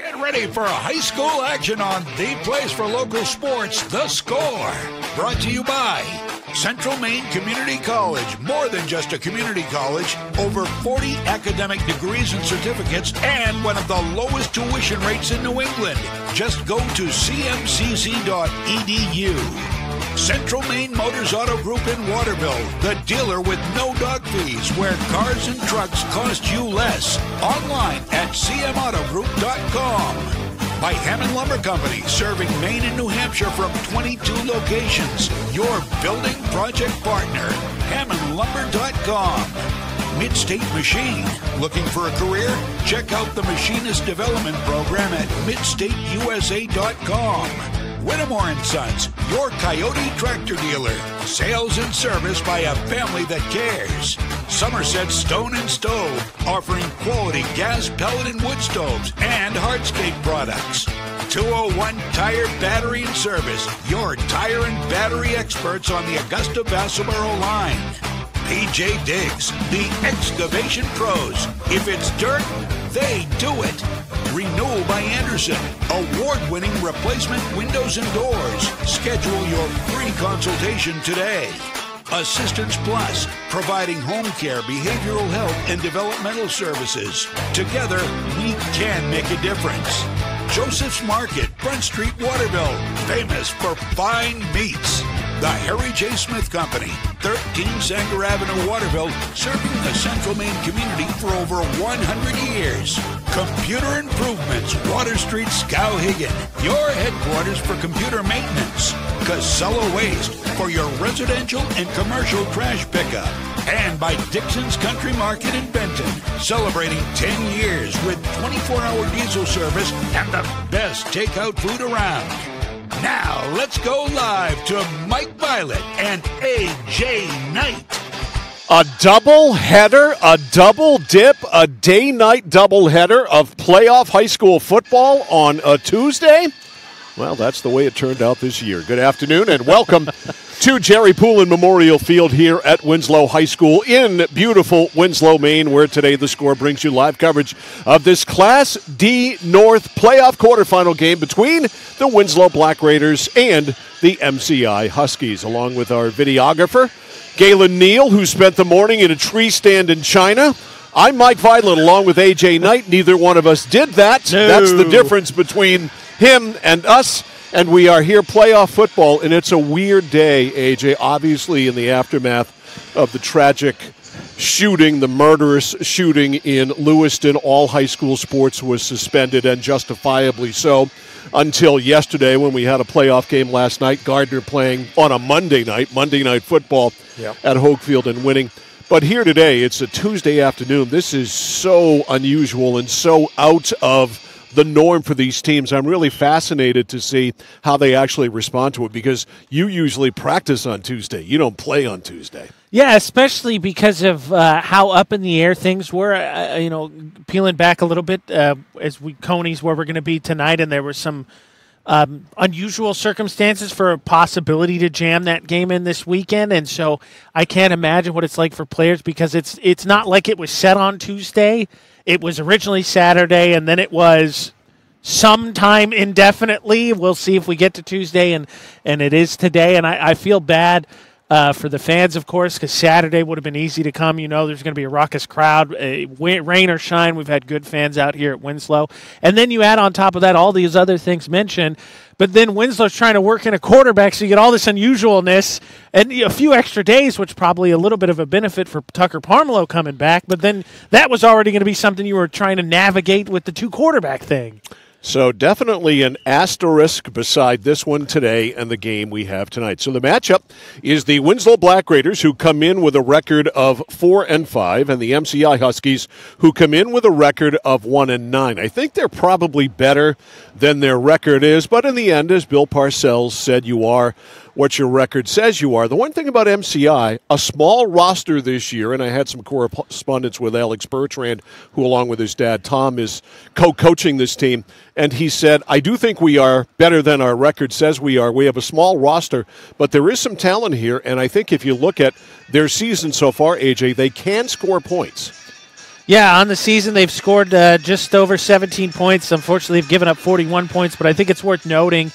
Get ready for high school action on the place for local sports, The Score. Brought to you by Central Maine Community College. More than just a community college. Over 40 academic degrees and certificates and one of the lowest tuition rates in New England. Just go to cmcc.edu. Central Maine Motors Auto Group in Waterville, the dealer with no dog fees, where cars and trucks cost you less. Online at cmautogroup.com. By Hammond Lumber Company, serving Maine and New Hampshire from 22 locations. Your building project partner, hammondlumber.com. Midstate Machine. Looking for a career? Check out the Machinist Development Program at midstateusa.com. Whittemore & Sons, your Coyote tractor dealer. Sales and service by a family that cares. Somerset Stone & Stove, offering quality gas, pellet, and wood stoves and hardscape products. 201 Tire, Battery, and Service, your tire and battery experts on the Augusta Vassalboro line. PJ Diggs, the excavation pros. If it's dirt, they do it. Renewal by Anderson, award-winning replacement windows and doors. Schedule your free consultation today. Assistance Plus, providing home care, behavioral health, and developmental services. Together, we can make a difference. Joseph's Market, Front Street, Waterville, famous for fine meats. The Harry J. Smith Company, 13 Sanger Avenue, Waterville, serving the Central Maine community for over 100 years. Computer Improvements, Water Street, Skowhegan, your headquarters for computer maintenance. Casella Waste, for your residential and commercial trash pickup. And by Dixon's Country Market in Benton, celebrating 10 years with 24-hour diesel service and the best takeout food around. Now, let's go live to Mike Violet and A.J. Knight. A double header, a double dip, a day-night double header of playoff high school football on a Tuesday? Well, that's the way it turned out this year. Good afternoon and welcome to Jerry Poulin Memorial Field here at Winslow High School in beautiful Winslow, Maine, where today The Score brings you live coverage of this Class D North playoff quarterfinal game between the Winslow Black Raiders and the MCI Huskies, along with our videographer, Galen Neal, who spent the morning in a tree stand in China. I'm Mike Violet along with A.J. Knight. Neither one of us did that. No. That's the difference between him and us, and we are here playoff football, and it's a weird day, AJ, obviously in the aftermath of the tragic shooting, the murderous shooting in Lewiston. All high school sports was suspended, and justifiably so, until yesterday when we had a playoff game last night, Gardner playing on a Monday Night Football at Hopefield and winning. But here today, it's a Tuesday afternoon. This is so unusual and so out of the norm for these teams. I'm really fascinated to see how they actually respond to it, because you usually practice on Tuesday. You don't play on Tuesday. Yeah, especially because of how up in the air things were. Peeling back a little bit Coney's where we're going to be tonight, and there were some unusual circumstances for a possibility to jam that game in this weekend, and so I can't imagine what it's like for players, because it's not like it was set on Tuesday. It was originally Saturday, and then it was sometime indefinitely. We'll see if we get to Tuesday, and it is today. And I feel bad for the fans, of course, because Saturday would have been easy to come. You know, there's going to be a raucous crowd. Rain or shine, we've had good fans out here at Winslow. And then you add on top of that all these other things mentioned. But then Winslow's trying to work in a quarterback, so you get all this unusualness and a few extra days, which probably a little bit of a benefit for Tucker Parmelo coming back. But then that was already going to be something you were trying to navigate with the two quarterback thing. So definitely an asterisk beside this one today and the game we have tonight. So the matchup is the Winslow Black Raiders, who come in with a record of 4-5, and the MCI Huskies, who come in with a record of 1-9. I think they're probably better than their record is, but in the end, as Bill Parcells said, you are what your record says you are. The one thing about MCI, a small roster this year, and I had some correspondence with Alex Bertrand, who along with his dad Tom is co-coaching this team, and he said, I do think we are better than our record says we are. We have a small roster, but there is some talent here, and I think if you look at their season so far, AJ, they can score points. Yeah, on the season they've scored just over 17 points. Unfortunately, they've given up 41 points, but I think it's worth noting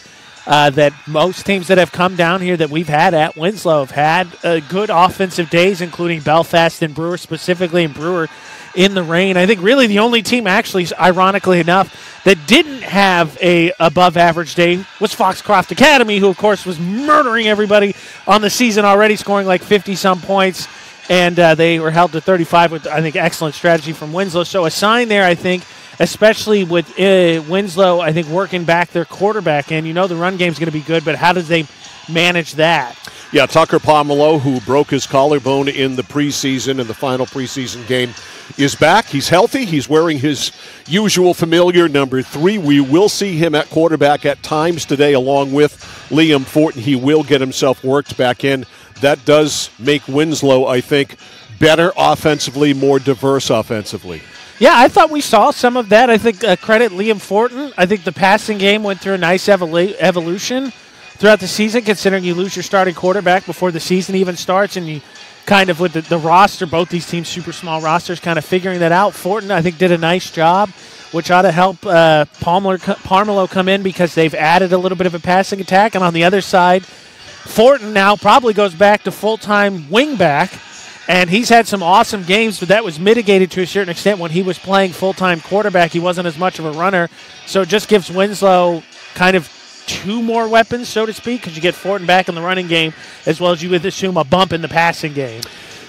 that most teams that have come down here that we've had at Winslow have had good offensive days, including Belfast and Brewer specifically, and Brewer in the rain. I think really the only team actually, ironically enough, that didn't have a above-average day was Foxcroft Academy, who, of course, was murdering everybody on the season already, scoring like 50-some points. And they were held to 35 with, I think, excellent strategy from Winslow. So a sign there, I think, especially with Winslow, I think, working back their quarterback in. You know the run game's going to be good, but how does they manage that? Yeah, Tucker Pomelo, who broke his collarbone in the preseason, in the final preseason game, is back. He's healthy. He's wearing his usual familiar number 3. We will see him at quarterback at times today along with Liam Fortin. He will get himself worked back in. That does make Winslow, I think, better offensively, more diverse offensively. Yeah, I thought we saw some of that. I think credit Liam Fortin. I think the passing game went through a nice evolution throughout the season, considering you lose your starting quarterback before the season even starts, and you kind of, with the roster, both these teams, super small rosters, kind of figuring that out. Fortin, I think, did a nice job, which ought to help Parmelo come in because they've added a little bit of a passing attack. And on the other side, Fortin now probably goes back to full-time wingback, and he's had some awesome games, but that was mitigated to a certain extent when he was playing full-time quarterback. He wasn't as much of a runner, so it just gives Winslow kind of 2 more weapons, so to speak, because you get Fortin back in the running game, as well as you would assume a bump in the passing game.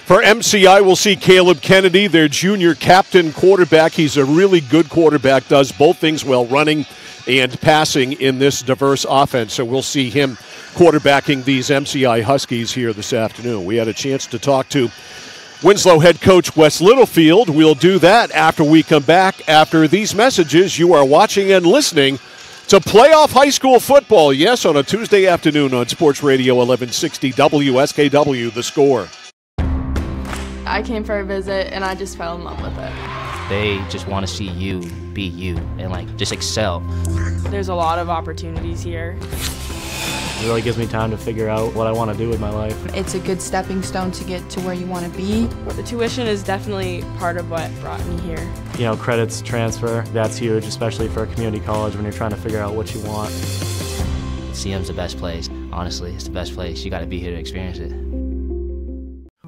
For MCI, we'll see Caleb Kennedy, their junior captain quarterback. He's a really good quarterback, does both things well, running and passing in this diverse offense. So we'll see him quarterbacking these MCI Huskies here this afternoon. We had a chance to talk to Winslow head coach Wes Littlefield. We'll do that after we come back. After these messages, you are watching and listening to playoff high school football. Yes, on a Tuesday afternoon on Sports Radio 1160 WSKW, The Score. I came for a visit, and I just fell in love with it. They just want to see you be you and, just excel. There's a lot of opportunities here. It really gives me time to figure out what I want to do with my life. It's a good stepping stone to get to where you want to be. The tuition is definitely part of what brought me here. Credits transfer, that's huge, especially for a community college when you're trying to figure out what you want. CM's the best place. Honestly, it's the best place. You got to be here to experience it.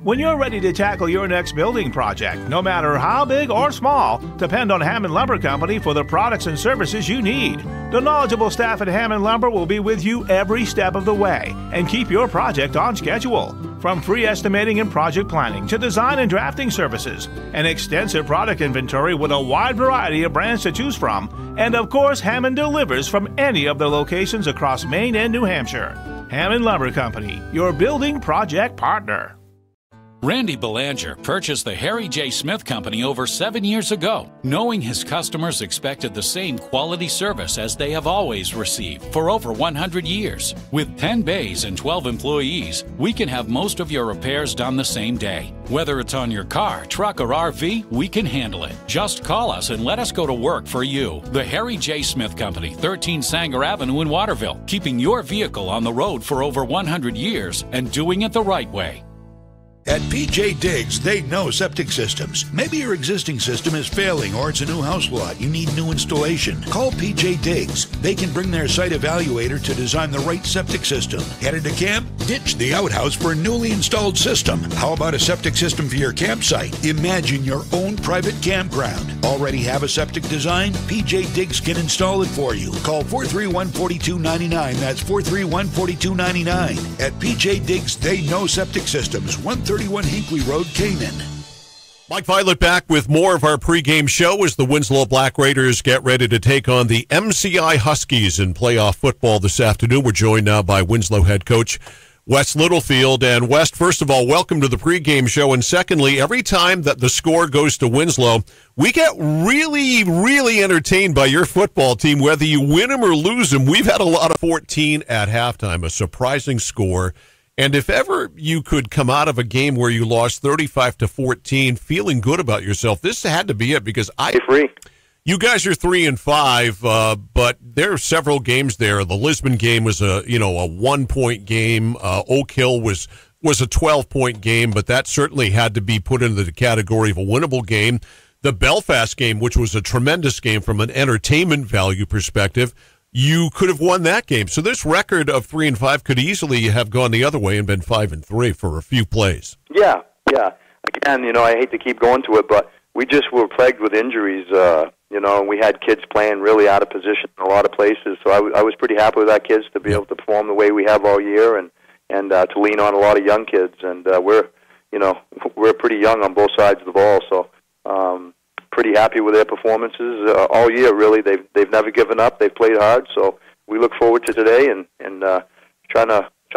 When you're ready to tackle your next building project, no matter how big or small, depend on Hammond Lumber Company for the products and services you need. The knowledgeable staff at Hammond Lumber will be with you every step of the way and keep your project on schedule. From free estimating and project planning to design and drafting services, an extensive product inventory with a wide variety of brands to choose from, and of course, Hammond delivers from any of the locations across Maine and New Hampshire. Hammond Lumber Company, your building project partner. Randy Belanger purchased the Harry J. Smith Company over 7 years ago, knowing his customers expected the same quality service as they have always received for over 100 years. With 10 bays and 12 employees, we can have most of your repairs done the same day. Whether it's on your car, truck, or RV, we can handle it. Just call us and let us go to work for you. The Harry J. Smith Company, 13 Sanger Avenue in Waterville, keeping your vehicle on the road for over 100 years and doing it the right way. At PJ Diggs, they know septic systems. Maybe your existing system is failing or it's a new house lot. You need new installation. Call PJ Diggs. They can bring their site evaluator to design the right septic system. Headed to camp? Ditch the outhouse for a newly installed system. How about a septic system for your campsite? Imagine your own private campground. Already have a septic design? PJ Diggs can install it for you. Call 431-4299. That's 431-4299. At PJ Diggs, they know septic systems. 131 Hinkley Road, Canaan. Mike Violet back with more of our pregame show as the Winslow Black Raiders get ready to take on the MCI Huskies in playoff football this afternoon. We're joined now by Winslow head coach Wes Littlefield. And Wes, first of all, welcome to the pregame show. And secondly, every time that the Score goes to Winslow, we get really, really entertained by your football team, whether you win them or lose them. We've had a lot of 14 at halftime, a surprising score. And if ever you could come out of a game where you lost 35-14, feeling good about yourself, this had to be it, because you guys are 3-5, but there are several games there. The Lisbon game was a 1-point game. Oak Hill was a 12-point game, but that certainly had to be put into the category of a winnable game. the Belfast game, which was a tremendous game from an entertainment value perspective, you could have won that game. So this record of 3-5 could easily have gone the other way and been 5-3 for a few plays. Yeah. Again, I hate to keep going to it, but we just were plagued with injuries, and we had kids playing really out of position in a lot of places. So I was pretty happy with our kids to be able to perform the way we have all year and to lean on a lot of young kids. And we're pretty young on both sides of the ball, so pretty happy with their performances all year, really. They've never given up. They've played hard, so we look forward to today and trying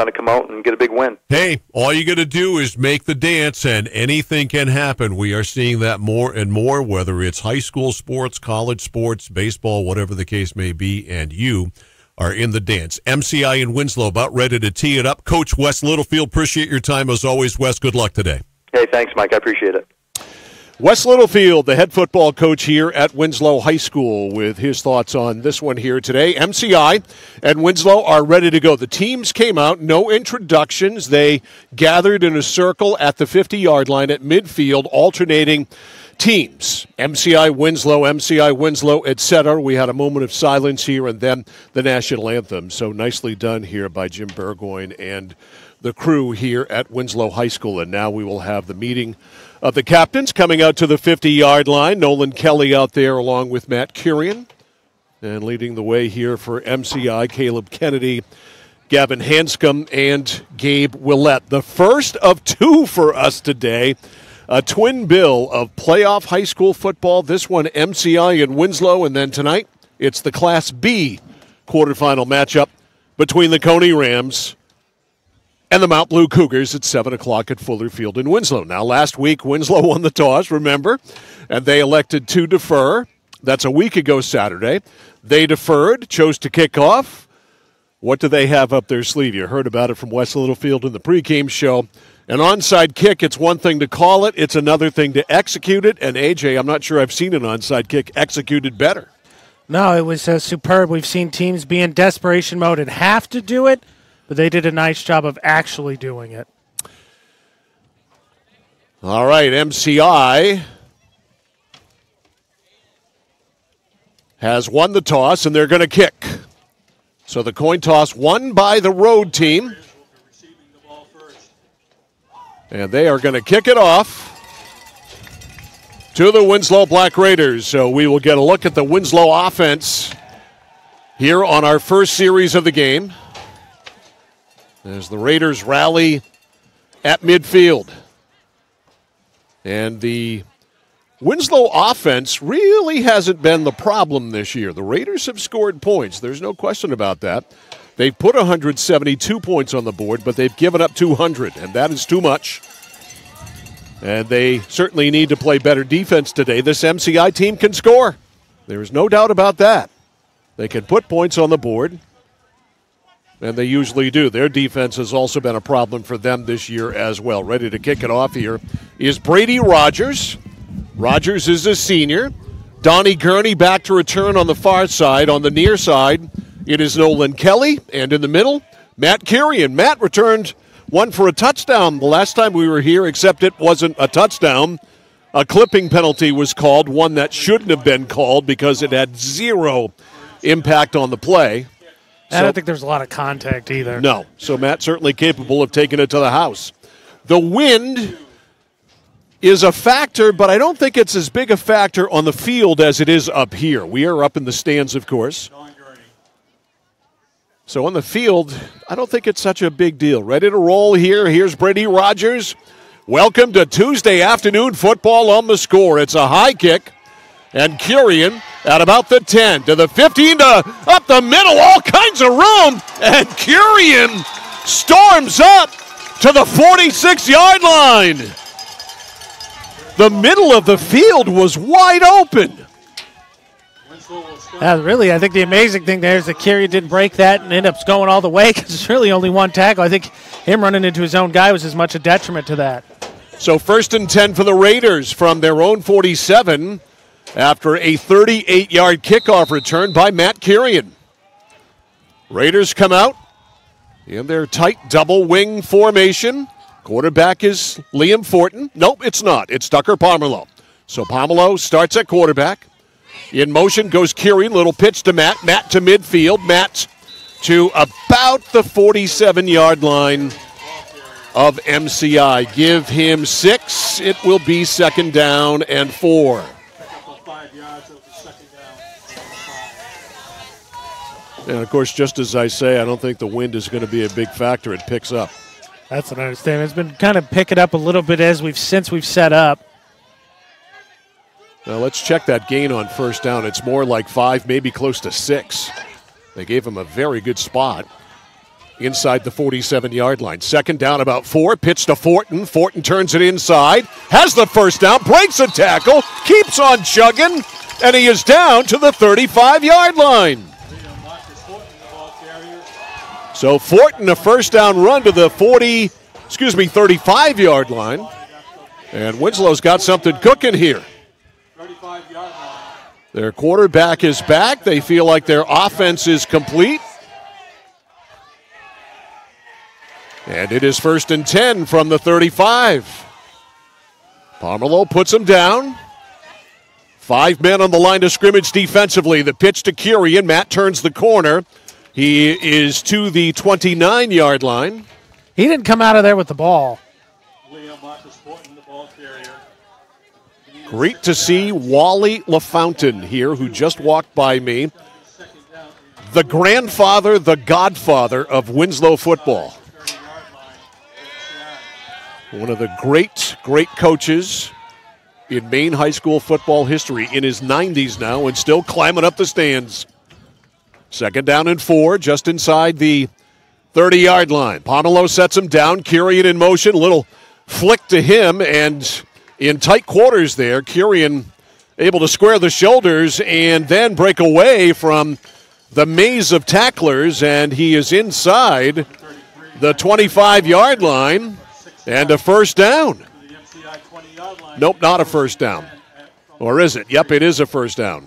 to come out and get a big win. Hey, all you got to do is make the dance, and anything can happen. We are seeing that more and more, whether it's high school sports, college sports, baseball, whatever the case may be, and you are in the dance. MCI in Winslow about ready to tee it up. Coach Wes Littlefield, appreciate your time as always. Wes, good luck today. Hey, thanks, Mike. I appreciate it. Wes Littlefield, the head football coach here at Winslow High School, with his thoughts on this one here today. MCI and Winslow are ready to go. The teams came out, no introductions. They gathered in a circle at the 50-yard line at midfield, alternating teams. MCI Winslow, etc. We had a moment of silence here and then the national anthem. So nicely done here by Jim Burgoyne and the crew here at Winslow High School. And now we will have the meeting of the captains coming out to the 50-yard line. Nolan Kelly out there along with Matt Kurian. And leading the way here for MCI, Caleb Kennedy, Gavin Hanscom, and Gabe Willett. The first of two for us today. A twin bill of playoff high school football. This one, MCI and Winslow. And then tonight, it's the Class B quarterfinal matchup between the Coney Rams and the Mount Blue Cougars at 7 o'clock at Fuller Field in Winslow. Now, last week, Winslow won the toss, remember, and they elected to defer. That's a week ago Saturday. They deferred, chose to kick off. What do they have up their sleeve? You heard about it from Wes Littlefield in the pregame show. An onside kick, it's one thing to call it. It's another thing to execute it. And, AJ, I'm not sure I've seen an onside kick executed better. No, it was superb. We've seen teams be in desperation mode and have to do it, but they did a nice job of actually doing it. All right, MCI has won the toss, and they're going to kick. So the coin toss won by the road team. And they are going to kick it off to the Winslow Black Raiders. So we will get a look at the Winslow offense here on our first series of the game as the Raiders rally at midfield. And the Winslow offense really hasn't been the problem this year. The Raiders have scored points. There's no question about that. They've put 172 points on the board, but they've given up 200, and that is too much. And they certainly need to play better defense today. This MCI team can score. There's no doubt about that. They can put points on the board, and they usually do. Their defense has also been a problem for them this year as well. Ready to kick it off here is Brady Rogers. Rogers is a senior. Donnie Gurney back to return on the far side. On the near side, it is Nolan Kelly. And in the middle, Matt Kurian. Matt returned one for a touchdown the last time we were here, except it wasn't a touchdown. A clipping penalty was called, one that shouldn't have been called because it had zero impact on the play. I don't think there's a lot of contact either. No. So Matt certainly capable of taking it to the house. The wind is a factor, but I don't think it's as big a factor on the field as it is up here. We are up in the stands, of course. So on the field, I don't think it's such a big deal. Ready to roll here. Here's Brady Rogers. Welcome to Tuesday afternoon football on the score. It's a high kick. And Kurian at about the 10 to the 15 to up the middle, all kinds of room. And Kurian storms up to the 46-yard line. The middle of the field was wide open. Really, I think the amazing thing there is that Kurian didn't break that and end up going all the way because it's really only one tackle. I think him running into his own guy was as much a detriment to that. So 1st and 10 for the Raiders from their own 47 after a 38-yard kickoff return by Matt Kurian. Raiders come out in their tight double wing formation. Quarterback is Liam Fortin. Nope, it's not. It's Tucker Pomerleau. So Pomelo starts at quarterback. In motion goes Curie. Little pitch to Matt. Matt to midfield. Matt to about the 47-yard line of MCI. Give him 6. It will be 2nd down and 4. And, of course, just as I say, I don't think the wind is going to be a big factor. It picks up. That's what I understand. It's been kind of picking up a little bit since we've set up. Now let's check that gain on 1st down. It's more like 5, maybe close to 6. They gave him a very good spot inside the 47-yard line. 2nd down, about 4. Pitch to Fortin. Fortin turns it inside. Has the 1st down. Breaks a tackle. Keeps on chugging. And he is down to the 35-yard line. So Fortin, a 1st down run to the 35-yard line. And Winslow's got something cooking here. Their quarterback is back. They feel like their offense is complete. And it is 1st and 10 from the 35. Pomelo puts him down. 5 men on the line of scrimmage defensively. The pitch to Curie, and Matt turns the corner. He is to the 29-yard line. He didn't come out of there with the ball. Great to see Wally LaFountain here, who just walked by me. The grandfather, the godfather of Winslow football. One of the great coaches in Maine high school football history, in his 90s now and still climbing up the stands. 2nd down and 4, just inside the 30-yard line. Pomelo sets him down. Curian in motion. Little flick to him, and in tight quarters there, Curian able to square the shoulders and then break away from the maze of tacklers, and he is inside the 25-yard line and a 1st down. Nope, not a 1st down. Or is it? Yep, it is a 1st down.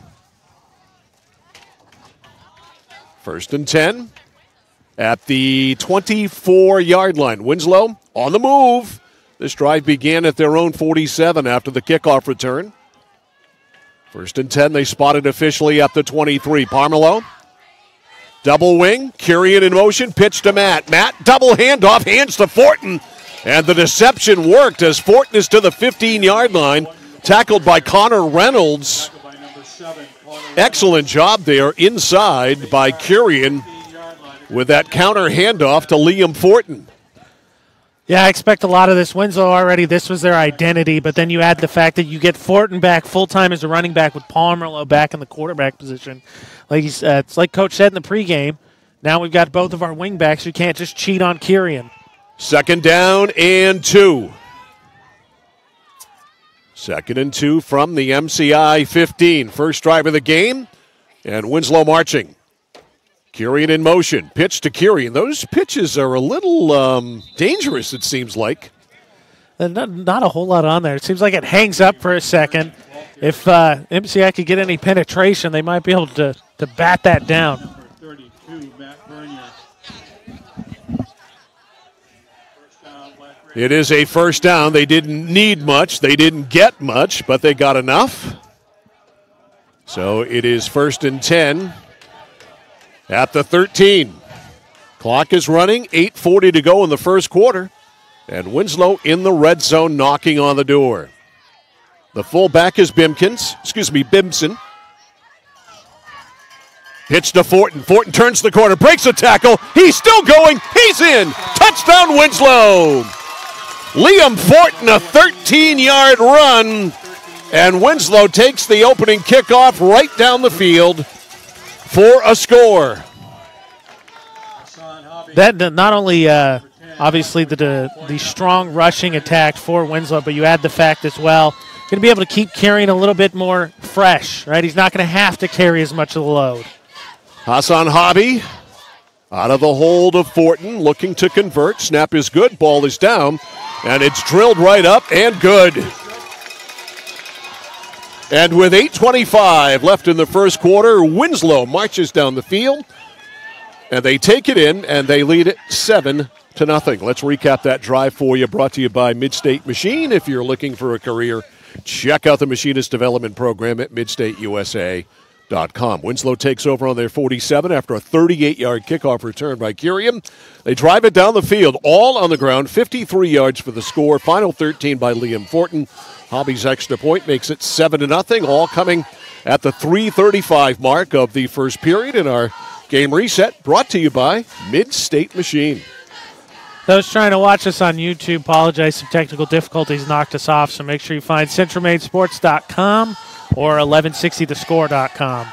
1st and 10 at the 24-yard line. Winslow on the move. This drive began at their own 47 after the kickoff return. 1st and 10, they spotted officially at the 23. Pomelo, double wing, Curian in motion, pitch to Matt. Matt, double handoff, hands to Fortin. And the deception worked as Fortin is to the 15-yard line, tackled by Connor Reynolds. Excellent job there inside by Curian with that counter handoff to Liam Fortin. Yeah, I expect a lot of this. Winslow already, this was their identity, but then you add the fact that you get Fortin back full-time as a running back with Pomelo back in the quarterback position. It's like Coach said in the pregame, now we've got both of our wing backs. You can't just cheat on Curian. 2nd down and 2. 2nd and 2 from the MCI 15. First drive of the game, and Winslow marching. Curian in motion. Pitch to Curian. Those pitches are a little dangerous, it seems like. Not a whole lot on there. It seems like it hangs up for a second. If MCI could get any penetration, they might be able to bat that down. It is a 1st down. They didn't need much. They didn't get much, but they got enough. So it is 1st and 10 at the 13. Clock is running, 8:40 to go in the first quarter. And Winslow in the red zone knocking on the door. The fullback is Bimson. Pitch to Fortin. Fortin turns the corner, breaks a tackle. He's still going. He's in. Touchdown, Winslow. Liam Fortin, a 13-yard run. And Winslow takes the opening kickoff right down the field for a score. That not only obviously the strong rushing attack for Winslow, but you add the fact as well, going to be able to keep carrying a little bit more fresh, right? He's not going to have to carry as much of the load. Hassan Hobby out of the hold of Fortin, looking to convert. Snap is good, ball is down, and it's drilled right up and good. And with 8:25 left in the first quarter, Winslow marches down the field, and they take it in, and they lead it 7-0. Let's recap that drive for you, brought to you by Midstate Machine. If you're looking for a career Check out the Machinist Development Program at midstateusa.com. Winslow takes over on their 47 after a 38-yard kickoff return by Curiam. They drive it down the field, all on the ground, 53 yards for the score. Final 13 by Liam Fortin. Hobby's extra point makes it 7-0, all coming at the 3:35 mark of the first period in our game reset, brought to you by Mid-State Machine. Those trying to watch us on YouTube, apologize, some technical difficulties knocked us off, so make sure you find CentralMaidSports.com or 1160thescore.com.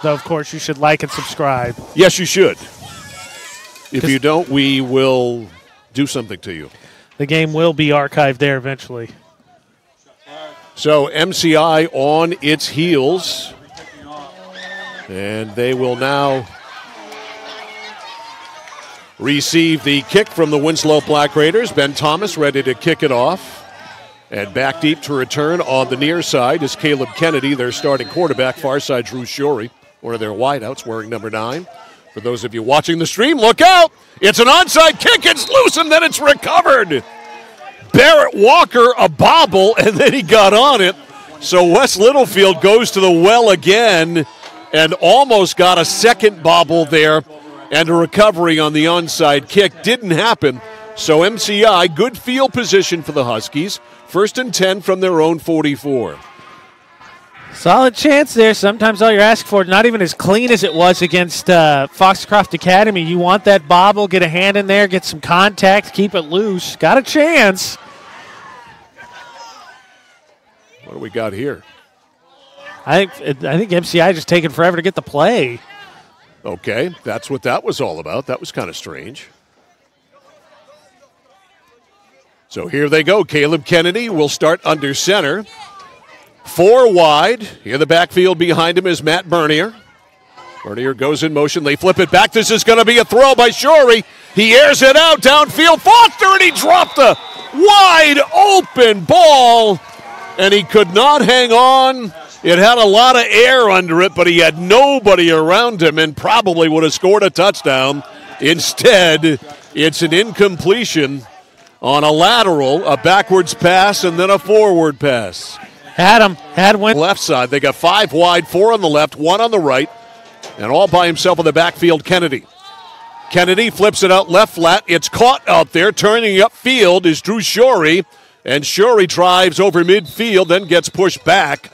Though, of course, you should like and subscribe. Yes, you should. If you don't, we will do something to you. The game will be archived there eventually. So MCI on its heels, and they will now receive the kick from the Winslow Black Raiders. Ben Thomas ready to kick it off. And back deep to return on the near side is Caleb Kennedy, their starting quarterback. Far side, Drew Shorey, one of their wideouts, wearing number 9. For those of you watching the stream, look out! It's an onside kick, it's loose, and then it's recovered. Barrett Walker, a bobble, and then he got on it. So West Littlefield goes to the well again and almost got a second bobble there, and a recovery on the onside kick. Didn't happen. So MCI, good field position for the Huskies. 1st and 10 from their own 44. Solid chance there. Sometimes all you're asking for is not even as clean as it was against Foxcroft Academy. You want that bobble, get a hand in there, get some contact, keep it loose. Got a chance. What do we got here? I think MCI just taking forever to get the play. Okay, that's what that was all about. That was kind of strange. So here they go. Caleb Kennedy will start under center. 4 wide. Here the backfield behind him is Matt Bernier. Bernier goes in motion. They flip it back. This is going to be a throw by Shorey. He airs it out downfield. Foster, and he dropped a wide open ball, and he could not hang on. It had a lot of air under it, but he had nobody around him and probably would have scored a touchdown. Instead, it's an incompletion on a lateral, a backwards pass, and then a forward pass. Had one. Left side, they got 5 wide, 4 on the left, 1 on the right, and all by himself in the backfield, Kennedy. Kennedy flips it out left flat. It's caught out there. Turning upfield is Drew Shorey, and Shorey drives over midfield, then gets pushed back.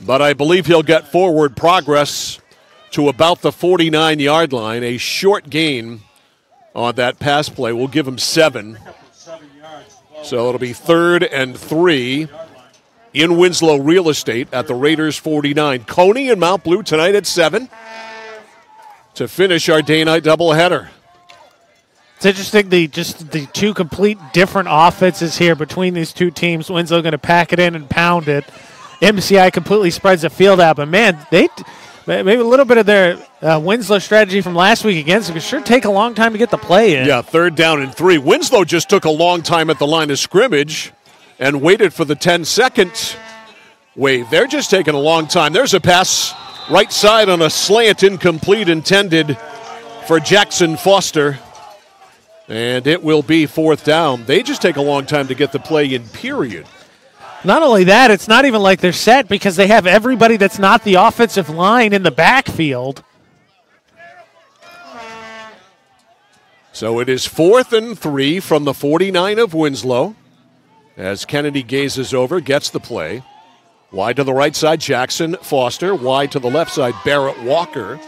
But I believe he'll get forward progress to about the 49-yard line. A short gain on that pass play will give him 7. So it'll be 3rd and 3 in Winslow Real Estate at the Raiders 49. Coney and Mount Blue tonight at 7 to finish our day-night doubleheader. It's interesting, the two complete different offenses here between these two teams. Winslow going to pack it in and pound it. MCI completely spreads the field out, but man, maybe a little bit of their Winslow strategy from last week against it could sure take a long time to get the play in. Yeah, 3rd down and 3. Winslow just took a long time at the line of scrimmage and waited for the 10-second wave. They're just taking a long time. There's a pass right side on a slant, incomplete, intended for Jackson Foster. And it will be 4th down. They just take a long time to get the play in, period. Not only that, it's not even like they're set because they have everybody that's not the offensive line in the backfield. So it is 4th and 3 from the 49 of Winslow as Kennedy gazes over, gets the play. Wide to the right side, Jackson Foster. Wide to the left side, Barrett Walker.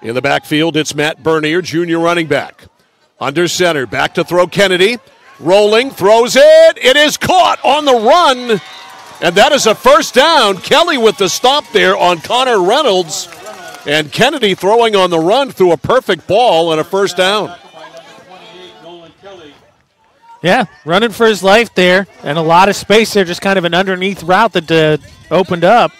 In the backfield, it's Matt Bernier, junior running back. Under center, back to throw Kennedy. Rolling, throws it. It is caught on the run. And that is a 1st down. Kelly with the stop there on Connor Reynolds. And Kennedy throwing on the run through a perfect ball and a 1st down. Yeah, running for his life there. And a lot of space there, just kind of an underneath route that opened up.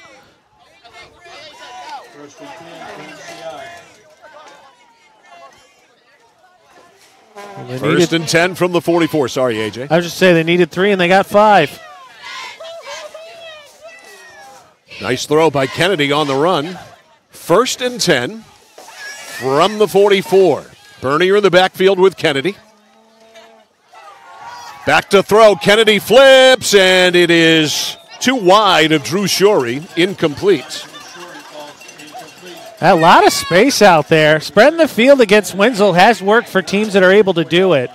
First and 10 from the 44. Sorry, AJ. I was just saying they needed 3 and they got 5. Nice throw by Kennedy on the run. 1st and 10 from the 44. Bernier in the backfield with Kennedy. Back to throw. Kennedy flips, and it is too wide of Drew Shorey. Incomplete. A lot of space out there. Spreading the field against Winslow has worked for teams that are able to do it.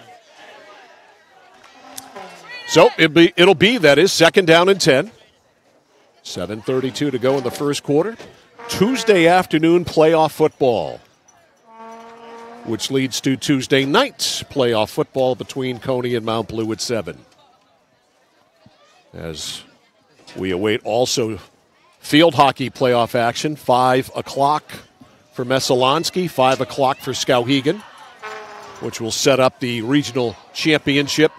So it'll be that is second down and 10. 7:32 to go in the first quarter. Tuesday afternoon playoff football, which leads to Tuesday night playoff football between Coney and Mount Blue at 7. As we await also field hockey playoff action, 5 o'clock for Messalonsky, 5 o'clock for Skowhegan, which will set up the regional championship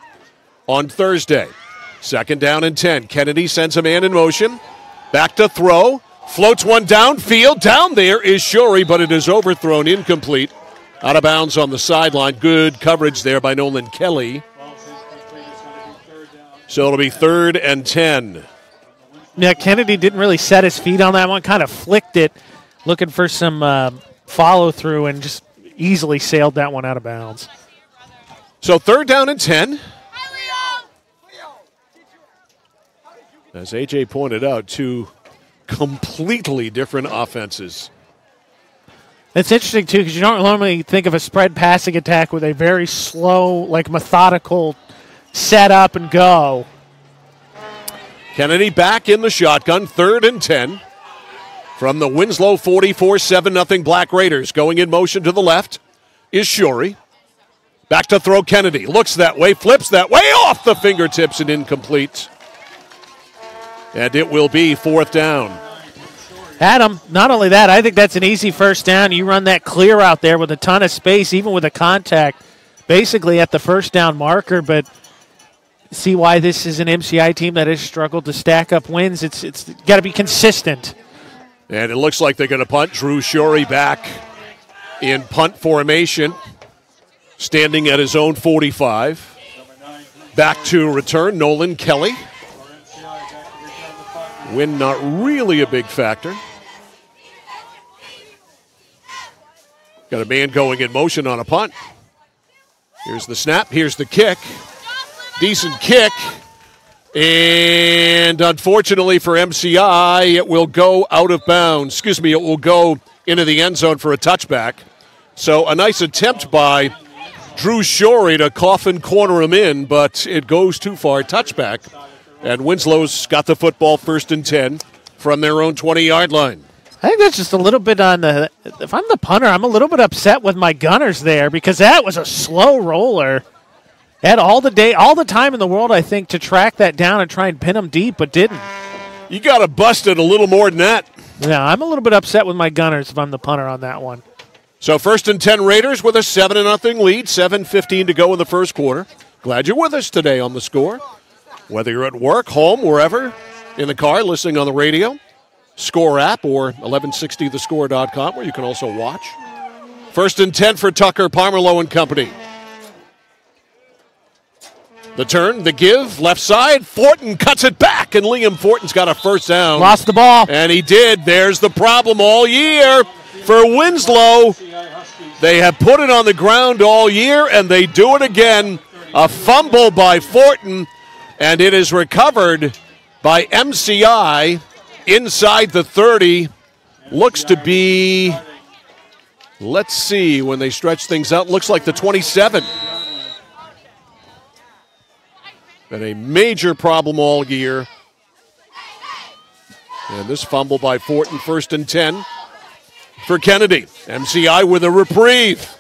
on Thursday. Second down and 10. Kennedy sends a man in motion. Back to throw. Floats one downfield. Down there is Shorey, but it is overthrown, incomplete. Out of bounds on the sideline. Good coverage there by Nolan Kelly. So it'll be 3rd and 10. Yeah, Kennedy didn't really set his feet on that one. Kind of flicked it, looking for some follow-through, and just easily sailed that one out of bounds. So 3rd down and 10. As A.J. pointed out, 2 completely different offenses. It's interesting, too, because you don't normally think of a spread passing attack with a very slow, like methodical set up and go. Kennedy back in the shotgun, 3rd and 10. From the Winslow 44, 7-0 Black Raiders. Going in motion to the left is Shorey. Back to throw Kennedy. Looks that way, flips that way, off the fingertips and incomplete. And it will be 4th down. Adam, not only that, I think that's an easy first down. You run that clear out there with a ton of space, even with a contact, basically at the first down marker. But see why this is an MCI team that has struggled to stack up wins. It's got to be consistent. And it looks like they're going to punt. Drew Shorey back in punt formation, standing at his own 45. Back to return, Nolan Kelly. Wind not really a big factor. Got a man going in motion on a punt. Here's the snap. Here's the kick. Decent kick. And unfortunately for MCI, it will go out of bounds. It will go into the end zone for a touchback. So a nice attempt by Drew Shorey to coffin corner him in, but it goes too far. Touchback. And Winslow's got the football 1st and 10 from their own 20-yard line. I think that's just a little bit on the – if I'm the punter, I'm a little bit upset with my gunners there because that was a slow roller. Had all the time in the world, I think, to track that down and try and pin them deep, but didn't. You got to bust it a little more than that. Yeah, I'm a little bit upset with my gunners if I'm the punter on that one. So 1st and 10 Raiders with a 7-0 lead, 7:15 to go in the first quarter. Glad you're with us today on The Score. Whether you're at work, home, wherever, in the car, listening on the radio, Score app, or 1160thescore.com, where you can also watch. 1st and 10 for Tucker, Parmerlow and Company. The turn, the give, left side. Fortin cuts it back, and Liam Fortin's got a first down. Lost the ball. And he did. There's the problem all year for Winslow. They have put it on the ground all year, and they do it again. A fumble by Fortin. And it is recovered by MCI inside the 30. Looks to be, let's see, when they stretch things out, looks like the 27. Been a major problem all year. And this fumble by Fortin, 1st and 10 for Kennedy. MCI with a reprieve.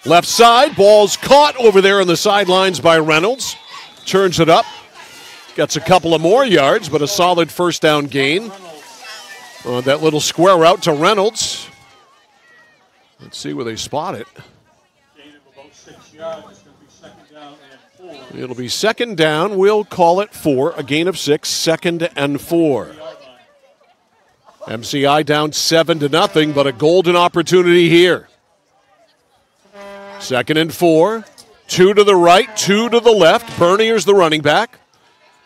Left side, ball's caught over there on the sidelines by Reynolds. Turns it up. Gets a couple of more yards, but a solid first down gain. On that little square route to Reynolds. Let's see where they spot it. It'll be 2nd down. We'll call it 4. A gain of 6, 2nd and 4. MCI down 7-0, but a golden opportunity here. 2nd and 4. 2 to the right, 2 to the left. Bernier's the running back.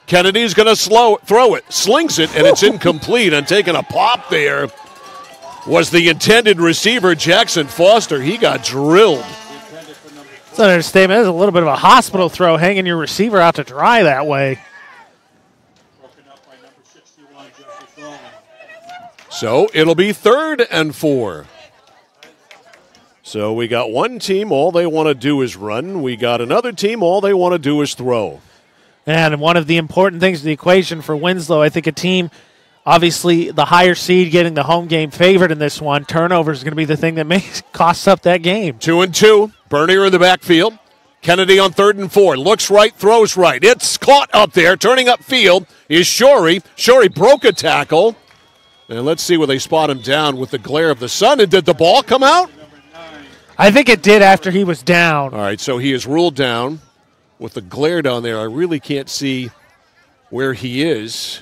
Kennedy's going to throw it. Slings it, and it's incomplete. And taking a pop there was the intended receiver, Jackson Foster. He got drilled. It's an understatement. That's a little bit of a hospital throw, hanging your receiver out to dry that way. So it'll be 3rd and 4. So we got one team, all they want to do is run. We got another team, all they want to do is throw. And one of the important things in the equation for Winslow, I think a team, obviously the higher seed getting the home game favored in this one, turnovers is going to be the thing that costs up that game. 2-2. Bernier in the backfield. Kennedy on 3rd and 4. Looks right, throws right. It's caught up there. Turning upfield is Shorey. Shorey broke a tackle. And let's see where they spot him down with the glare of the sun. And did the ball come out? I think it did after he was down. All right, so he is ruled down with the glare down there. I really can't see where he is.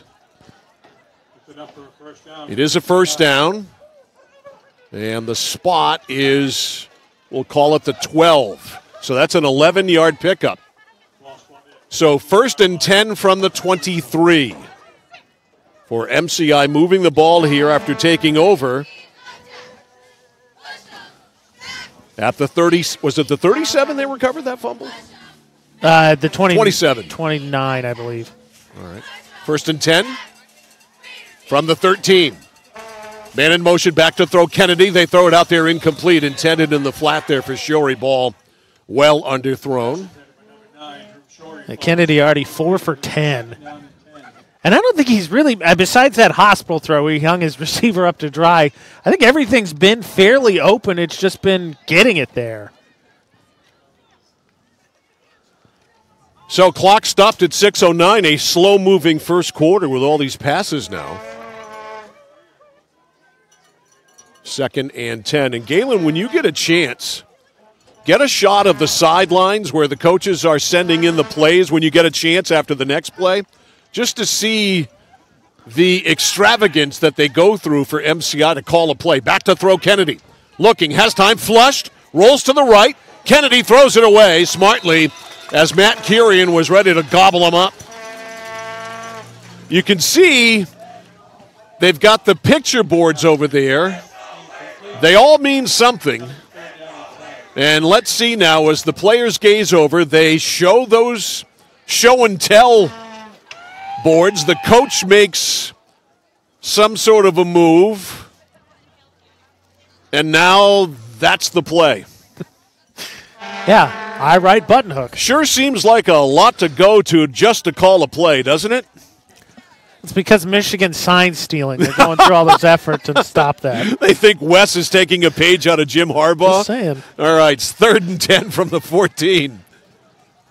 It is a first down. And the spot is, we'll call it the 12. So that's an 11-yard pickup. So 1st and 10 from the 23. For MCI moving the ball here after taking over. At the 30, was it the 37 they recovered that fumble? The 27. 29, I believe. All right. 1st and 10 from the 13. Man in motion, back to throw Kennedy. They throw it out there incomplete, intended in the flat there for Shorey. Ball well underthrown. Kennedy already 4 for 10. And I don't think he's really, besides that hospital throw where he hung his receiver up to dry, I think everything's been fairly open. It's just been getting it there. So clock stopped at 6:09, a slow-moving first quarter with all these passes now. 2nd and 10. And Galen, when you get a chance, get a shot of the sidelines where the coaches are sending in the plays when you get a chance after the next play, just to see the extravagance that they go through for MCI to call a play. Back to throw Kennedy. Looking, has time, flushed, rolls to the right. Kennedy throws it away smartly as Matt Kirian was ready to gobble him up. You can see they've got the picture boards over there. They all mean something. And let's see now, as the players gaze over, they show those show and tell boards. The coach makes some sort of a move, and now that's the play. Yeah, I right button hook. Sure seems like a lot to go to just to call a play, doesn't it? It's because Michigan's sign stealing. They're going through all those efforts to stop that. They think Wes is taking a page out of Jim Harbaugh. Just saying. All right, it's 3rd and 10 from the 14.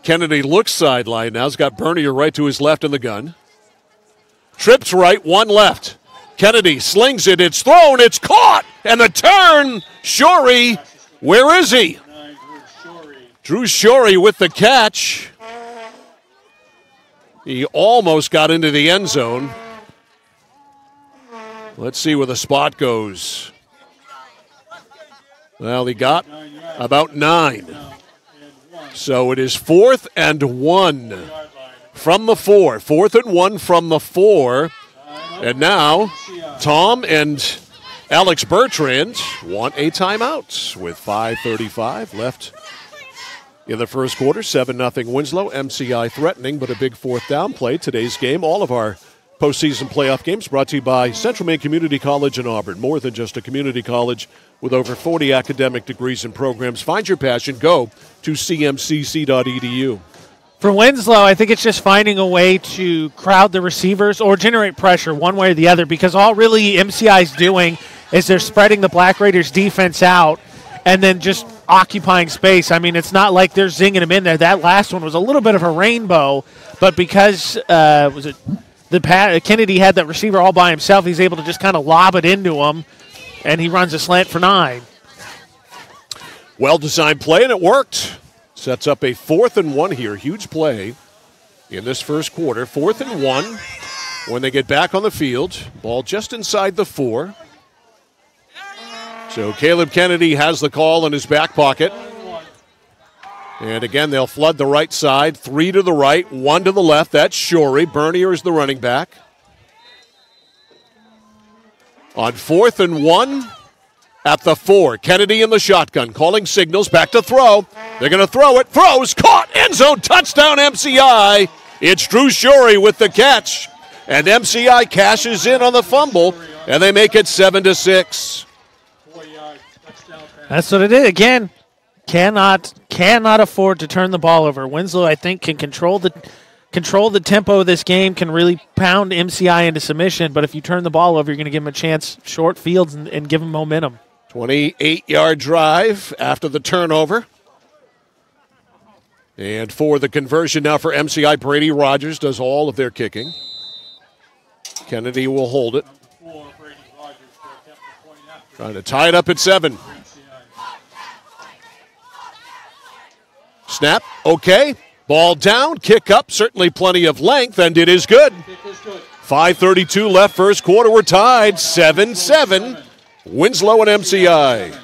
Kennedy looks sideline now. He's got Bernier right to his left in the gun. Trips right, one left. Kennedy slings it. It's thrown. It's caught. And the turn. Shorey. Where is he? Drew Shorey with the catch. He almost got into the end zone. Let's see where the spot goes. Well, he got about 9. So it is 4th and 1 from the 4. 4th and 1 from the 4. And now Tom and Alex Bertrand want a timeout with 5:35 left in the first quarter. 7-0 Winslow. MCI threatening, but a big 4th down play. Today's game, all of our postseason playoff games brought to you by Central Maine Community College in Auburn. More than just a community college with over 40 academic degrees and programs. Find your passion. Go to cmcc.edu. For Winslow, I think it's just finding a way to crowd the receivers or generate pressure one way or the other, because all really MCI is doing is they're spreading the Black Raiders defense out and then just occupying space. I mean, it's not like they're zinging him in there. That last one was a little bit of a rainbow, but because Kennedy had that receiver all by himself, he's able to just kind of lob it into him, and he runs a slant for 9. Well-designed play, and it worked. Sets up a 4th and 1 here. Huge play in this first quarter. 4th and 1 when they get back on the field. Ball just inside the 4. So Caleb Kennedy has the call in his back pocket. And again, they'll flood the right side. 3 to the right, 1 to the left. That's Shorey. Bernier is the running back. On 4th and 1, at the 4. Kennedy in the shotgun, calling signals, back to throw. They're going to throw it. Throws, caught, end zone, touchdown MCI. It's Drew Shorey with the catch. And MCI cashes in on the fumble, and they make it 7-6. That's what it is. Again, cannot afford to turn the ball over. Winslow, I think, can control the tempo of this game, can really pound MCI into submission, but if you turn the ball over, you're going to give them a chance, short fields, and give them momentum. 28-yard drive after the turnover. And for the conversion now for MCI, Brady Rogers does all of their kicking. Kennedy will hold it. Trying to tie it up at 7. Snap, okay. Ball down, kick up, certainly plenty of length, and it is good. 5:32 left, first quarter, we're tied, 7-7. Winslow and MCI.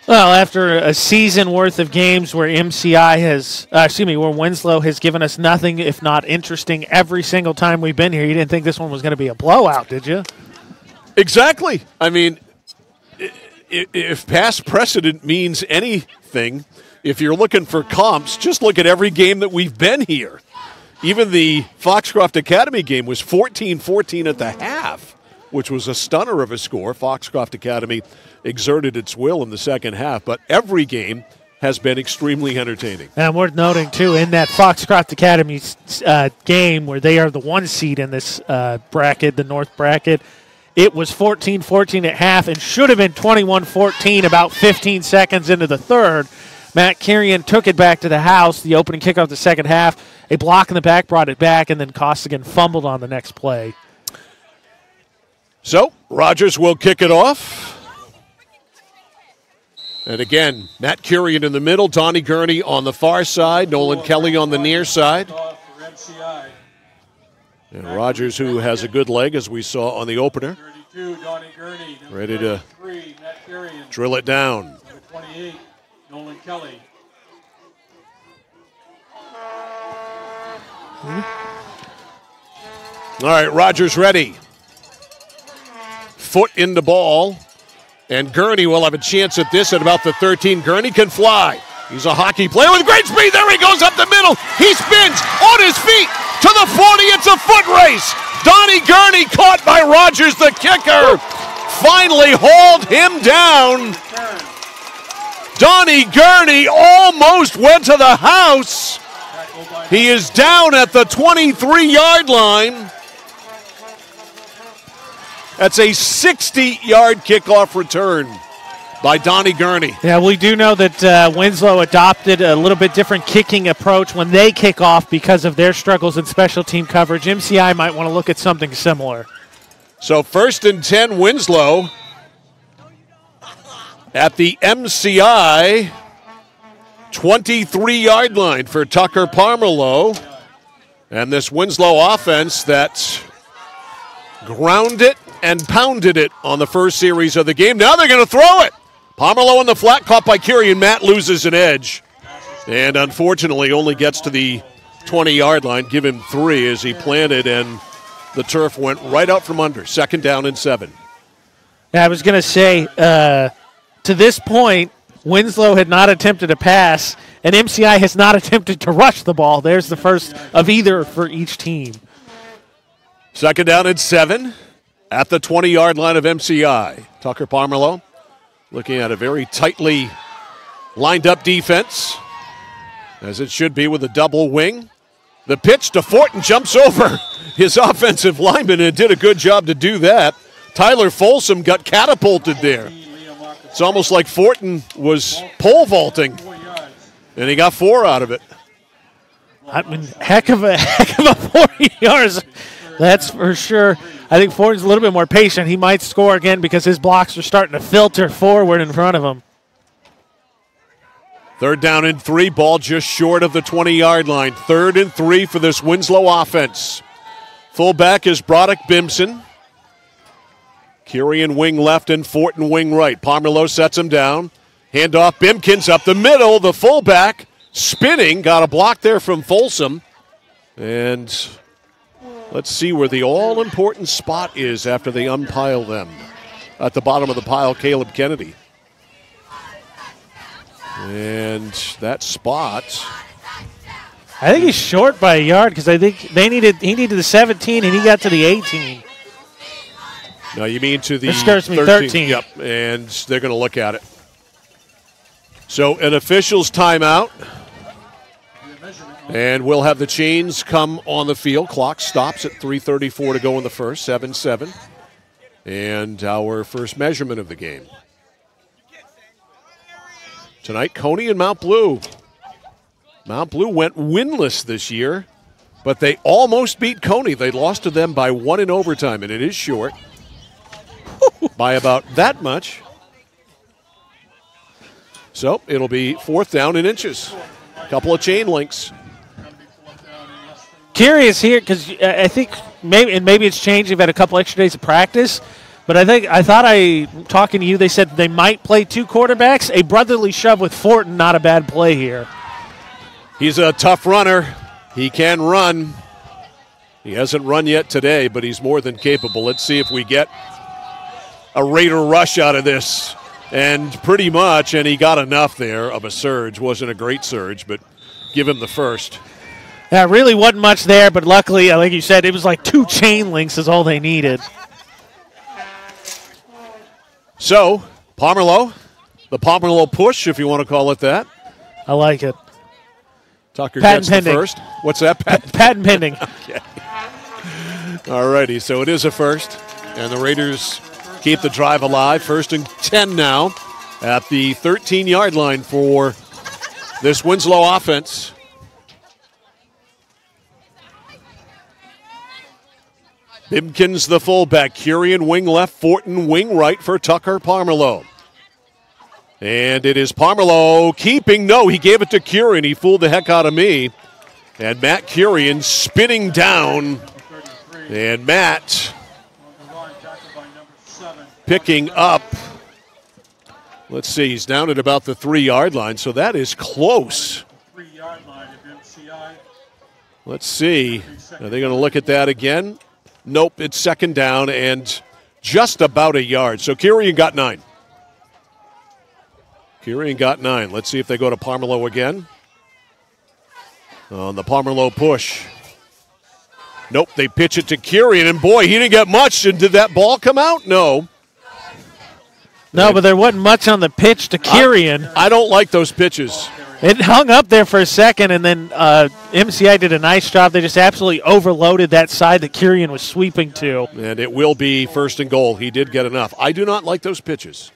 Well, after a season worth of games where where Winslow has given us nothing if not interesting every single time we've been here, you didn't think this one was going to be a blowout, did you? Exactly. I mean, if past precedent means anything, if you're looking for comps, just look at every game that we've been here. Even the Foxcroft Academy game was 14-14 at the half, which was a stunner of a score. Foxcroft Academy exerted its will in the second half, but every game has been extremely entertaining. And worth noting, too, in that Foxcroft Academy game where they are the 1 seed in this bracket, the North bracket, it was 14-14 at half and should have been 21-14 about 15 seconds into the third. Matt Kirian took it back to the house, the opening kickoff of the second half. A block in the back brought it back, and then Costigan fumbled on the next play. So, Rogers will kick it off. And again, Matt Kirian in the middle, Donnie Gurney on the far side, Nolan Kelly on the near side. And Rogers, who has a good leg, as we saw on the opener, ready to drill it down. 28, Nolan Kelly. All right, Rogers ready. Foot in the ball. And Gurney will have a chance at this at about the 13. Gurney can fly. He's a hockey player with great speed. There he goes up the middle. He spins on his feet to the 40. It's a foot race. Donnie Gurney caught by Rogers, the kicker. Finally hauled him down. Donnie Gurney almost went to the house. He is down at the 23-yard line. That's a 60-yard kickoff return by Donnie Gurney. Yeah, we do know that Winslow adopted a little bit different kicking approach when they kick off because of their struggles in special team coverage. MCI might want to look at something similar. So 1st and 10, Winslow at the MCI 23-yard line for Tucker Parmerlow. And this Winslow offense that grounded and pounded it on the first series of the game. Now they're going to throw it. Pomerlow in the flat, caught by Kirian. Matt loses an edge. And unfortunately only gets to the 20-yard line. Give him 3 as he planted, and the turf went right out from under. 2nd down and 7. Yeah, I was going to say, to this point, Winslow had not attempted a pass, and MCI has not attempted to rush the ball. There's the first of either for each team. 2nd down and 7 at the 20-yard line of MCI. Tucker Parmerlow looking at a very tightly lined up defense, as it should be with a double wing. The pitch to Fortin, jumps over his offensive lineman and did a good job to do that. Tyler Folsom got catapulted there. It's almost like Fortin was pole vaulting, and he got 4 out of it. I mean, heck of a 40 yards. That's for sure. I think Fortin's a little bit more patient. He might score again because his blocks are starting to filter forward in front of him. 3rd down and 3, ball just short of the 20-yard line. 3rd and 3 for this Winslow offense. Fullback is Broderick Bimson. Kirian wing left and Fortin wing right. Parmerlow sets him down. Handoff, Bimkins up the middle. The fullback spinning. Got a block there from Folsom. And let's see where the all-important spot is after they unpile them. At the bottom of the pile, Caleb Kennedy. And that spot. I think he's short by a yard because I think he needed the 17 and he got to the 18. No, you mean to the 13. Yep, and they're going to look at it. So an official's timeout. And we'll have the chains come on the field. Clock stops at 3:34 to go in the first, 7-7. And our first measurement of the game. Tonight, Coney and Mount Blue. Mount Blue went winless this year, but they almost beat Coney. They lost to them by 1 in overtime, and it is short by about that much. So it'll be 4th down in inches. A couple of chain links. Curious here because I think maybe it's changed. They've had a couple extra days of practice, but I thought talking to you, they said they might play 2 quarterbacks. A brotherly shove with Fortin, not a bad play here. He's a tough runner. He can run. He hasn't run yet today, but he's more than capable. Let's see if we get a Raider rush out of this. And pretty much, and he got enough there of a surge. Wasn't a great surge, but give him the first. Yeah, really wasn't much there, but luckily, like you said, it was like 2 chain links is all they needed. So, Pomerleau, the Pomerleau push, if you want to call it that. I like it. Tucker Patent gets pending. the first. What's that? Patent pending. Okay. All righty, so it is a first, and the Raiders keep the drive alive. 1st and 10 now at the 13-yard line for this Winslow offense. Bimkins the fullback, Curian wing left, Fortin wing right for Tucker Pomerleau. And it is Pomerleau keeping. No, he gave it to Curian. He fooled the heck out of me. And Matt Curian spinning down. And Matt picking up. Let's see, he's down at about the 3-yard line, so that is close. 3-yard line of MCI. Let's see. Are they going to look at that again? Nope, it's 2nd down and just about a yard. So Curian got 9. Curian got 9. Let's see if they go to Pomerleau again. On the Pomerleau push. Nope, they pitch it to Curian, and boy, he didn't get much. And did that ball come out? No. No, but there wasn't much on the pitch to Curian. I don't like those pitches. It hung up there for a second, and then MCI did a nice job. They just absolutely overloaded that side that Curian was sweeping to. And it will be 1st and goal. He did get enough. I do not like those pitches.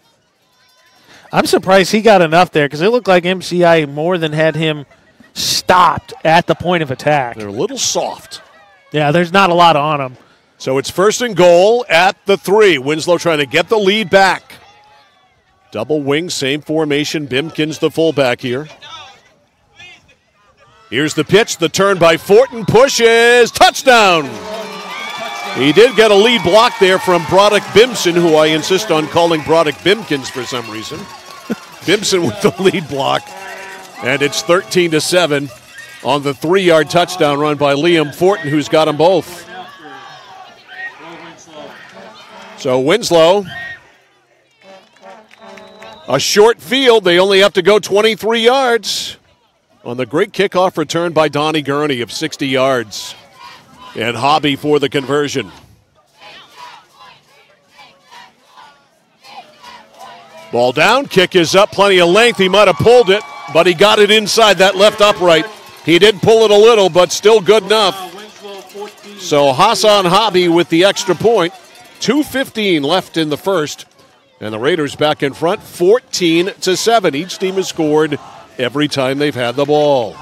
I'm surprised he got enough there because it looked like MCI more than had him stopped at the point of attack. They're a little soft. Yeah, there's not a lot on them. So it's 1st and goal at the 3. Winslow trying to get the lead back. Double wing, same formation. Bimkins the fullback here. Here's the pitch, the turn by Fortin, pushes, touchdown! He did get a lead block there from Broderick Bimson, who I insist on calling Broderick Bimkins for some reason. Bimson with the lead block, and it's 13-7 on the 3-yard touchdown run by Liam Fortin, who's got them both. So Winslow, a short field, they only have to go 23 yards. On the great kickoff return by Donnie Gurney of 60 yards. And Hobby for the conversion. Ball down, kick is up, plenty of length. He might have pulled it, but he got it inside that left upright. He did pull it a little, but still good enough. So Hassan Hobby with the extra point. 2:15 left in the first. And the Raiders back in front, 14-7. Each team has scored every time they've had the ball.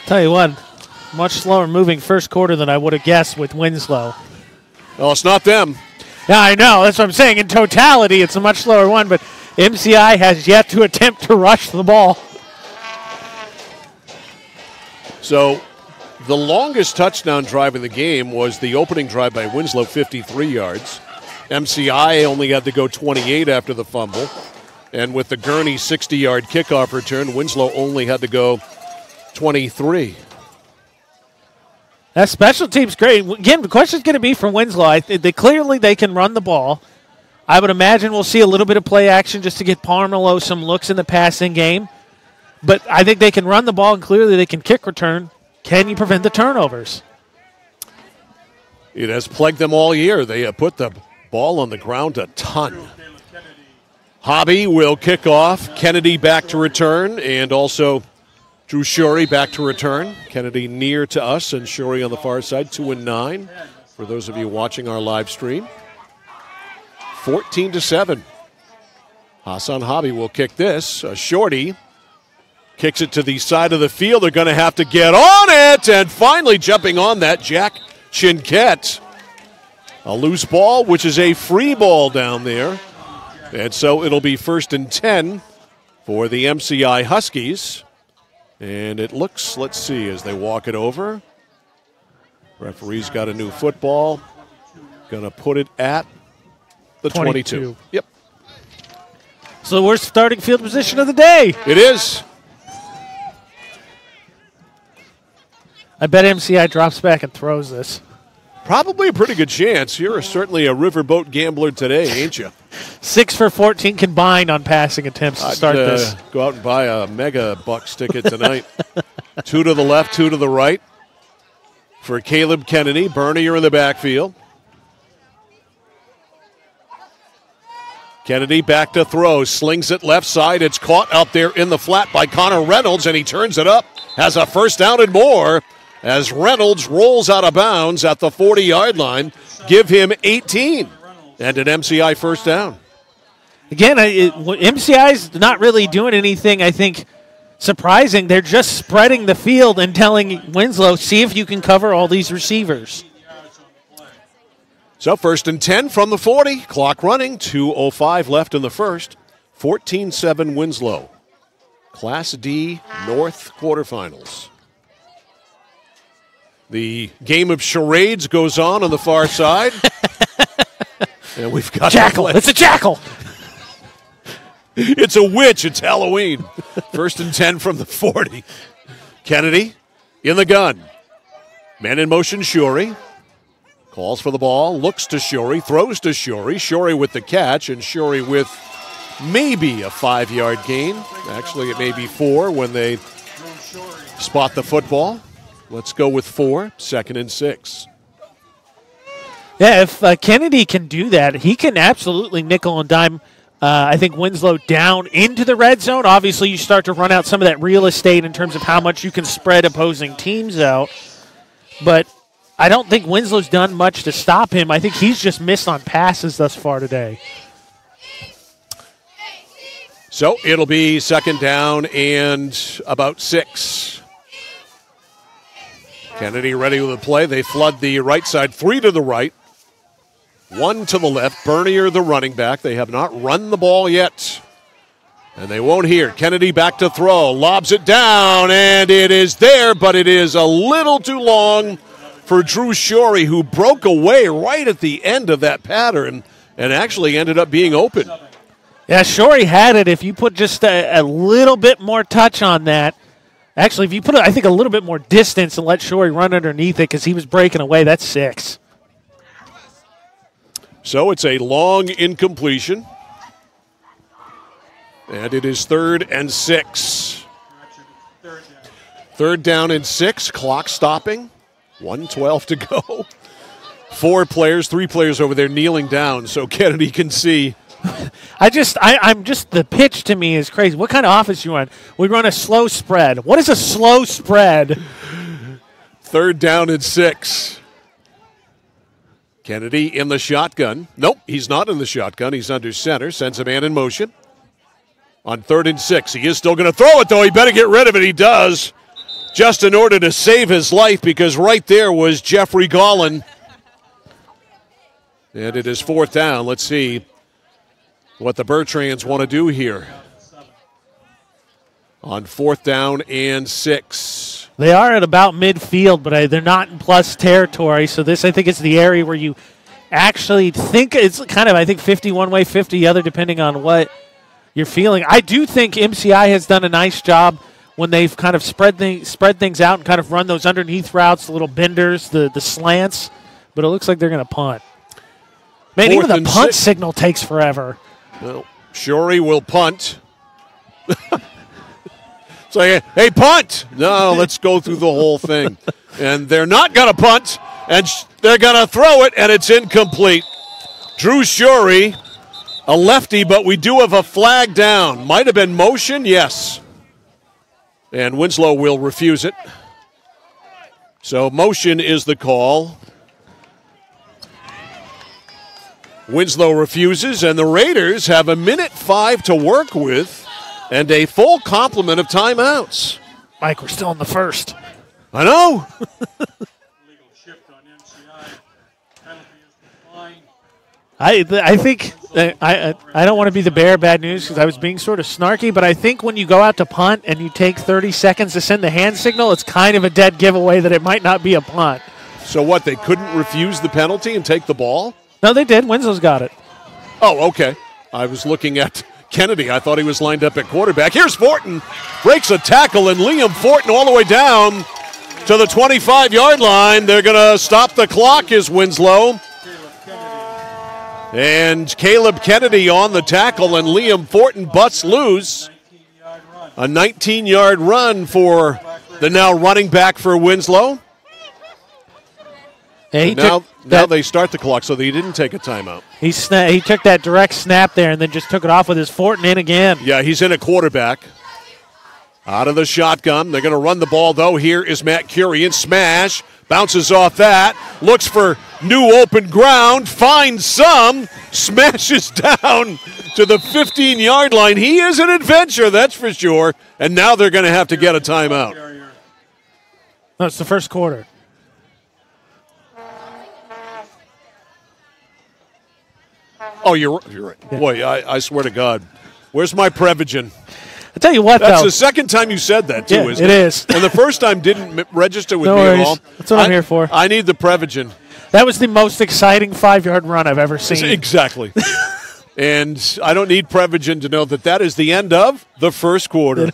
Tell you what, much slower moving first quarter than I would have guessed with Winslow. Well, it's not them. Yeah, I know. That's what I'm saying. In totality, it's a much slower one, but MCI has yet to attempt to rush the ball. So the longest touchdown drive in the game was the opening drive by Winslow, 53 yards. MCI only had to go 28 after the fumble. And with the Gurney 60-yard kickoff return, Winslow only had to go 23. That special team's great. Again, the question's going to be for Winslow. They can run the ball. I would imagine we'll see a little bit of play action just to get Parmelo some looks in the passing game. But I think they can run the ball, and clearly they can kick return. Can you prevent the turnovers? It has plagued them all year. They have put the ball on the ground a ton. Hobby will kick off. Kennedy back to return, and also Drew Shorey back to return. Kennedy near to us, and Shorey on the far side, 2-9 for those of you watching our live stream. 14-7. Hassan Hobby will kick this. Shorty kicks it to the side of the field. They're going to have to get on it, and finally jumping on that, Jack Chinquette. A loose ball, which is a free ball down there. And so it'll be 1st and 10 for the MCI Huskies. And it looks, let's see, as they walk it over. Referee's got a new football. Going to put it at the 22. Yep. So the worst starting field position of the day. It is. I bet MCI drops back and throws this. Probably a pretty good chance. You're certainly a riverboat gambler today, ain't you? 6 for 14 combined on passing attempts to start this. Go out and buy a Mega Bucks ticket tonight. 2 to the left, 2 to the right. For Caleb Kennedy, Bernier in the backfield. Kennedy back to throw, slings it left side. It's caught out there in the flat by Connor Reynolds, and he turns it up. Has a first down and more as Reynolds rolls out of bounds at the 40-yard line. Give him 18 and an MCI first down. Again, MCI's not really doing anything, I think, surprising. They're just spreading the field and telling Winslow, see if you can cover all these receivers. So 1st and 10 from the 40. Clock running. 2:05 left in the first. 14-7 Winslow. Class D North quarterfinals. The game of charades goes on the far side. And we've got jackal. It's a jackal. It's a witch. It's Halloween. 1st and 10 from the 40. Kennedy in the gun. Man in motion, Shorey. Calls for the ball, looks to Shorey, throws to Shorey. Shorey with the catch, and Shorey with maybe a 5-yard gain. Actually, it may be 4 when they spot the football. Let's go with 4, 2nd and 6. Yeah, if Kennedy can do that, he can absolutely nickel and dime, I think, Winslow down into the red zone. Obviously, you start to run out some of that real estate in terms of how much you can spread opposing teams out. But I don't think Winslow's done much to stop him. I think he's just missed on passes thus far today. So it'll be 2nd down and about 6. Kennedy ready with the play. They flood the right side. 3 to the right. 1 to the left. Bernier, the running back. They have not run the ball yet. And they won't here. Kennedy back to throw. Lobs it down, and it is there, but it is a little too long for Drew Shorey, who broke away right at the end of that pattern and actually ended up being open. Yeah, Shorey had it. If you put just a little bit more touch on that, actually, if you put, I think, a little bit more distance and let Shorey run underneath it because he was breaking away, that's 6. So it's a long incompletion. And it is 3rd and 6. 3rd down and 6, clock stopping. 1:12 to go. 4 players, 3 players over there kneeling down so Kennedy can see. I'm just, the pitch to me is crazy. What kind of offense you run? We run a slow spread. What is a slow spread? 3rd down and 6. Kennedy in the shotgun. Nope, he's not in the shotgun. He's under center. Sends a man in motion. On 3rd and 6. He is still going to throw it, though. He better get rid of it. He does. Just in order to save his life, because right there was Jeffrey Gollin. And it is 4th down. Let's see what the Bertrands want to do here. On 4th down and 6. They are at about midfield, but they're not in plus territory. So this, I think, is the area where you actually think it's kind of, I think, 50 one way, 50 the other, depending on what you're feeling. I do think MCI has done a nice job when they've kind of spread things out and kind of run those underneath routes, the little benders, the slants. But it looks like they're going to punt. Man, even the punt signal takes forever. Well, Shorey will punt. Say, hey, punt! No, let's go through the whole thing. And they're not going to punt, and they're going to throw it, and it's incomplete. Drew Shorey, a lefty, but we do have a flag down. Might have been motion, yes. And Winslow will refuse it. So motion is the call. Winslow refuses, and the Raiders have 1:05 to work with and a full complement of timeouts. Mike, we're still in the first. I know. Legal shift on MCI. Penalty is declined. I think I don't want to be the bearer of bad news because I was being sort of snarky, but I think when you go out to punt and you take 30 seconds to send the hand signal, it's kind of a dead giveaway that it might not be a punt. So what, they couldn't refuse the penalty and take the ball? No, they did. Winslow's got it. Oh, okay. I was looking at Kennedy. I thought he was lined up at quarterback. Here's Fortin. Breaks a tackle, and Liam Fortin all the way down to the 25-yard line. They're going to stop the clock is Winslow. And Caleb Kennedy on the tackle, and Liam Fortin busts loose. A 19-yard run for the now running back for Winslow. Yeah, now they start the clock, so they didn't take a timeout. He took that direct snap there and then just took it off with his Fortin in again. Yeah, he's in a quarterback. Out of the shotgun. They're going to run the ball, though. Here is Matt Curian. Smash. Bounces off that. Looks for new open ground. Finds some. Smashes down to the 15-yard line. He is an adventure, that's for sure. And now they're going to have to get a timeout. No, it's the first quarter. Oh, you're right. Yeah. Boy, I swear to God. Where's my Prevagen? I tell you what, that's the second time you said that, too, isn't it? It is. And the first time didn't register with no me worries. at all. That's what I'm here for. I need the Prevagen. That was the most exciting 5-yard run I've ever seen. Exactly. And I don't need Prevagen to know that is the end of the first quarter.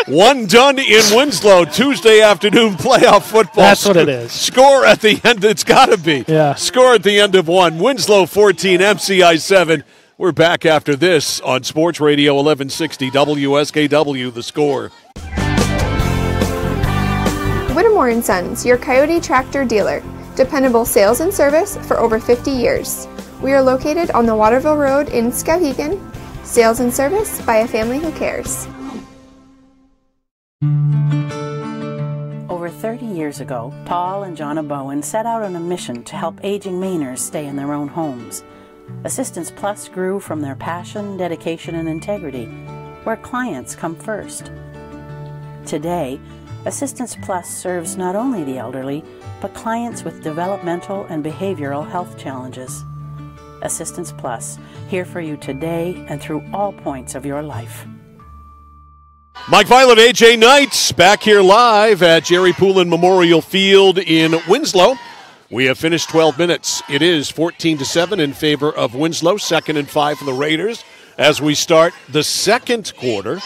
One done in Winslow, Tuesday afternoon playoff football. That's what it is. Score at the end, it's got to be. Yeah. Score at the end of one. Winslow 14, MCI 7. We're back after this on Sports Radio 1160 WSKW, The Score. Whittemore & Sons, your Coyote tractor dealer. Dependable sales and service for over 50 years. We are located on the Waterville Road in Skowhegan. Sales and service by a family who cares. Over 30 years ago, Paul and Jonna Bowen set out on a mission to help aging Mainers stay in their own homes. Assistance Plus grew from their passion, dedication, and integrity, where clients come first. Today, Assistance Plus serves not only the elderly, but clients with developmental and behavioral health challenges. Assistance Plus, here for you today and through all points of your life. Mike Violet, AJ Knight, back here live at Jerry Poulin Memorial Field in Winslow. We have finished 12 minutes. It is 14-7 in favor of Winslow, 2nd and 5 for the Raiders as we start the second quarter.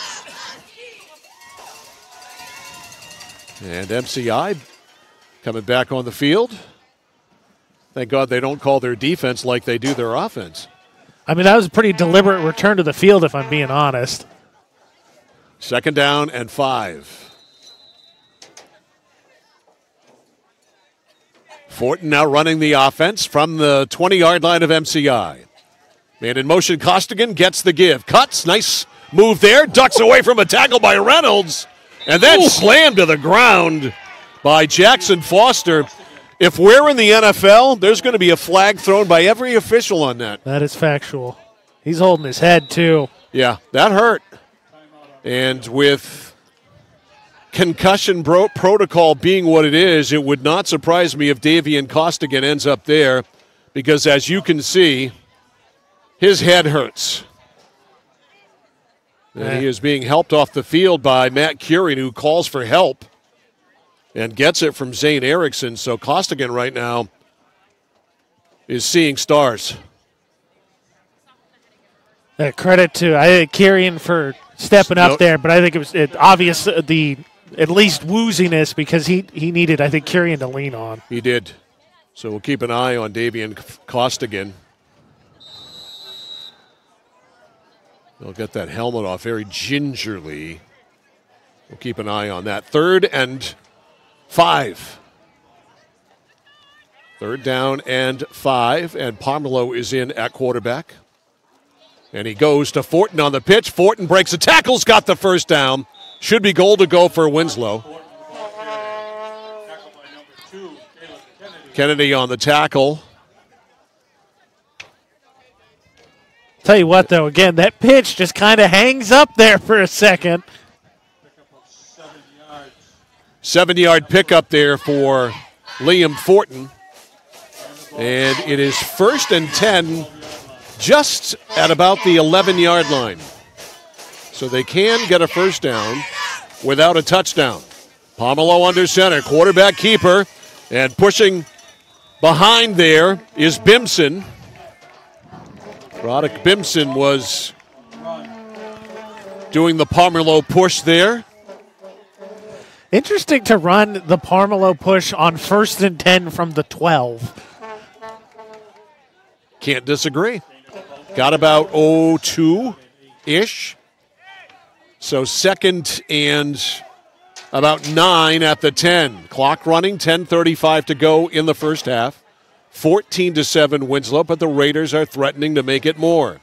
And MCI coming back on the field. Thank God they don't call their defense like they do their offense. I mean, that was a pretty deliberate return to the field, if I'm being honest. 2nd down and 5. Fortin now running the offense from the 20-yard line of MCI. Man in motion, Costigan gets the give. Cuts, nice move there. Ducks away from a tackle by Reynolds. And then slammed to the ground by Jackson Foster. If we're in the NFL, there's going to be a flag thrown by every official on that. That is factual. He's holding his head, too. Yeah, that hurt. And with concussion protocol being what it is, it would not surprise me if Davian Costigan ends up there because, as you can see, his head hurts. And he is being helped off the field by Matt Curian, who calls for help and gets it from Zane Erickson. So Costigan right now is seeing stars. Credit to Kirian for stepping up there, but I think it was obvious the at least wooziness because he needed, I think, Kirian to lean on. He did. So we'll keep an eye on Davian Costigan. He'll get that helmet off very gingerly. We'll keep an eye on that. 3rd and 5. 3rd down and 5, and Pomerleau is in at quarterback. And he goes to Fortin on the pitch. Fortin breaks the tackles, got the first down. Should be goal to go for Winslow. Kennedy on the tackle. Tell you what, though, again, that pitch just kind of hangs up there for a second. 7-yard pickup there for Liam Fortin. And it is 1st and 10, just at about the 11-yard line. So they can get a first down without a touchdown. Pomerleau under center, quarterback keeper, and pushing behind there is Bimson. Roddick Bimson was doing the Pomerleau push there. Interesting to run the Pomerleau push on 1st and 10 from the 12. Can't disagree. Got about 2-ish. So 2nd and about 9 at the 10. Clock running, 10:35 to go in the first half. 14-7 Winslow, but the Raiders are threatening to make it more.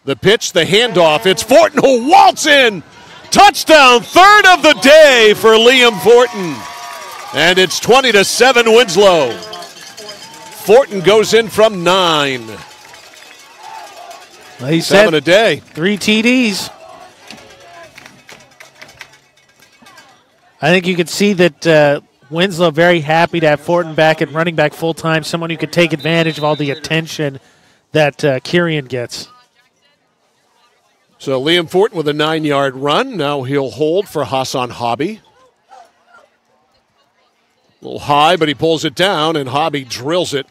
The pitch, the handoff, it's Fortin who waltz in. Touchdown, 3rd of the day for Liam Fortin. And it's 20-7 Winslow. Fortin goes in from 9. Well, he said 7 a day. 3 TDs. I think you could see that Winslow very happy to have Fortin back at running back full-time, someone who could take advantage of all the attention that Kirian gets. So Liam Fortin with a 9-yard run. Now he'll hold for Hassan Hobby. A little high, but he pulls it down, and Hobby drills it.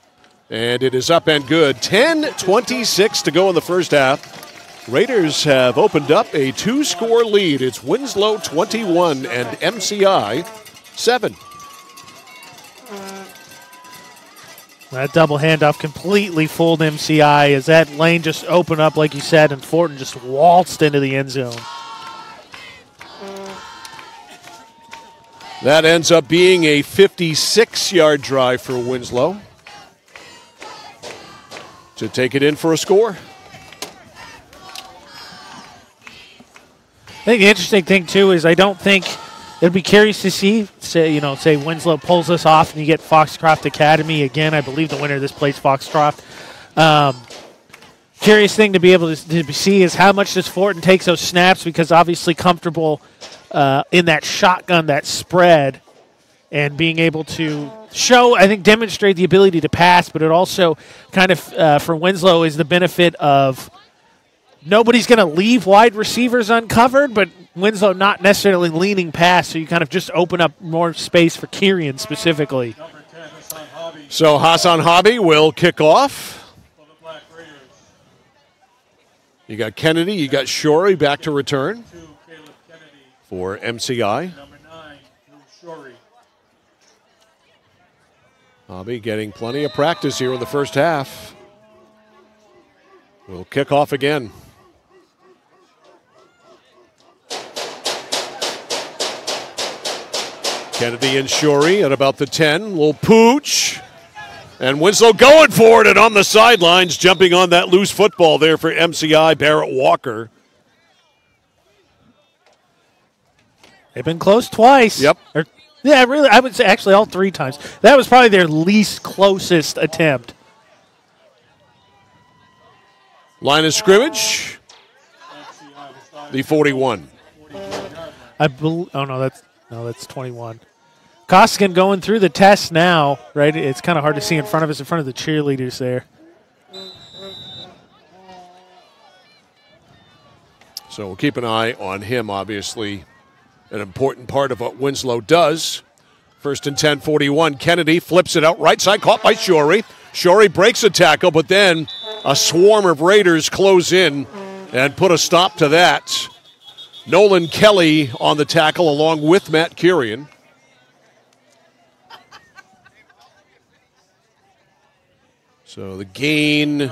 And it is up and good. 10:26 to go in the first half. Raiders have opened up a 2-score lead. It's Winslow 21 and MCI 7. That double handoff completely fooled MCI as that lane just opened up, like you said, and Fortin just waltzed into the end zone. That ends up being a 56-yard drive for Winslow to take it in for a score. I think the interesting thing, too, is I don't think it'd be curious to see, say Winslow pulls this off and you get Foxcroft Academy again. I believe the winner of this plays Foxcroft. Curious thing to be able to see is how much does Fortin take those snaps, because obviously comfortable in that shotgun, that spread, and being able to demonstrate the ability to pass, but it also kind of, for Winslow, is the benefit of nobody's going to leave wide receivers uncovered, but Winslow not necessarily leaning past, so you kind of just open up more space for Kirian specifically. So Hassan Hobby will kick off. You got Kennedy, you got Shorey back to return for MCI. Hobby getting plenty of practice here in the first half. We'll kick off again. Kennedy and Shorey at about the 10. Little pooch. And Winslow going for it and on the sidelines, jumping on that loose football there for MCI, Barrett Walker. They've been close twice. Yep. Yeah, really, I would say actually all 3 times. That was probably their least closest attempt. Line of scrimmage, the 41. That's 21. Costigan going through the test now, right? It's kind of hard to see in front of us, in front of the cheerleaders there. So we'll keep an eye on him, obviously. An important part of what Winslow does. 1st and 10, 41. Kennedy flips it out right side, caught by Shorey. Shorey breaks a tackle, but then a swarm of Raiders close in and put a stop to that. Nolan Kelly on the tackle along with Matt Curian. So the gain.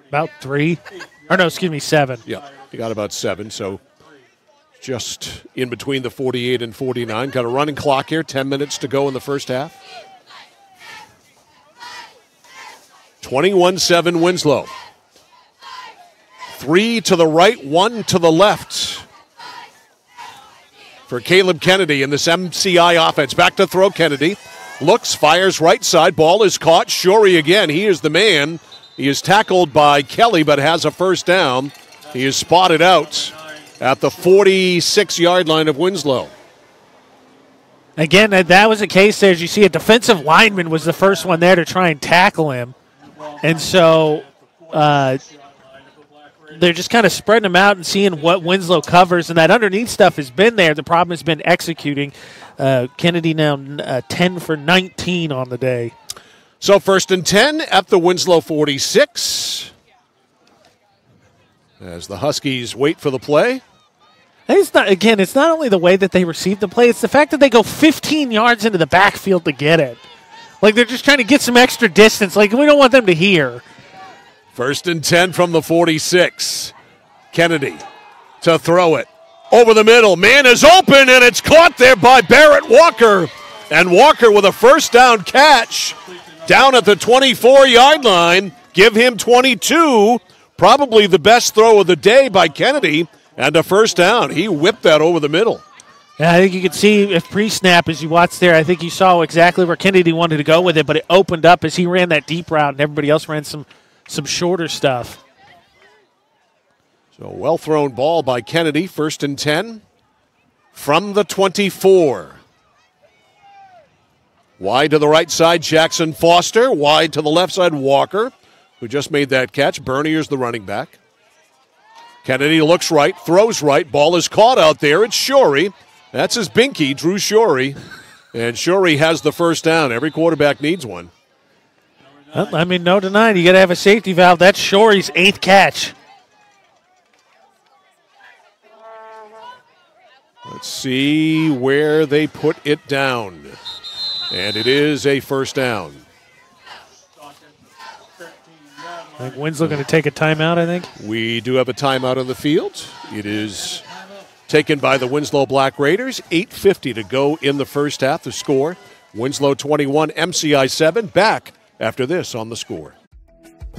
About 3. Or no, excuse me, 7. Yeah, he got about 7. So just in between the 48 and 49. Got a running clock here. 10 minutes to go in the first half. 21-7 Winslow. 3 to the right, 1 to the left for Caleb Kennedy in this MCI offense. Back to throw Kennedy. Looks, fires right side. Ball is caught. Shorey again. He is the man. He is tackled by Kelly but has a first down. He is spotted out at the 46-yard line of Winslow. Again, that was a case there. As you see, a defensive lineman was the first one there to try and tackle him. And so they're just kind of spreading them out and seeing what Winslow covers. And that underneath stuff has been there. The problem has been executing. Kennedy now 10 for 19 on the day. So 1st and 10 at the Winslow 46. As the Huskies wait for the play. And it's not only the way that they receive the play, it's the fact that they go 15 yards into the backfield to get it. Like they're just trying to get some extra distance. Like we don't want them to hear. 1st and 10 from the 46. Kennedy to throw it. Over the middle. Man is open, and it's caught there by Barrett Walker. And Walker with a first down catch down at the 24-yard line. Give him 22. Probably the best throw of the day by Kennedy. And a first down. He whipped that over the middle. Yeah, I think you could see if pre-snap as you watched there, I think you saw exactly where Kennedy wanted to go with it, but it opened up as he ran that deep route and everybody else ran some shorter stuff. So well-thrown ball by Kennedy, 1st and 10 from the 24. Wide to the right side, Jackson Foster. Wide to the left side, Walker, who just made that catch. Bernier's the running back. Kennedy looks right, throws right. Ball is caught out there. It's Shorey. That's his binky, Drew Shorey. And Shorey has the first down. Every quarterback needs one. Well, I mean, no denying. You got to have a safety valve. That's Shorey's 8th catch. Let's see where they put it down. And it is a first down. I think Winslow going to take a timeout, I think. We do have a timeout on the field. It is taken by the Winslow Black Raiders. 8:50 to go in the first half. The score, Winslow 21, MCI 7. Back after this on The Score.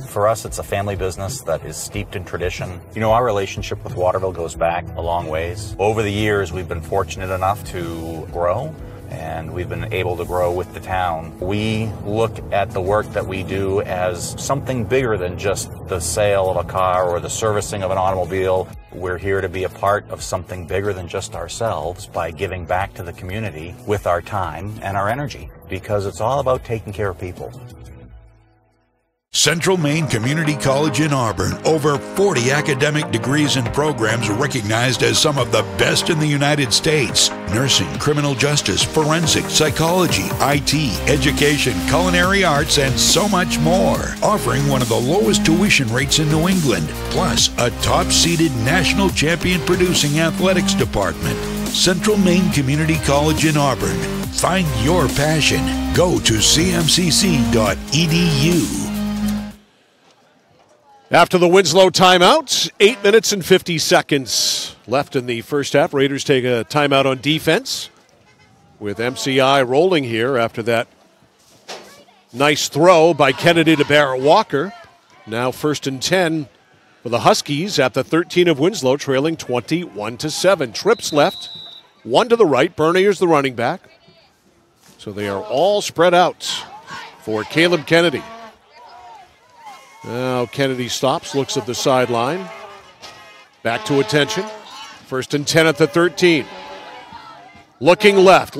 For us, it's a family business that is steeped in tradition. You know, our relationship with Waterville goes back a long ways. Over the years, we've been fortunate enough to grow, and we've been able to grow with the town. We look at the work that we do as something bigger than just the sale of a car or the servicing of an automobile. We're here to be a part of something bigger than just ourselves by giving back to the community with our time and our energy, because it's all about taking care of people. Central Maine Community College in Auburn. Over 40 academic degrees and programs recognized as some of the best in the United States. Nursing, criminal justice, forensic, psychology, IT, education, culinary arts, and so much more. Offering one of the lowest tuition rates in New England. Plus, a top-seeded national champion producing athletics department. Central Maine Community College in Auburn. Find your passion. Go to cmcc.edu. After the Winslow timeout, 8 minutes and 50 seconds left in the first half. Raiders take a timeout on defense with MCI rolling here after that nice throw by Kennedy to Barrett Walker. Now 1st and 10 for the Huskies at the 13 of Winslow, trailing 21-7. Trips left, 1 to the right. Bernier's the running back. So they are all spread out for Caleb Kennedy. Now Kennedy stops, looks at the sideline. Back to attention. 1st and 10 at the 13. Looking left,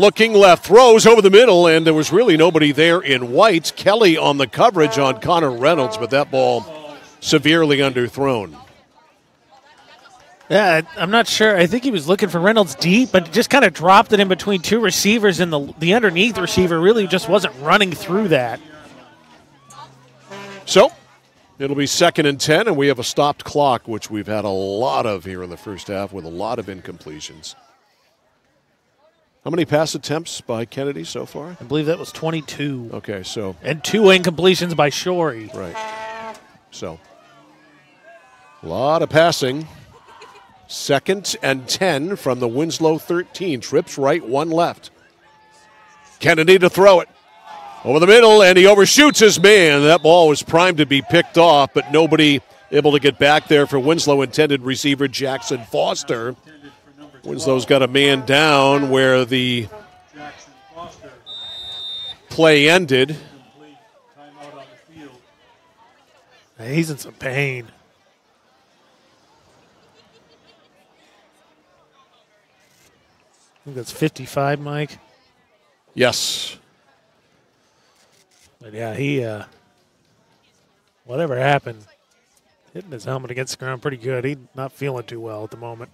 throws over the middle, and there was really nobody there in white. Kelly on the coverage on Connor Reynolds, but that ball severely underthrown. Yeah, I'm not sure. I think he was looking for Reynolds deep, but just kind of dropped it in between two receivers, and the underneath receiver really just wasn't running through that. So, It'll be 2nd and 10, and we have a stopped clock, which we've had a lot of here in the first half with a lot of incompletions. How many pass attempts by Kennedy so far? I believe that was 22. Okay, so. And 2 incompletions by Shorey. Right. So, a lot of passing. 2nd and 10 from the Winslow 13. Trips right, 1 left. Kennedy to throw it. Over the middle, and he overshoots his man. That ball was primed to be picked off, but nobody able to get back there for Winslow intended receiver Jackson Foster. Winslow's got a man down where the play ended. He's in some pain. I think that's 55, Mike. Yes. But yeah, he, whatever happened, hitting his helmet against the ground pretty good. He's not feeling too well at the moment.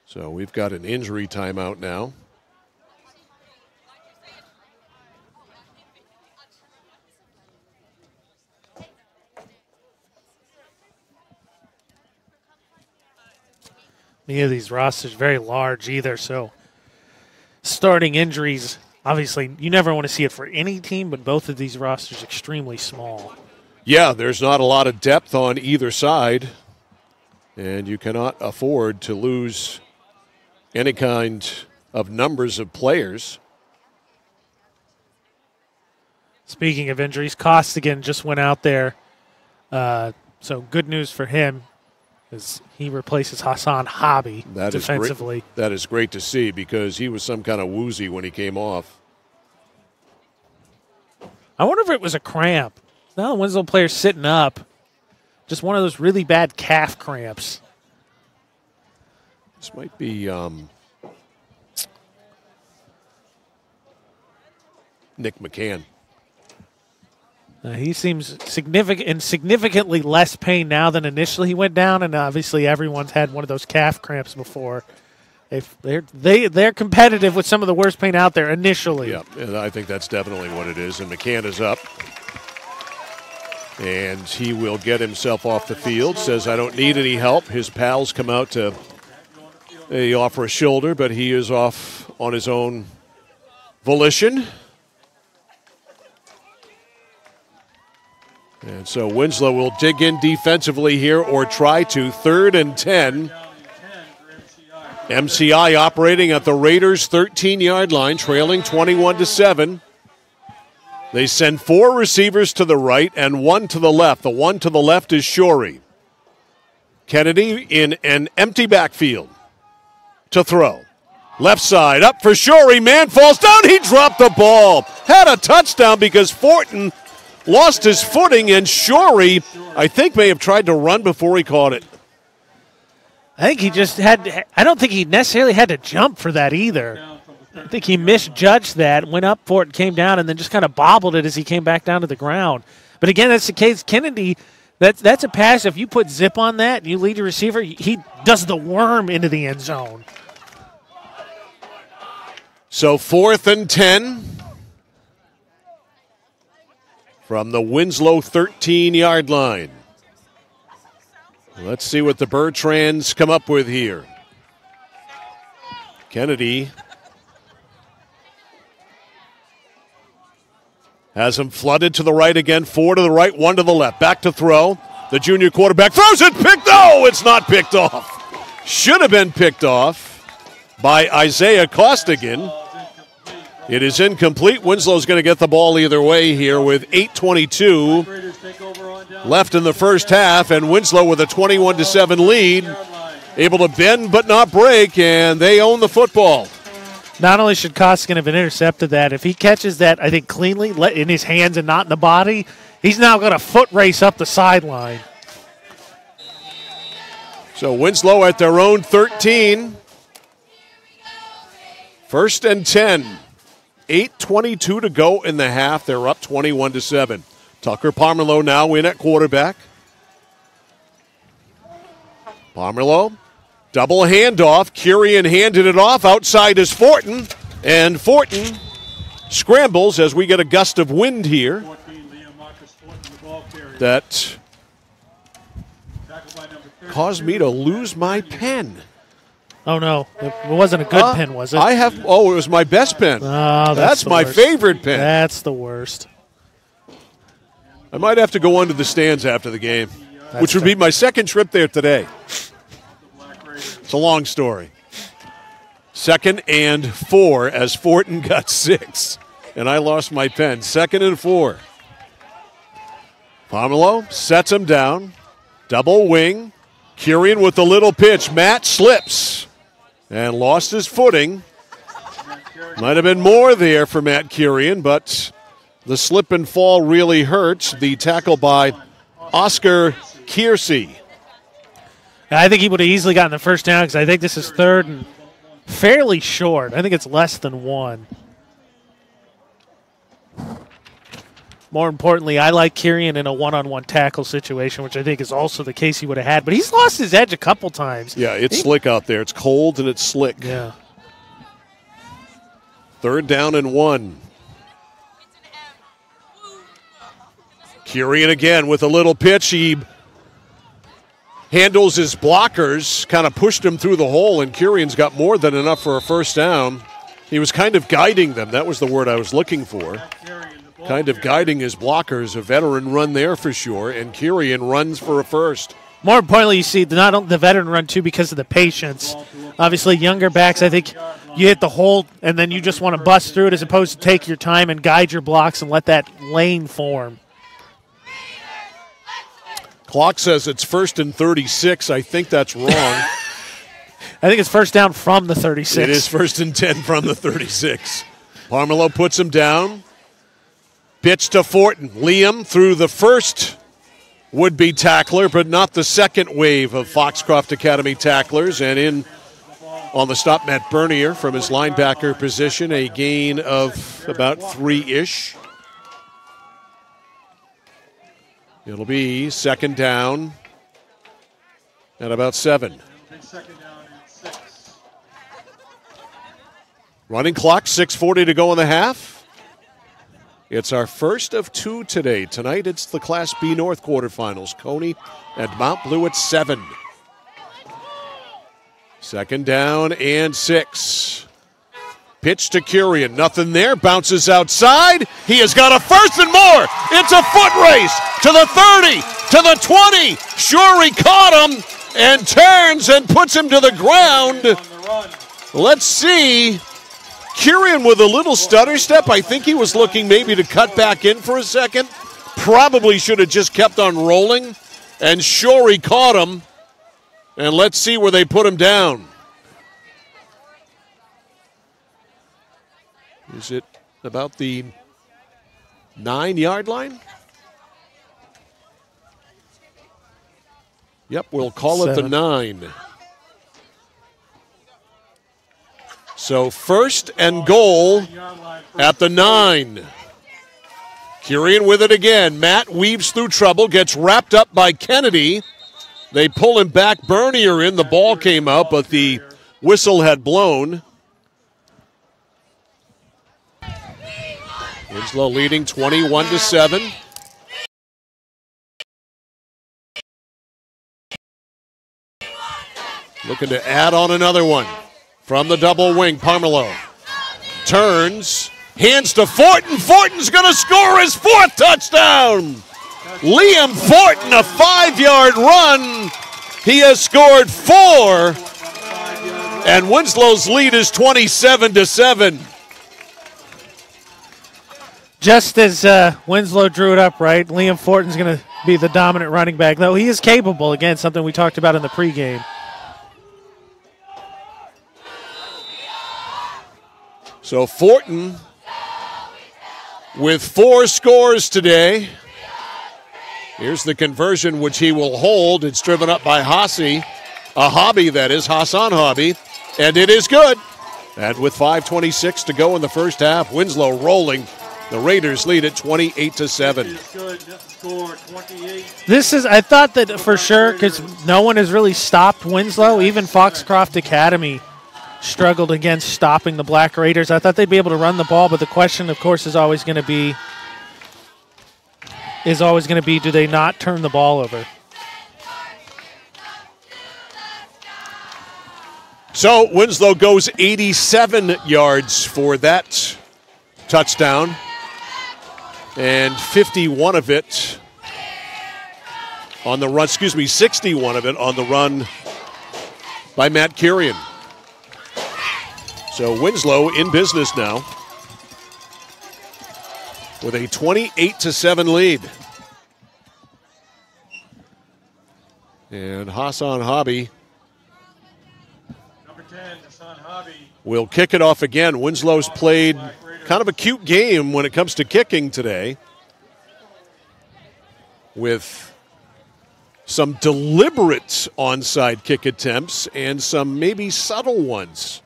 So we've got an injury timeout now. Many of these rosters very large either, so starting injuries, obviously, you never want to see it for any team, but both of these rosters extremely small. Yeah, there's not a lot of depth on either side, and you cannot afford to lose any kind of numbers of players. Speaking of injuries, Costigan just went out there, so good news for him. As he replaces Hassan Hobby defensively. That is great to see because he was some kind of woozy when he came off. I wonder if it was a cramp. Now the Winslow player's sitting up. Just one of those really bad calf cramps. This might be Nick McCann. He seems significantly less pain now than initially he went down, and obviously everyone's had one of those calf cramps before. They're competitive with some of the worst pain out there initially. Yeah, and I think that's definitely what it is. And McCann is up, and he will get himself off the field. Says, I don't need any help. His pals come out to offer a shoulder, but he is off on his own volition. And so Winslow will dig in defensively here or try to. 3rd and 10. MCI operating at the Raiders' 13-yard line, trailing 21-7. They send 4 receivers to the right and 1 to the left. The one to the left is Shorey. Kennedy in an empty backfield to throw. Left side up for Shorey. Man falls down. He dropped the ball. Had a touchdown because Fortin lost his footing, and Shorey, I think, may have tried to run before he caught it. I think he just had – I don't think he necessarily had to jump for that either. I think he misjudged that, went up for it, came down, and then just kind of bobbled it as he came back down to the ground. But again, that's the case. Kennedy, that's a pass. If you put zip on that and you lead your receiver, he does the worm into the end zone. So 4th and 10. From the Winslow 13-yard line. Let's see what the Bertrands come up with here. Kennedy has him flooded to the right again. 4 to the right, 1 to the left. Back to throw. The junior quarterback throws it. Picked. No, it's not picked off. Should have been picked off by Isaiah Costigan. It is incomplete. Winslow's going to get the ball either way here with 8:22 left in the first half, and Winslow with a 21-7 lead, able to bend but not break, and they own the football. Not only should Costigan have intercepted that, if he catches that, I think, cleanly in his hands and not in the body, he's now got a foot race up the sideline. So Winslow at their own 13. 1st and 10. 8:22 to go in the half. They're up 21-7. Tucker Pomerleau now in at quarterback. Pomerleau, double handoff. Curian handed it off. Outside is Fortin. And Fortin scrambles as we get a gust of wind here. That caused me to lose my pen. Oh, no. It wasn't a good pen, was it? It was my best pen. Oh, that's my favorite pen. That's the worst. I might have to go under the stands after the game, which would be my second trip there today. It's a long story. 2nd and 4 as Fortin got 6, and I lost my pen. 2nd and 4. Pomelo sets him down. Double wing. Kurian with the little pitch. Matt slips and lost his footing. Might have been more there for Matt Kurian, but the slip and fall really hurts. The tackle by Oscar Kiersey. I think he would have easily gotten the first down because I think this is 3rd and fairly short. I think it's less than 1. More importantly, I like Kurian in a one-on-one tackle situation, which I think is also the case he would have had. But he's lost his edge a couple times. Yeah, it's slick out there. It's cold and it's slick. Yeah. 3rd down and 1. Kurian again with a little pitch. He handles his blockers, kind of pushed him through the hole, and Kurian's got more than enough for a first down. He was kind of guiding them. That was the word I was looking for. Kind of guiding his blockers. A veteran run there for sure, and Kurian runs for a first. More importantly, you see not the veteran run, too, because of the patience. Obviously, younger backs, I think you hit the hole, and then you just want to bust through it as opposed to take your time and guide your blocks and let that lane form. Clock says it's 1st and 36. I think that's wrong. I think it's first down from the 36. It is 1st and 10 from the 36. Pomelo puts him down. Pitch to Fortin. Liam through the first would-be tackler, but not the second wave of Foxcroft Academy tacklers. And in on the stop, Matt Bernier from his linebacker position, a gain of about 3-ish. It'll be 2nd down at about 7. Running clock, 6:40 to go in the half. It's our first of 2 today. Tonight it's the Class B North quarterfinals. Coney and Mount Blue at 7. 2nd down and 6. Pitch to Kurian. Nothing there. Bounces outside. He has got a first and more. It's a foot race to the 30, to the 20. Shorey caught him and turns and puts him to the ground. Let's see. Kurian with a little stutter step. I think he was looking maybe to cut back in for a second. Probably should have just kept on rolling. And Shorey caught him. And let's see where they put him down. Is it about the 9-yard line? Yep, we'll call it the 9. So 1st and goal at the 9. Kurian with it again. Matt weaves through trouble, gets wrapped up by Kennedy. They pull him back. Bernier in. The ball came out, but the whistle had blown. Winslow leading 21-7. Looking to add on another one. From the double wing, Pomelo turns, hands to Fortin. Fortin's going to score his 4th touchdown. Liam Fortin, a 5-yard run. He has scored 4, and Winslow's lead is 27-7. Just as Winslow drew it up, right, Liam Fortin's going to be the dominant running back, though he is capable, again, something we talked about in the pregame. So Fortin with 4 scores today. Here's the conversion, which he will hold. It's driven up by Hassan Hobby, that is, Hassan Hobby, and it is good. And with 5:26 to go in the first half, Winslow rolling. The Raiders lead at 28-7. This is, I thought that for sure, because no one has really stopped Winslow, even Foxcroft Academy struggled against stopping the Black Raiders. I thought they'd be able to run the ball, but the question, of course, is always going to be, do they not turn the ball over? So Winslow goes 87 yards for that touchdown, and 51 of it on the run, 61 of it on the run by Matt Kirian. So Winslow in business now with a 28-7 lead. And Hassan Hobby will kick it off again. Winslow's played kind of a cute game when it comes to kicking today, with some deliberate onside kick attempts and some maybe subtle ones,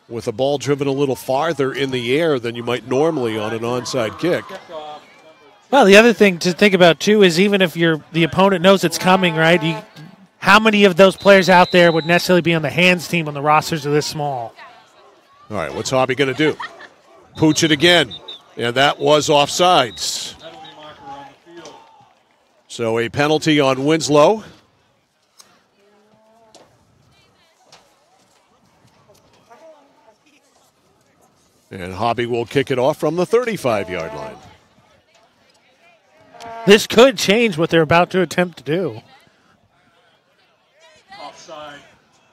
with the ball driven a little farther in the air than you might normally on an onside kick. Well, the other thing to think about, too, is even if the opponent knows it's coming, right, how many of those players out there would necessarily be on the hands team when the rosters are this small? All right, what's Hobby going to do? Pooch it again, and that was offsides. So a penalty on Winslow. And Hobby will kick it off from the 35-yard line. This could change what they're about to attempt to do. Offside.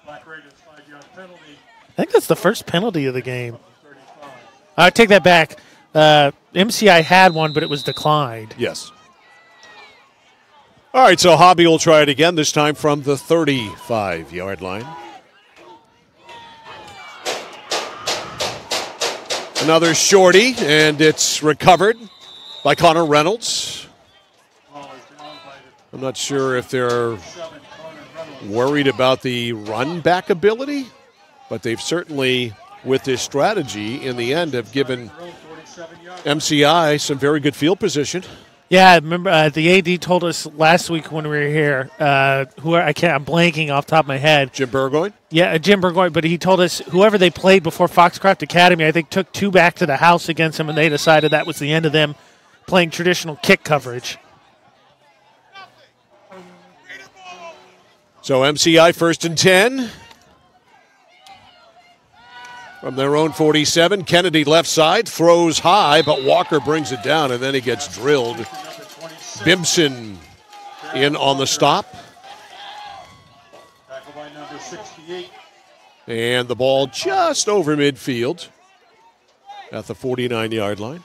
Black Raiders 5-yard penalty. I think that's the first penalty of the game. I take that back. MCI had one, but it was declined. Yes. All right, so Hobby will try it again, this time from the 35-yard line. Another shorty, and it's recovered by Connor Reynolds. I'm not sure if they're worried about the run-back ability, but they've certainly, with this strategy, in the end, have given MCI some very good field position. Yeah, I remember the AD told us last week when we were here, I'm blanking off the top of my head. Jim Burgoyne? Yeah, Jim Burgoyne, but he told us whoever they played before Foxcroft Academy, I think, took 2 back to the house against them, and they decided that was the end of them playing traditional kick coverage. So MCI 1st and 10. From their own 47, Kennedy left side, throws high, but Walker brings it down, and then he gets drilled. Bimson in on the stop. And the ball just over midfield at the 49-yard line.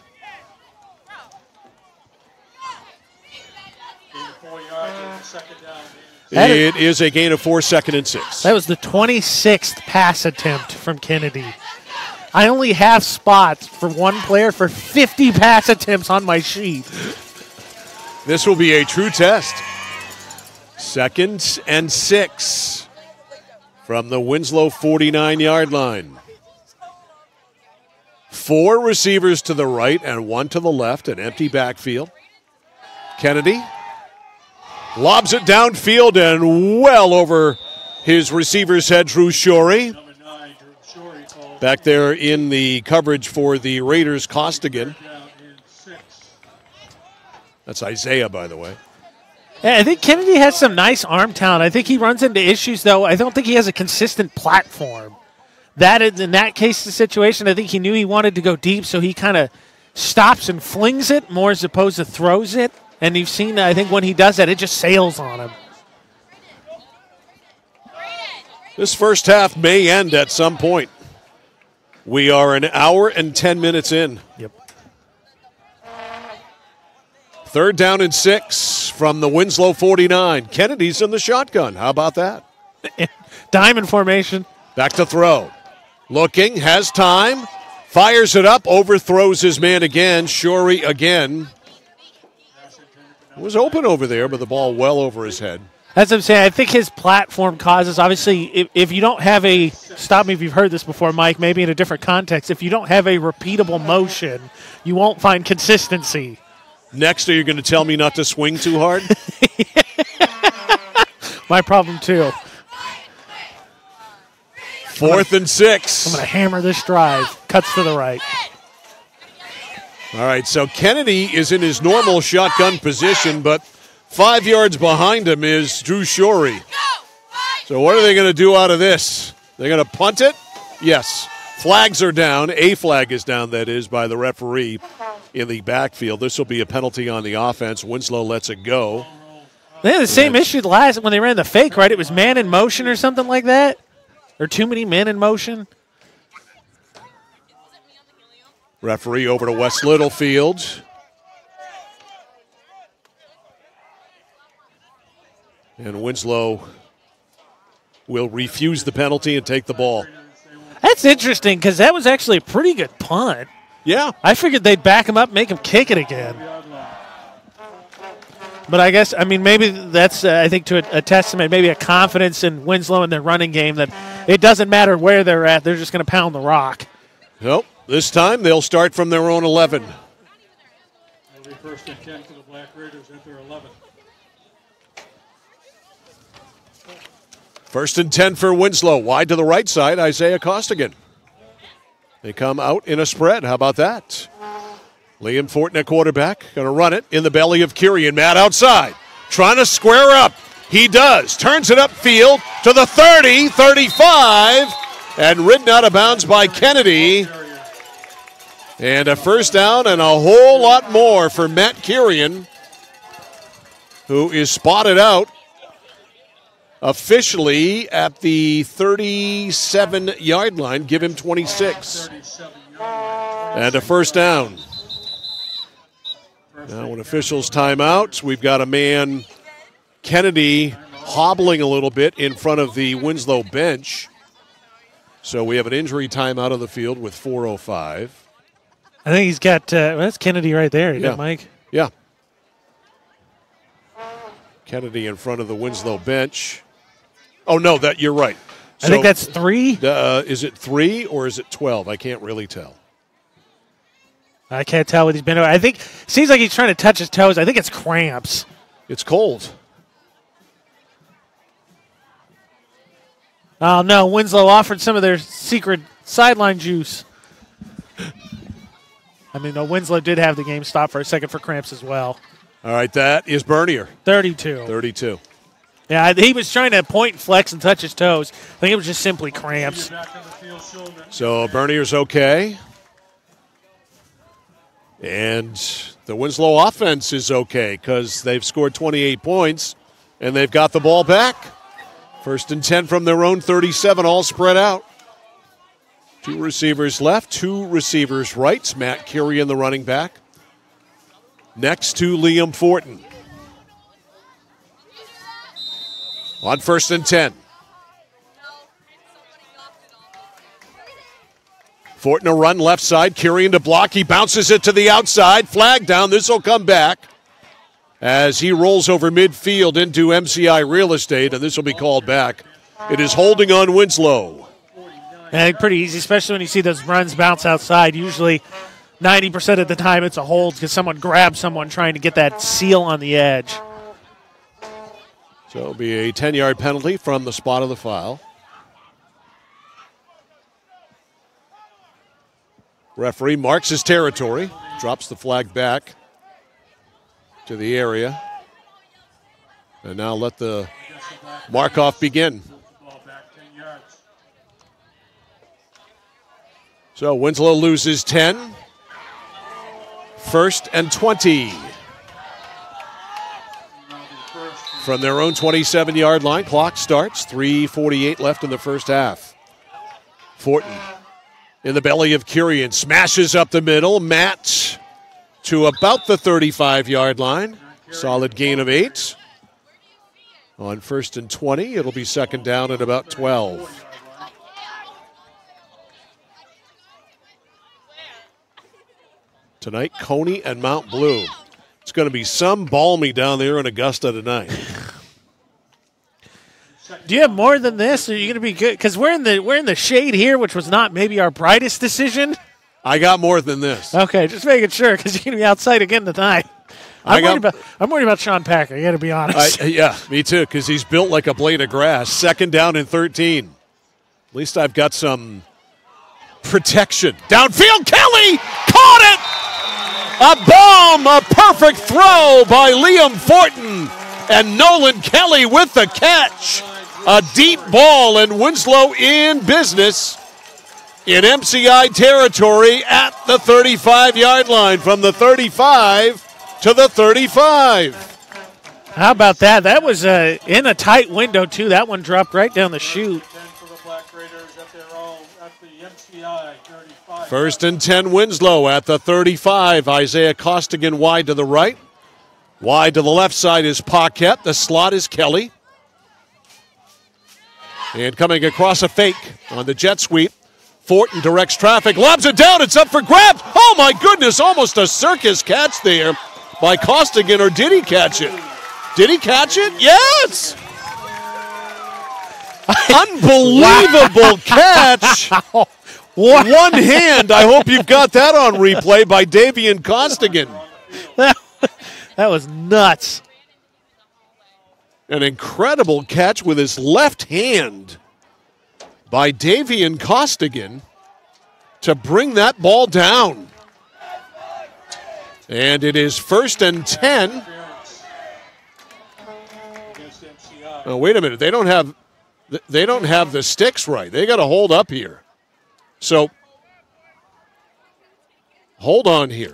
It is a gain of 4, 2nd and 6. That was the 26th pass attempt from Kennedy. I only have spots for one player for 50 pass attempts on my sheet. This will be a true test. 2nd and 6 from the Winslow 49-yard line. 4 receivers to the right and 1 to the left, an empty backfield. Kennedy lobs it downfield and well over his receiver's head, Drew Shorey. Back there in the coverage for the Raiders, Costigan. That's Isaiah, by the way. Yeah, I think Kennedy has some nice arm talent. I think he runs into issues, though. I don't think he has a consistent platform. That is, in that case, the situation, I think he knew he wanted to go deep, so he kind of stops and flings it more as opposed to throws it. And you've seen, I think, when he does that, it just sails on him. This first half may end at some point. We are an hour and 10 minutes in. Yep. 3rd down and 6 from the Winslow 49. Kennedy's in the shotgun. How about that? Diamond formation. Back to throw. Looking, has time, fires it up, overthrows his man again. Shorey again. It was open over there, but the ball well over his head. As I'm saying, I think his platform causes, obviously, if you don't have a, stop me if you've heard this before, Mike, maybe in a different context, if you don't have a repeatable motion, you won't find consistency. Next, are you going to tell me not to swing too hard? My problem, too. 4th and 6. I'm going to hammer this drive. Cuts to the right. All right, so Kennedy is in his normal shotgun position, but 5 yards behind him is Drew Shorey. So what are they going to do out of this? They're going to punt it? Yes. Flags are down. A flag is down, that is, by the referee in the backfield. This will be a penalty on the offense. Winslow lets it go. They had the same issue last when they ran the fake, right? It was man in motion or something like that? Or too many men in motion? Referee over to West Littlefield. And Winslow will refuse the penalty and take the ball. That's interesting because that was actually a pretty good punt. Yeah. I figured they'd back him up, make him kick it again. But I guess, maybe that's, I think, to a testament, maybe a confidence in Winslow and their running game that it doesn't matter where they're at, they're just going to pound the rock. Nope. This time they'll start from their own 11. It'll be 1st and 10 for the Black Raiders at their 11. 1st and 10 for Winslow. Wide to the right side, Isaiah Costigan. They come out in a spread. How about that? Liam Fortin at quarterback. Going to run it in the belly of Kyrian. Matt outside. Trying to square up. He does. Turns it upfield to the 30, 35, and ridden out of bounds by Kennedy. And a first down and a whole lot more for Matt Kyrian, who is spotted out officially at the 37-yard line. Give him 26. And a first down. Now when officials time out, we've got a man, Kennedy, hobbling a little bit in front of the Winslow bench. So we have an injury timeout on the field with 4:05. I think he's got, that's Kennedy right there, isn't it, Mike? Yeah. Kennedy in front of the Winslow bench. Oh, no, you're right. I think that's 3. Is it 3 or is it 12? I can't really tell. I can't tell what he's been. I think, seems like he's trying to touch his toes. I think it's cramps. It's cold. Oh, no, Winslow offered some of their secret sideline juice. Winslow did have the game stopped for a second for cramps as well. All right, that is Bernier. 32. Yeah, he was trying to point, flex, and touch his toes. I think it was just simply cramps. So Bernier's okay. And the Winslow offense is okay because they've scored 28 points and they've got the ball back. 1st and 10 from their own 37, all spread out. 2 receivers left, 2 receivers right. Matt Kyrian, the running back. Next to Liam Fortin. On 1st and 10. Fortin a run left side. Kyrian to block. He bounces it to the outside. Flag down. This will come back as he rolls over midfield into MCI real estate, and this will be called back. It is holding on Winslow. And pretty easy, especially when you see those runs bounce outside. Usually 90% of the time it's a hold because someone grabs someone trying to get that seal on the edge. So it'll be a 10-yard penalty from the spot of the foul. Referee marks his territory, drops the flag back to the area. And now let the mark-off begin. So Winslow loses 10. 1st and 20. From their own 27-yard line. Clock starts. 3:48 left in the first half. Fortin in the belly of Kyrian. Smashes up the middle. Matt to about the 35-yard line. Solid gain of 8. On 1st and 20, it'll be 2nd down at about 12. Tonight, Coney and Mount Blue. It's going to be some balmy down there in Augusta tonight. Do you have more than this? Or are you going to be good? Because we're in the shade here, which was not maybe our brightest decision. I got more than this. Okay, just making sure because you're going to be outside again tonight. I'm worried about Sean Packer. You got to be honest. Yeah, me too. Because he's built like a blade of grass. 2nd down and 13. At least I've got some protection. Downfield, Kelly caught it! A bomb, a perfect throw by Liam Fortin. And Nolan Kelly with the catch. A deep ball, and Winslow in business in MCI territory at the 35-yard line. From the 35 to the 35. How about that? That was in a tight window, too. That one dropped right down the chute. First and 10, Winslow at the 35. Isaiah Costigan wide to the right. Wide to the left side is Paquette. The slot is Kelly. And coming across a fake on the jet sweep. Fortin directs traffic, lobs it down. It's up for grabs. Oh, my goodness, almost a circus catch there by Costigan, or did he catch it? Did he catch it? Yes! Unbelievable catch. One hand. I hope you've got that on replay by Davian Costigan. That was nuts. An incredible catch with his left hand by Davian Costigan to bring that ball down. And it is first and 10. Oh, wait a minute. They don't have the sticks right. They got to hold up here. So hold on here.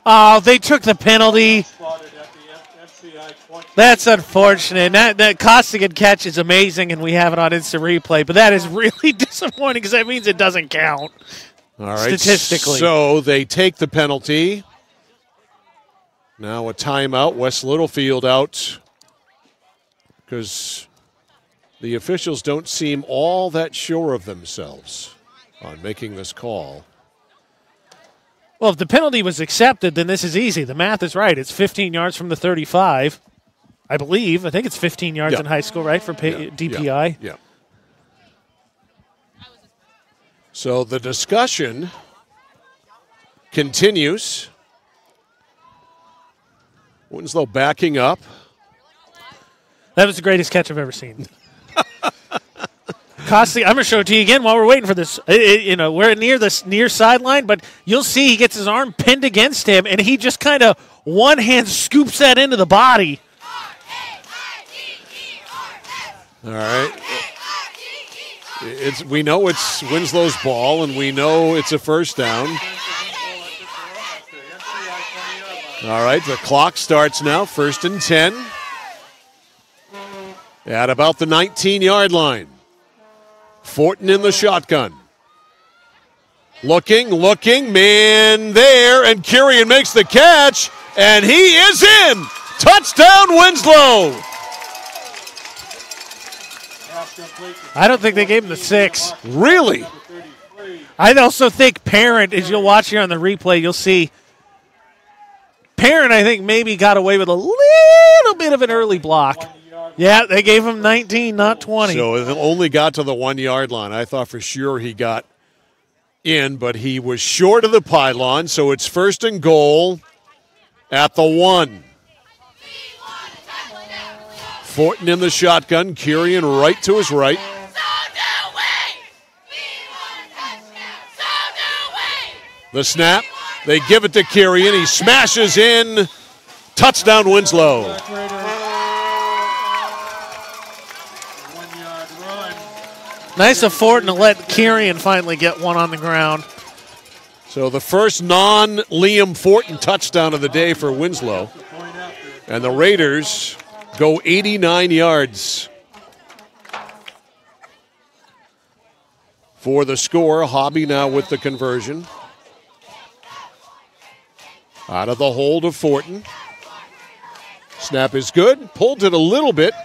Oh, they took the penalty. That's unfortunate. That Costigan catch is amazing, and we have it on instant replay, but that is really disappointing because that means it doesn't count. All right. Statistically. So they take the penalty. Now a timeout. West Littlefield out because the officials don't seem all that sure of themselves on making this call. Well, if the penalty was accepted, then this is easy. The math is right. It's 15 yards from the 35, I believe. I think it's 15 yards in high school, right, for DPI? Yeah. So the discussion continues. Winslow backing up. That was the greatest catch I've ever seen. Costigan, I'm going to show it to you again while we're waiting for this. We're near the near sideline, but you'll see he gets his arm pinned against him, and he just kind of one hand scoops that into the body. All right. We know it's Winslow's ball, and we know it's a first down. All right, the clock starts now, first and 10. At about the 19-yard line. Fortin in the shotgun. Looking, man there, and Kurian makes the catch, and he is in! Touchdown, Winslow! I don't think they gave him the 6. Really? I also think Parent, as you'll watch here on the replay, you'll see Parent, I think, maybe got away with a little bit of an early block. Yeah, they gave him 19, not 20. So it only got to the 1-yard line. I thought for sure he got in, but he was short of the pylon, so it's first and goal at the 1. Fortin in the shotgun, Kurian right to his right. The snap, they give it to Kurian. He smashes in. Touchdown, Winslow. Nice of Fortin to let Kurian finally get one on the ground. So the first non-Liam Fortin touchdown of the day for Winslow. And the Raiders go 89 yards for the score. Hobby now with the conversion. Out of the hold of Fortin. Snap is good. Pulled it a little bit.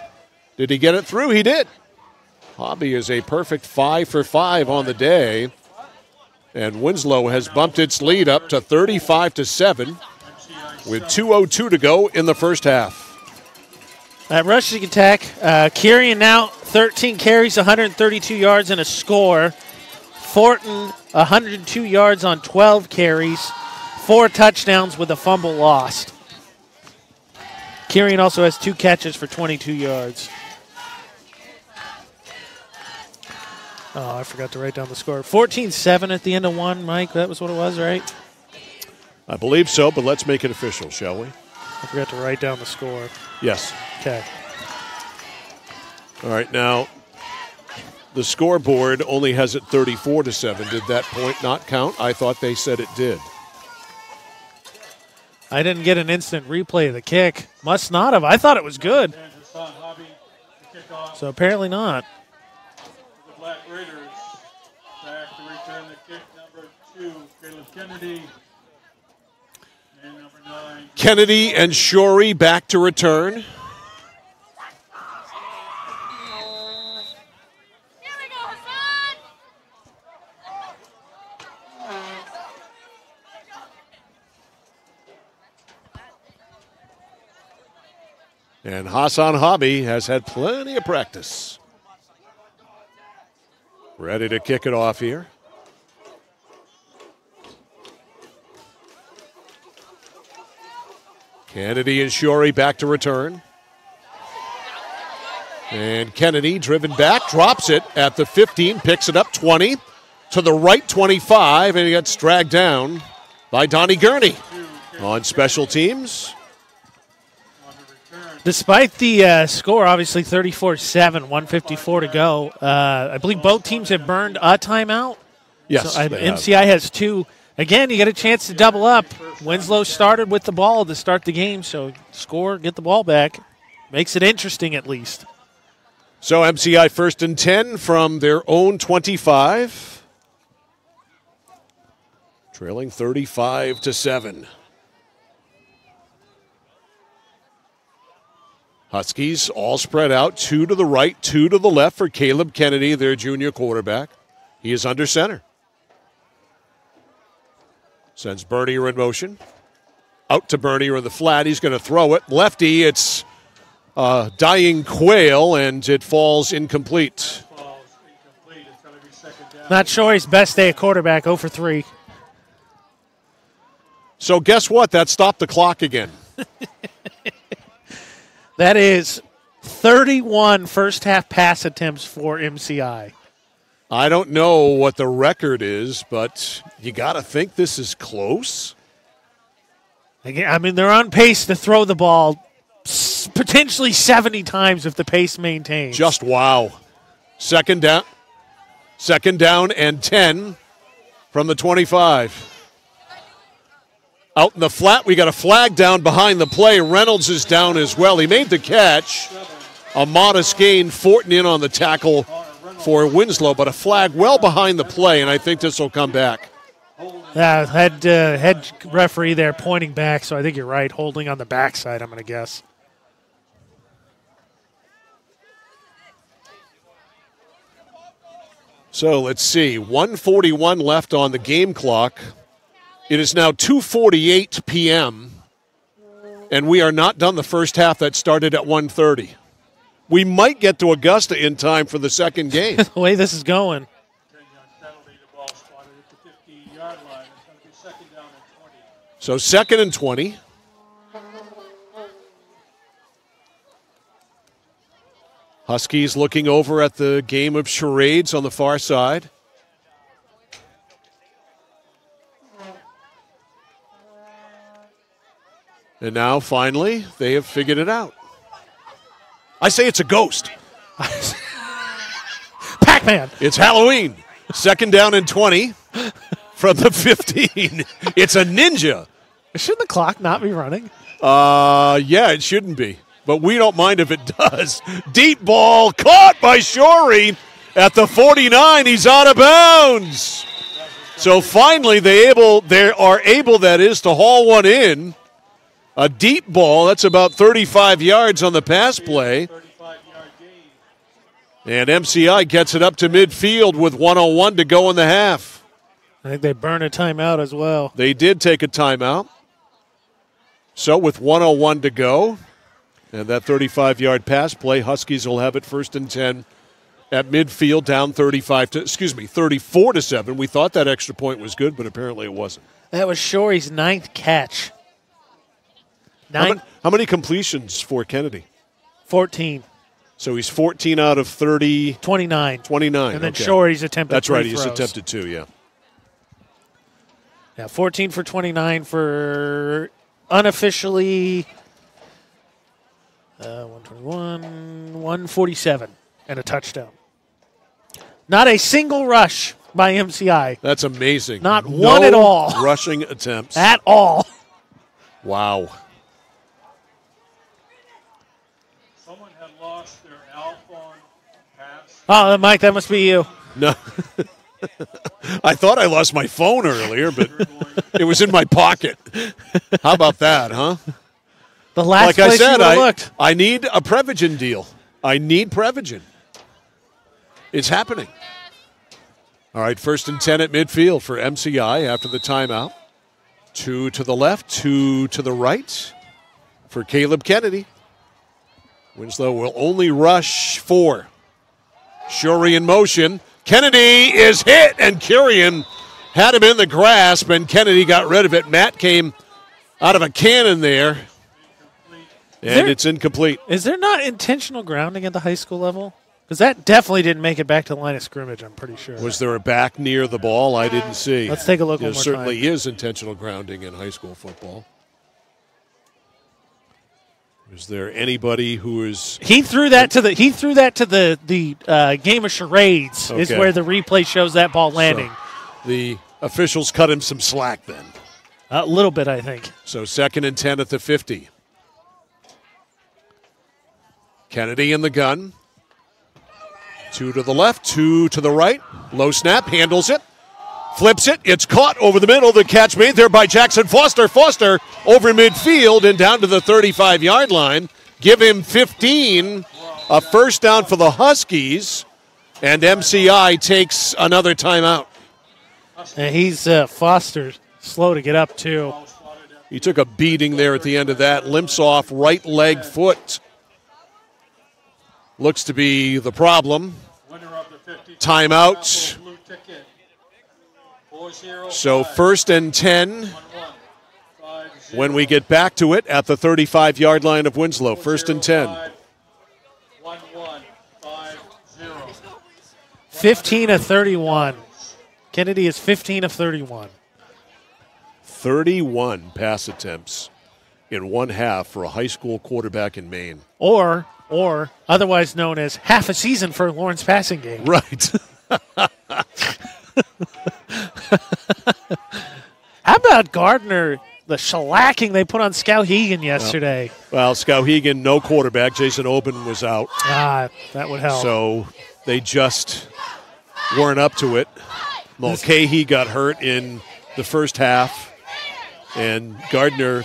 Did he get it through? He did. Hobby is a perfect 5 for 5 on the day. And Winslow has bumped its lead up to 35-7 with 2:02 to go in the first half. That rushing attack, Kurian now 13 carries, 132 yards and a score. Fortin 102 yards on 12 carries, 4 touchdowns with a fumble lost. Kurian also has 2 catches for 22 yards. Oh, I forgot to write down the score. 14-7 at the end of one, Mike. That was what it was, right? I believe so, but let's make it official, shall we? I forgot to write down the score. Yes. Okay. All right, now the scoreboard only has it 34-7. Did that point not count? I thought they said it did. I didn't get an instant replay of the kick. Must not have. I thought it was good. So apparently not. The Black Raiders back to return the kick, number 2, Caleb Kennedy. And number 9. Kennedy and Shorey back to return. And Hassan Hobby has had plenty of practice. Ready to kick it off here. Kennedy and Shorey back to return. And Kennedy driven back, drops it at the 15, picks it up 20, to the right 25, and he gets dragged down by Donnie Gurney on special teams. Despite the score, obviously 34-7, 154 to go, I believe both teams have burned a timeout. Yes, so MCI has 2. Again, you get a chance to double up. Winslow started with the ball to start the game, so score, get the ball back. Makes it interesting at least. So MCI 1st and 10 from their own 25. Trailing 35-7. Huskies all spread out, 2 to the right, 2 to the left for Caleb Kennedy, their junior quarterback. He is under center. Sends Bernier in motion. Out to Bernier in the flat. He's going to throw it. Lefty, it's Dying Quail, and it falls incomplete. Not Shorey's best day at quarterback, 0 for 3. So guess what? That stopped the clock again. That is 31 first-half pass attempts for MCI. I don't know what the record is, but you got to think this is close. Again, I mean, they're on pace to throw the ball potentially 70 times if the pace maintains. Just wow. Second down and 10 from the 25. Out in the flat, we got a flag down behind the play. Reynolds is down as well. He made the catch. A modest gain. Fortin in on the tackle for Winslow, but a flag well behind the play, and I think this will come back. Yeah, head referee there pointing back, so I think you're right. Holding on the backside, I'm going to guess. So let's see. 1:41 left on the game clock. It is now 2:48 p.m., and we are not done the first half that started at 1:30. We might get to Augusta in time for the second game. The way this is going. So 2nd and 20. Huskies looking over at the game of charades on the far side. And now, finally, they have figured it out. I say it's a ghost. Pac-Man. It's Halloween. 2nd down and 20 from the 15. It's a ninja. Shouldn't the clock not be running? Yeah, it shouldn't be. But we don't mind if it does. Deep ball caught by Shorey at the 49. He's out of bounds. So finally they are able, that is, to haul one in. A deep ball, that's about 35 yards on the pass play. And MCI gets it up to midfield with 1:01 to go in the half. I think they burn a timeout as well. They did take a timeout. So with 1:01 to go, and that 35-yard pass play, Huskies will have it 1st and 10 at midfield, down 34-7. We thought that extra point was good, but apparently it wasn't. That was Shorey's 9th catch. How many completions for Kennedy? 14. So he's 14 out of 30. 29. 29. And then okay. Shore's attempted That's right. free He's throws. attempted 2, yeah. Yeah, 14 for 29 for unofficially 121, 147, and a touchdown. Not a single rush by MCI. That's amazing. Not one at all. Rushing attempts. At all. Wow. Someone had lost their Alphon pass. Oh, Mike, that must be you. No. I thought I lost my phone earlier, but it was in my pocket. How about that, huh? The last like place I said, you looked. I need a Prevagen deal. I need Prevagen. It's happening. All right, 1st and 10 at midfield for MCI after the timeout. 2 to the left, 2 to the right for Caleb Kennedy. Winslow will only rush 4. Shuri in motion. Kennedy is hit, and Kurian had him in the grasp, and Kennedy got rid of it. Matt came out of a cannon there, and it's incomplete. Is there not intentional grounding at the high school level? Because that definitely didn't make it back to the line of scrimmage, I'm pretty sure. Was there a back near the ball? I didn't see. Let's take a look There one more certainly time. is intentional grounding in high school football. Is there anybody who is? He threw that to the game of charades. Is Okay. where the replay shows that ball landing. So the officials cut him some slack then. A little bit, I think. So 2nd and 10 at the 50. Kennedy in the gun. 2 to the left, 2 to the right. Low snap, handles it. Flips it. It's caught over the middle. The catch made there by Jackson Foster. Foster over midfield and down to the 35-yard line. Give him 15. A first down for the Huskies. And MCI takes another timeout. And he's Foster, slow to get up, too. He took a beating there at the end of that. Limps off right leg foot. Looks to be the problem. Timeout. So 1st and 10 when we get back to it at the 35-yard line of Winslow. 1st and 10. 15 of 31. Kennedy is 15 of 31. 31 pass attempts in one half for a high school quarterback in Maine. Or otherwise known as half a season for Lawrence passing game. Right. How about Gardner, the shellacking they put on Skowhegan yesterday? Well, Skowhegan, no quarterback. Jason Oben was out. That would help. So they just weren't up to it. Mulcahy got hurt in the first half, and Gardner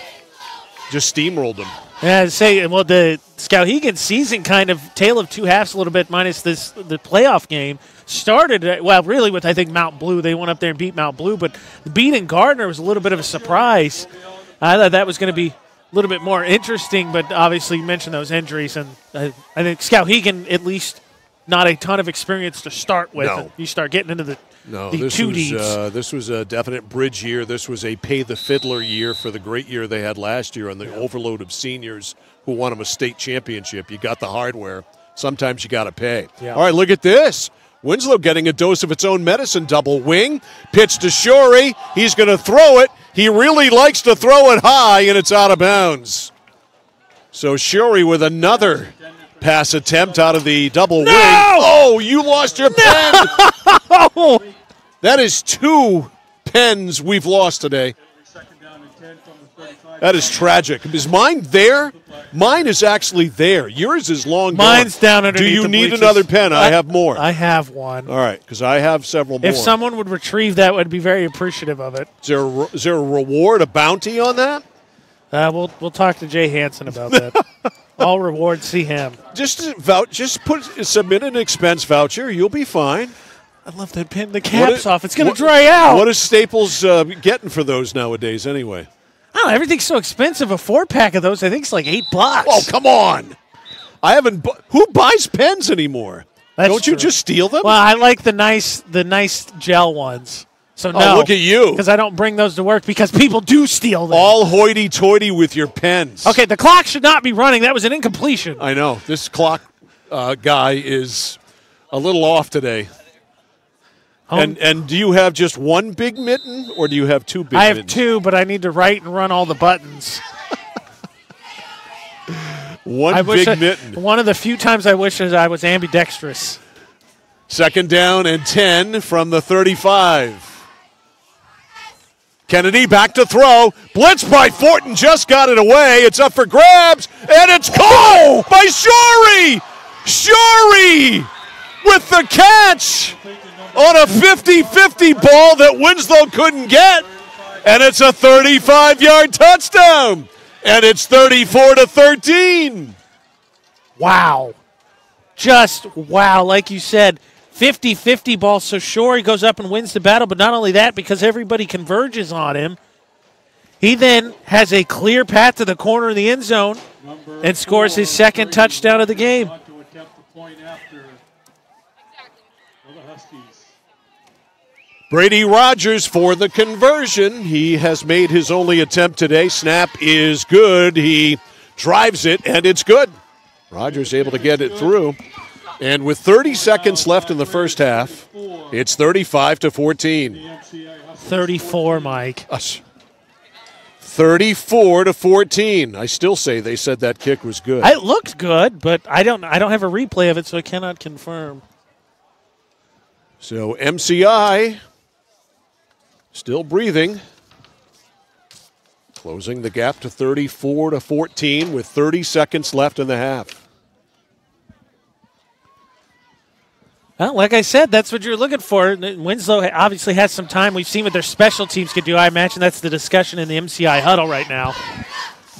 just steamrolled him. Yeah, I'd say, well, the Skowhegan season kind of tale of two halves a little bit, minus the playoff game. Started, really with, I think, Mount Blue. They went up there and beat Mount Blue, but beating Gardner was a little bit of a surprise. I thought that was going to be a little bit more interesting, but obviously you mentioned those injuries, and I think Skowhegan, at least, not a ton of experience to start with. No. You start getting into the this two was, deeps. This was a definite bridge year. This was a pay the fiddler year for the great year they had last year on the overload of seniors who won them a state championship. You got the hardware. Sometimes you got to pay. Yeah. All right, look at this. Winslow getting a dose of its own medicine. Double wing. Pitch to Shorey. He's going to throw it. He really likes to throw it high, and it's out of bounds. So Shorey with another pass attempt out of the double wing. Oh, you lost your pen. That is 2 pens we've lost today. That is tragic. Is mine there? Mine is actually there. Yours is long gone. Mine's down underneath Do you the need bleachers. another pen? I have more. I have one. All right, because I have several more. If someone would retrieve that, would be very appreciative of it. Is there a reward, a bounty on that? We'll talk to Jay Hansen about that. All rewards, see him. Submit an expense voucher. You'll be fine. I love that pin. The cap's off. It's going to dry out. What is Staples getting for those nowadays anyway? I don't know, everything's so expensive. A 4-pack of those, I think, is like $8. Oh, come on. I haven't. Who buys pens anymore? That's Don't you true. just steal them? Well, I like the nice gel ones. So no, look at you. Because I don't bring those to work because people do steal them. All hoity-toity with your pens. Okay, the clock should not be running. That was an incompletion. I know. This clock guy is a little off today. And do you have just one big mitten, or do you have two big mittens? I have two, but I need to write and run all the buttons. One big mitten. One of the few times I wish I was ambidextrous. 2nd down and 10 from the 35. Kennedy back to throw. Blitz by Fortin, just got it away. It's up for grabs, and it's caught by Shorey! Shorey with the catch on a 50-50 ball that Winslow couldn't get, and it's a 35-yard touchdown, and it's 34-13. Wow. Just wow. Like you said, 50-50 ball, so Shorey goes up and wins the battle, but not only that, because everybody converges on him, he then has a clear path to the corner of the end zone and scores his 2nd touchdown of the game. Brady Rogers for the conversion. He has made his only attempt today. Snap is good. He drives it, and it's good. Rogers able to get it through. And with 30 seconds left in the first half, it's 35-14. 34, Mike. 34-14. I still say they said that kick was good. It looked good, but I don't have a replay of it, so I cannot confirm. So MCI still breathing. Closing the gap to 34-14 with 30 seconds left in the half. Well, like I said, that's what you're looking for. Winslow obviously has some time. We've seen what their special teams could do. I imagine that's the discussion in the MCI huddle right now.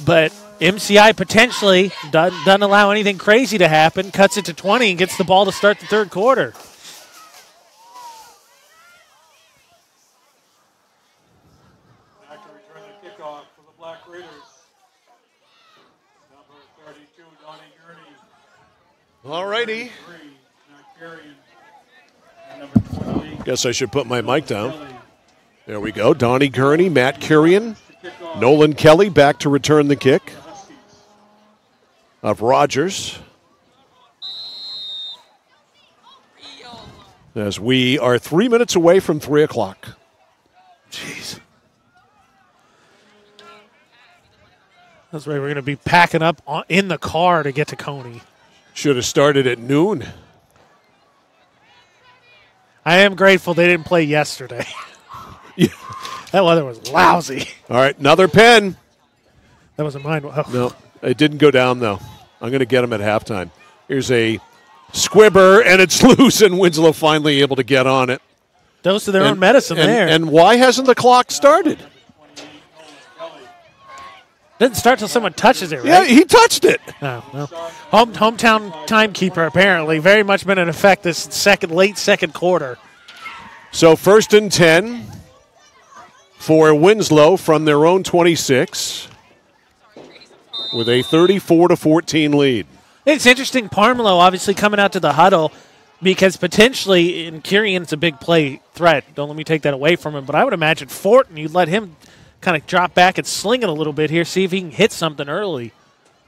But MCI potentially doesn't allow anything crazy to happen, cuts it to 20 and gets the ball to start the 3rd quarter. Back to return the kickoff for the Black Raiders. Number 32, Donnie Gurney. All righty. Carrion. Guess I should put my mic down. There we go. Donnie Gurney, Matt Carrion, Nolan Kelly back to return the kick of Rogers. As we are 3 minutes away from 3 o'clock. Jeez. That's right. We're going to be packing up in the car to get to Coney. Should have started at noon. I am grateful they didn't play yesterday. Yeah. That weather was lousy. All right, another pen. That wasn't mine. Oh. No, it didn't go down, though. I'm going to get him at halftime. Here's a squibber, and it's loose, and Winslow finally able to get on it. Dose of their own medicine there. And why hasn't the clock started? Doesn't start till someone touches it, right? Yeah, he touched it. Oh, well. Hometown timekeeper apparently very much been in effect this late second quarter. So 1st and 10 for Winslow from their own 26 with a 34-14 lead. It's interesting, Parmelo obviously coming out to the huddle because potentially, in Kirian's a big play threat. Don't let me take that away from him, but I would imagine Fortin, you'd let him kind of drop back and sling it a little bit here, see if he can hit something early.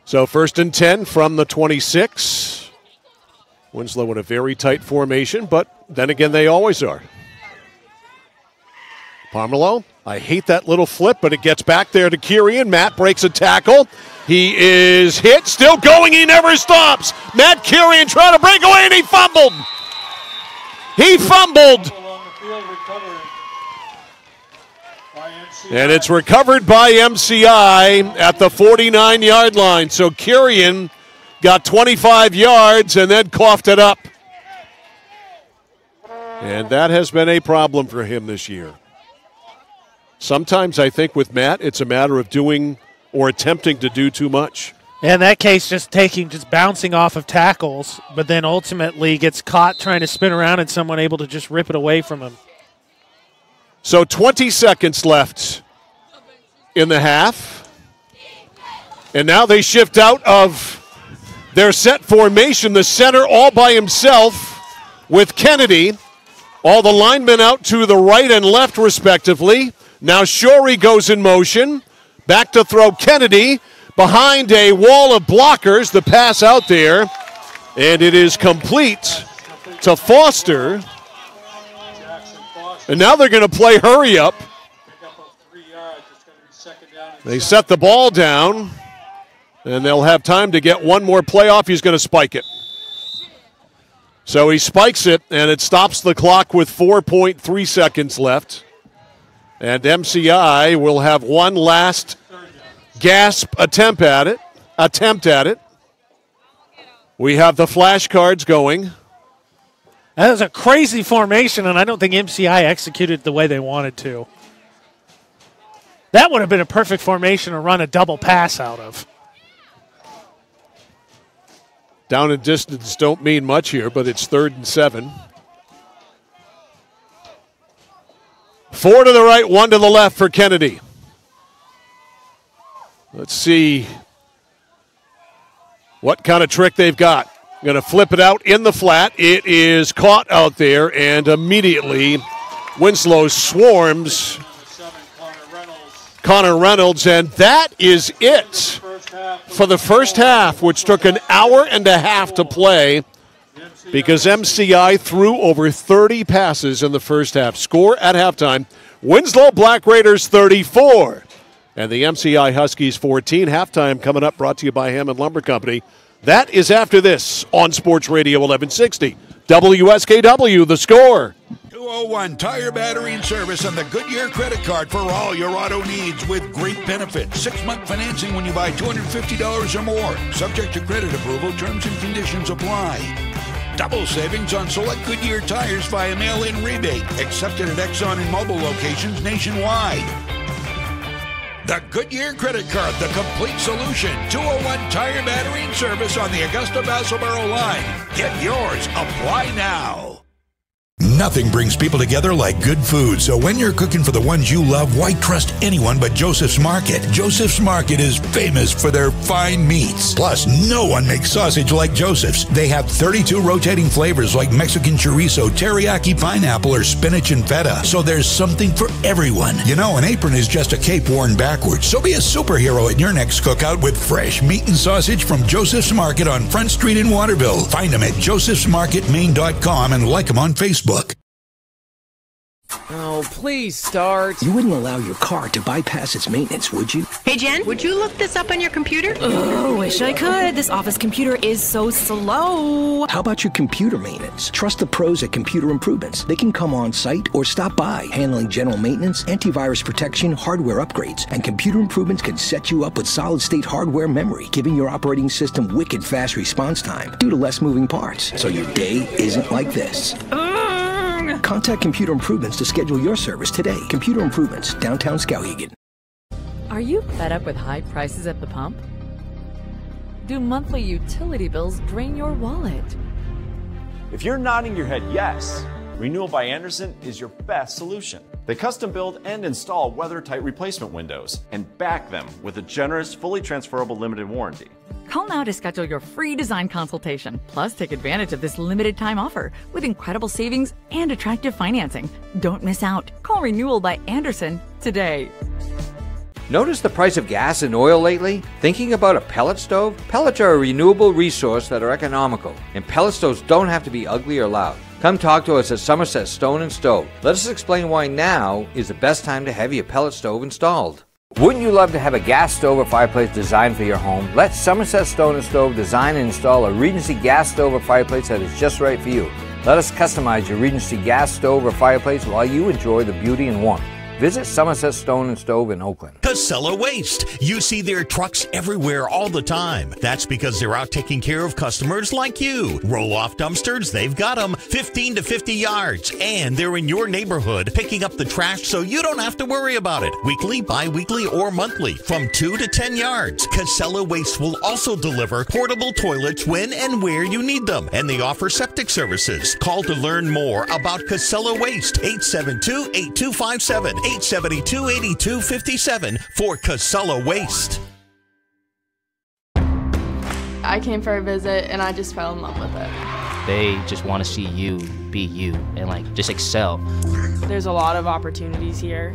So 1st and 10 from the 26. Winslow in a very tight formation, but then again, they always are. Parmelo, I hate that little flip, but it gets back there to Kirian. Matt breaks a tackle. He is hit, still going, he never stops. Matt Kirian trying to break away, and he fumbled. He fumbled. And it's recovered by MCI at the 49-yard line. So Kirian got 25 yards and then coughed it up. And that has been a problem for him this year. Sometimes I think with Matt, it's a matter of doing or attempting to do too much. In that case, just bouncing off of tackles, but then ultimately gets caught trying to spin around and someone able to just rip it away from him. So 20 seconds left in the half. And now they shift out of their set formation. The center all by himself with Kennedy. All the linemen out to the right and left respectively. Now Shorey goes in motion. Back to throw Kennedy behind a wall of blockers. The pass out there And it is complete to Foster. And now they're going to play hurry up. They set the ball down, and they'll have time to get one more play off. He's going to spike it. So he spikes it, and it stops the clock with 4.3 seconds left. And MCI will have one last gasp attempt at it. We have the flashcards going. That was a crazy formation, and I don't think MCI executed the way they wanted to. That would have been a perfect formation to run a double pass out of. Down and distance don't mean much here, but it's 3rd and 7. 4 to the right, 1 to the left for Kennedy. Let's see what kind of trick they've got. Going to flip it out in the flat. It is caught out there, and immediately Winslow swarms Connor Reynolds, and that is it for the first half, which took an hour and a half to play because MCI threw over 30 passes in the first half. Score at halftime, Winslow Black Raiders 34, and the MCI Huskies 14. Halftime coming up, brought to you by Hammond Lumber Company. That is after this on Sports Radio 1160. WSKW, The Score. 201 Tire Battery and Service and the Goodyear credit card for all your auto needs with great benefits. 6-month financing when you buy $250 or more. Subject to credit approval, terms and conditions apply. Double savings on select Goodyear tires via mail-in rebate. Accepted at Exxon and Mobil locations nationwide. The Goodyear credit card, the complete solution. 201 Tire Battery and Service on the Augusta-Vassalboro line. Get yours. Apply now. Nothing brings people together like good food. So when you're cooking for the ones you love, why trust anyone but Joseph's Market? Joseph's Market is famous for their fine meats. Plus, no one makes sausage like Joseph's. They have 32 rotating flavors like Mexican chorizo, teriyaki pineapple, or spinach and feta. So there's something for everyone. You know, an apron is just a cape worn backwards. So be a superhero at your next cookout with fresh meat and sausage from Joseph's Market on Front Street in Waterville. Find them at josephsmarketmaine.com and like them on Facebook. Oh, please start. You wouldn't allow your car to bypass its maintenance, would you? Hey, Jen, would you look this up on your computer? Oh, wish I could. This office computer is so slow. How about your computer maintenance? Trust the pros at Computer Improvements. They can come on site or stop by, handling general maintenance, antivirus protection, hardware upgrades, and Computer Improvements can set you up with solid-state hardware memory, giving your operating system wicked fast response time due to less moving parts, so your day isn't like this. Contact Computer Improvements to schedule your service today. Computer Improvements, downtown Skowhegan. Are you fed up with high prices at the pump? Do monthly utility bills drain your wallet? If you're nodding your head yes, Renewal by Andersen is your best solution. They custom build and install weather-tight replacement windows and back them with a generous, fully transferable limited warranty. Call now to schedule your free design consultation. Plus, take advantage of this limited time offer with incredible savings and attractive financing. Don't miss out. Call Renewal by Andersen today. Notice the price of gas and oil lately? Thinking about a pellet stove? Pellets are a renewable resource that are economical, and pellet stoves don't have to be ugly or loud. Come talk to us at Somerset Stone & Stove. Let us explain why now is the best time to have your pellet stove installed. Wouldn't you love to have a gas stove or fireplace designed for your home? Let Somerset Stone & Stove design and install a Regency gas stove or fireplace that is just right for you. Let us customize your Regency gas stove or fireplace while you enjoy the beauty and warmth. Visit Somerset Stone & Stove in Oakland. Casella Waste. You see their trucks everywhere all the time. That's because they're out taking care of customers like you. Roll-off dumpsters, they've got them 15 to 50 yards. And they're in your neighborhood picking up the trash so you don't have to worry about it. Weekly, bi-weekly, or monthly from 2 to 10 yards. Casella Waste will also deliver portable toilets when and where you need them. And they offer septic services. Call to learn more about Casella Waste. 872-8257. 872-8257 for Casella Waste. I came for a visit and I just fell in love with it. They just want to see you be you and just excel. There's a lot of opportunities here.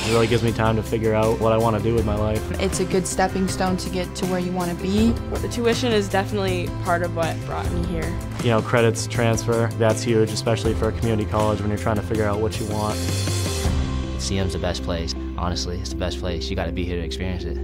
It really gives me time to figure out what I want to do with my life. It's a good stepping stone to get to where you want to be. The tuition is definitely part of what brought me here. You know, credits transfer, that's huge, especially for a community college when you're trying to figure out what you want. CM's the best place. Honestly, it's the best place. You got to be here to experience it.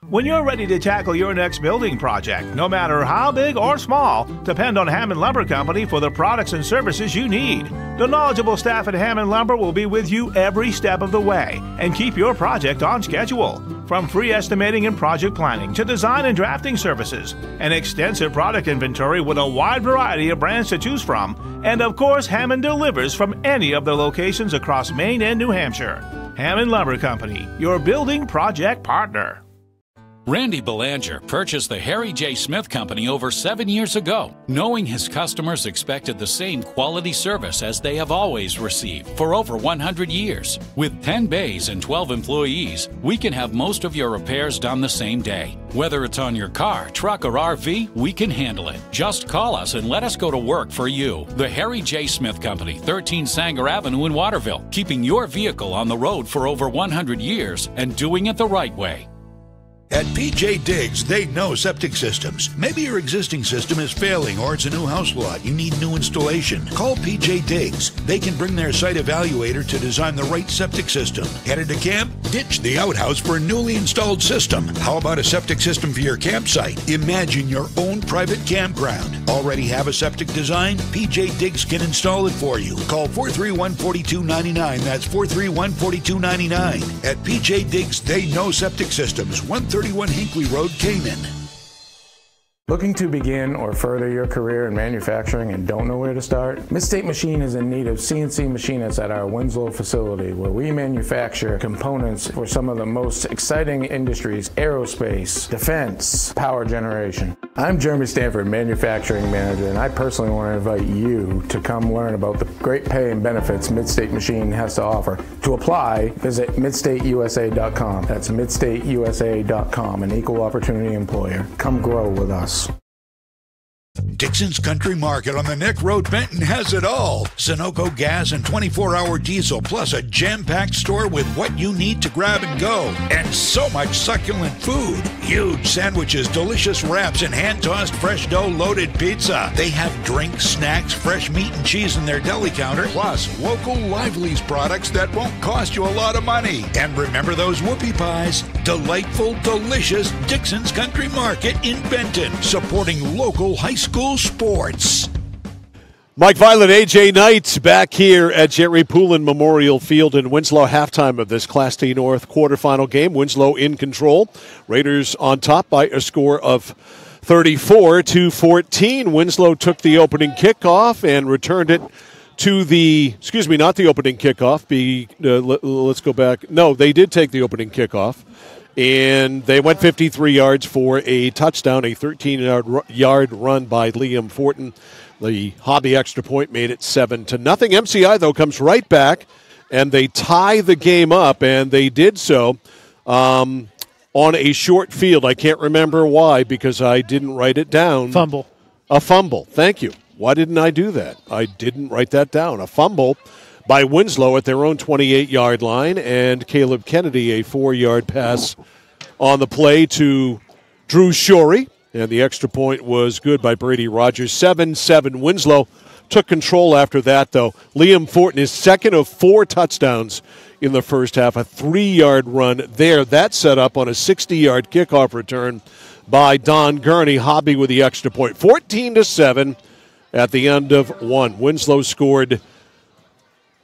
When you're ready to tackle your next building project, no matter how big or small, depend on Hammond Lumber Company for the products and services you need. The knowledgeable staff at Hammond Lumber will be with you every step of the way and keep your project on schedule. From free estimating and project planning to design and drafting services, an extensive product inventory with a wide variety of brands to choose from, and of course Hammond delivers from any of the locations across Maine and New Hampshire. Hammond Lumber Company, your building project partner. Randy Belanger purchased the Harry J. Smith Company over 7 years ago, knowing his customers expected the same quality service as they have always received for over 100 years. With 10 bays and 12 employees, we can have most of your repairs done the same day. Whether it's on your car, truck, or RV, we can handle it. Just call us and let us go to work for you. The Harry J. Smith Company, 13 Sanger Avenue in Waterville, keeping your vehicle on the road for over 100 years and doing it the right way. At PJ Diggs, they know septic systems. Maybe your existing system is failing or it's a new house lot. You need new installation. Call PJ Diggs. They can bring their site evaluator to design the right septic system. Headed to camp? Ditch the outhouse for a newly installed system. How about a septic system for your campsite? Imagine your own private campground. Already have a septic design? PJ Diggs can install it for you. Call 431-4299. That's 431-4299. At PJ Diggs, they know septic systems. 131 Hinkley Road, Cayman. Looking to begin or further your career in manufacturing and don't know where to start? Midstate Machine is in need of CNC machinists at our Winslow facility, where we manufacture components for some of the most exciting industries: aerospace, defense, power generation. I'm Jeremy Stanford, manufacturing manager, and I personally want to invite you to come learn about the great pay and benefits Midstate Machine has to offer. To apply, visit midstateusa.com. That's midstateusa.com, an equal opportunity employer. Come grow with us. Dixon's Country Market on the Neck Road, Benton has it all. Sunoco gas and 24-hour diesel, plus a jam-packed store with what you need to grab and go. And so much succulent food. Huge sandwiches, delicious wraps, and hand-tossed fresh dough-loaded pizza. They have drinks, snacks, fresh meat and cheese in their deli counter, plus local Lively's products that won't cost you a lot of money. And remember those whoopie pies? Delightful, delicious Dixon's Country Market in Benton, supporting local high school sports. Mike Violet, AJ Knight back here at Jerry Poulin Memorial Field in Winslow. Halftime of this Class D North quarterfinal game. Winslow in control. Raiders on top by a score of 34-14. Winslow took the opening kickoff and returned it to the, not the opening kickoff. Let's go back. No, they did take the opening kickoff. And they went 53 yards for a touchdown, a 13-yard run by Liam Fortin. The Hobby extra point made it 7-0. MCI, though, comes right back, and they tie the game up, and they did so on a short field. I can't remember why, because I didn't write it down. Fumble. A fumble. Thank you. Why didn't I do that? I didn't write that down. A fumble by Winslow at their own 28-yard line, and Caleb Kennedy a 4-yard pass on the play to Drew Shorey, and the extra point was good by Brady Rogers. 7-7 Winslow took control after that, though. Liam Fortin is second of 4 touchdowns in the first half, a 3-yard run there. That set up on a 60-yard kickoff return by Don Gurney. Hobby with the extra point. 14-7 at the end of 1. Winslow scored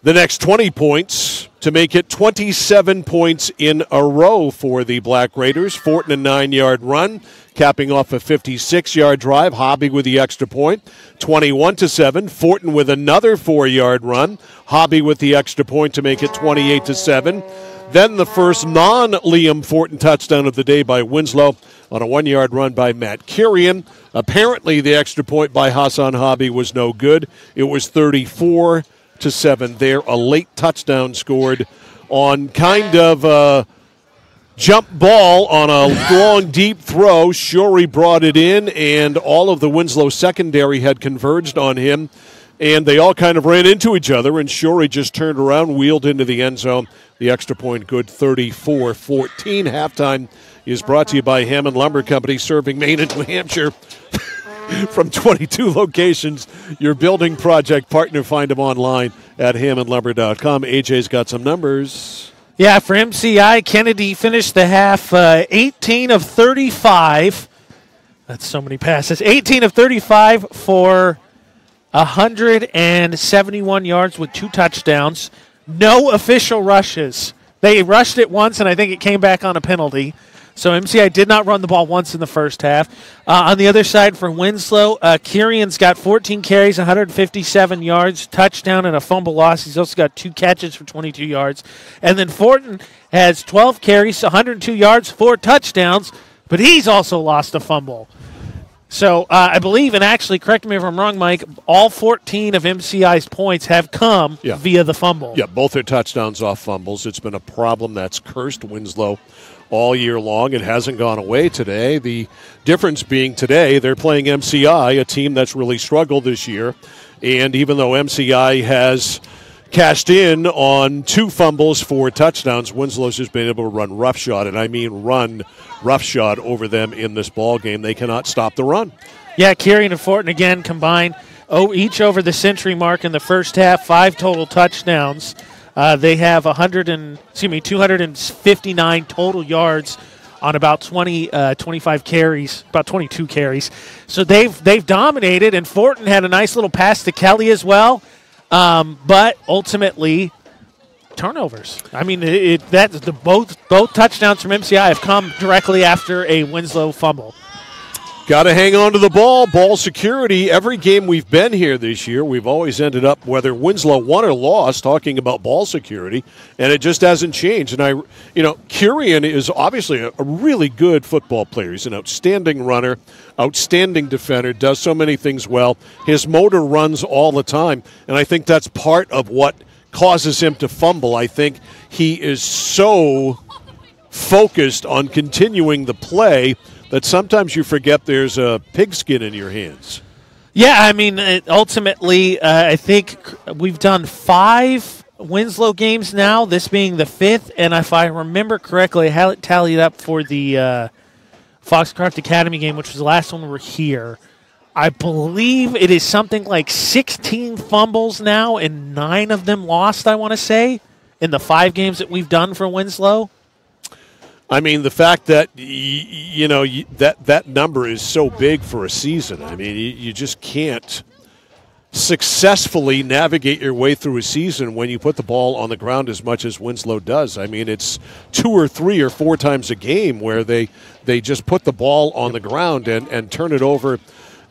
the next 20 points to make it 27 points in a row for the Black Raiders. Fortin a 9-yard run, capping off a 56-yard drive. Hobby with the extra point. 21-7. Fortin with another 4-yard run. Hobby with the extra point to make it 28-7. Then the first non-Liam Fortin touchdown of the day by Winslow on a 1-yard run by Matt Kirian. Apparently the extra point by Hassan Hobby was no good. It was 34-7 there. A late touchdown scored on kind of a jump ball on a long, deep throw. Shorey brought it in, and all of the Winslow secondary had converged on him. And they all kind of ran into each other, and Shorey just turned around, wheeled into the end zone. The extra point good, 34-14. Halftime is brought to you by Hammond Lumber Company, serving Maine and New Hampshire from 22 locations. Your building project partner. Find them online at hammondlumber.com. AJ's got some numbers. Yeah, for MCI, Kennedy finished the half 18 of 35. That's so many passes. 18 of 35 for 171 yards with 2 touchdowns. No official rushes. They rushed it once, and I think it came back on a penalty. So MCI did not run the ball once in the first half. On the other side for Winslow, Kirian's got 14 carries, 157 yards, touchdown, and a fumble loss. He's also got 2 catches for 22 yards. And then Fortin has 12 carries, 102 yards, 4 touchdowns, but he's also lost a fumble. So I believe, and actually, correct me if I'm wrong, Mike, all 14 of MCI's points have come via the fumble. Yeah, both their touchdowns off fumbles. It's been a problem that's cursed Winslow all year long. It hasn't gone away today. The difference being today, they're playing MCI, a team that's really struggled this year. And even though MCI has cashed in on 2 fumbles, 4 touchdowns, Winslow's just been able to run roughshod, and I mean run roughshod over them in this ball game. They cannot stop the run. Yeah, Kirian and Fortin again combined each over the century mark in the first half, 5 total touchdowns. They have 259 total yards on about 25 carries, about 22 carries. So they've dominated, and Fortin had a nice little pass to Kelly as well. But ultimately, turnovers. I mean, both touchdowns from MCI have come directly after a Winslow fumble. Got to hang on to the ball. Ball security. Every game we've been here this year, we've always ended up, whether Winslow won or lost, talking about ball security, and it just hasn't changed. And Kirian is obviously a really good football player. He's an outstanding runner, outstanding defender, does so many things well. His motor runs all the time, and I think that's part of what causes him to fumble. I think he is so focused on continuing the play that sometimes you forget there's a pigskin in your hands. Yeah, I mean, ultimately, I think we've done 5 Winslow games now, this being the 5th, and if I remember correctly, I had it tallied up for the Foxcroft Academy game, which was the last one we were here. I believe it is something like 16 fumbles now, and 9 of them lost, I want to say, in the 5 games that we've done for Winslow. I mean, the fact that, that number is so big for a season. I mean, you just can't successfully navigate your way through a season when you put the ball on the ground as much as Winslow does. I mean, it's 2 or 3 or 4 times a game where they just put the ball on the ground and turn it over.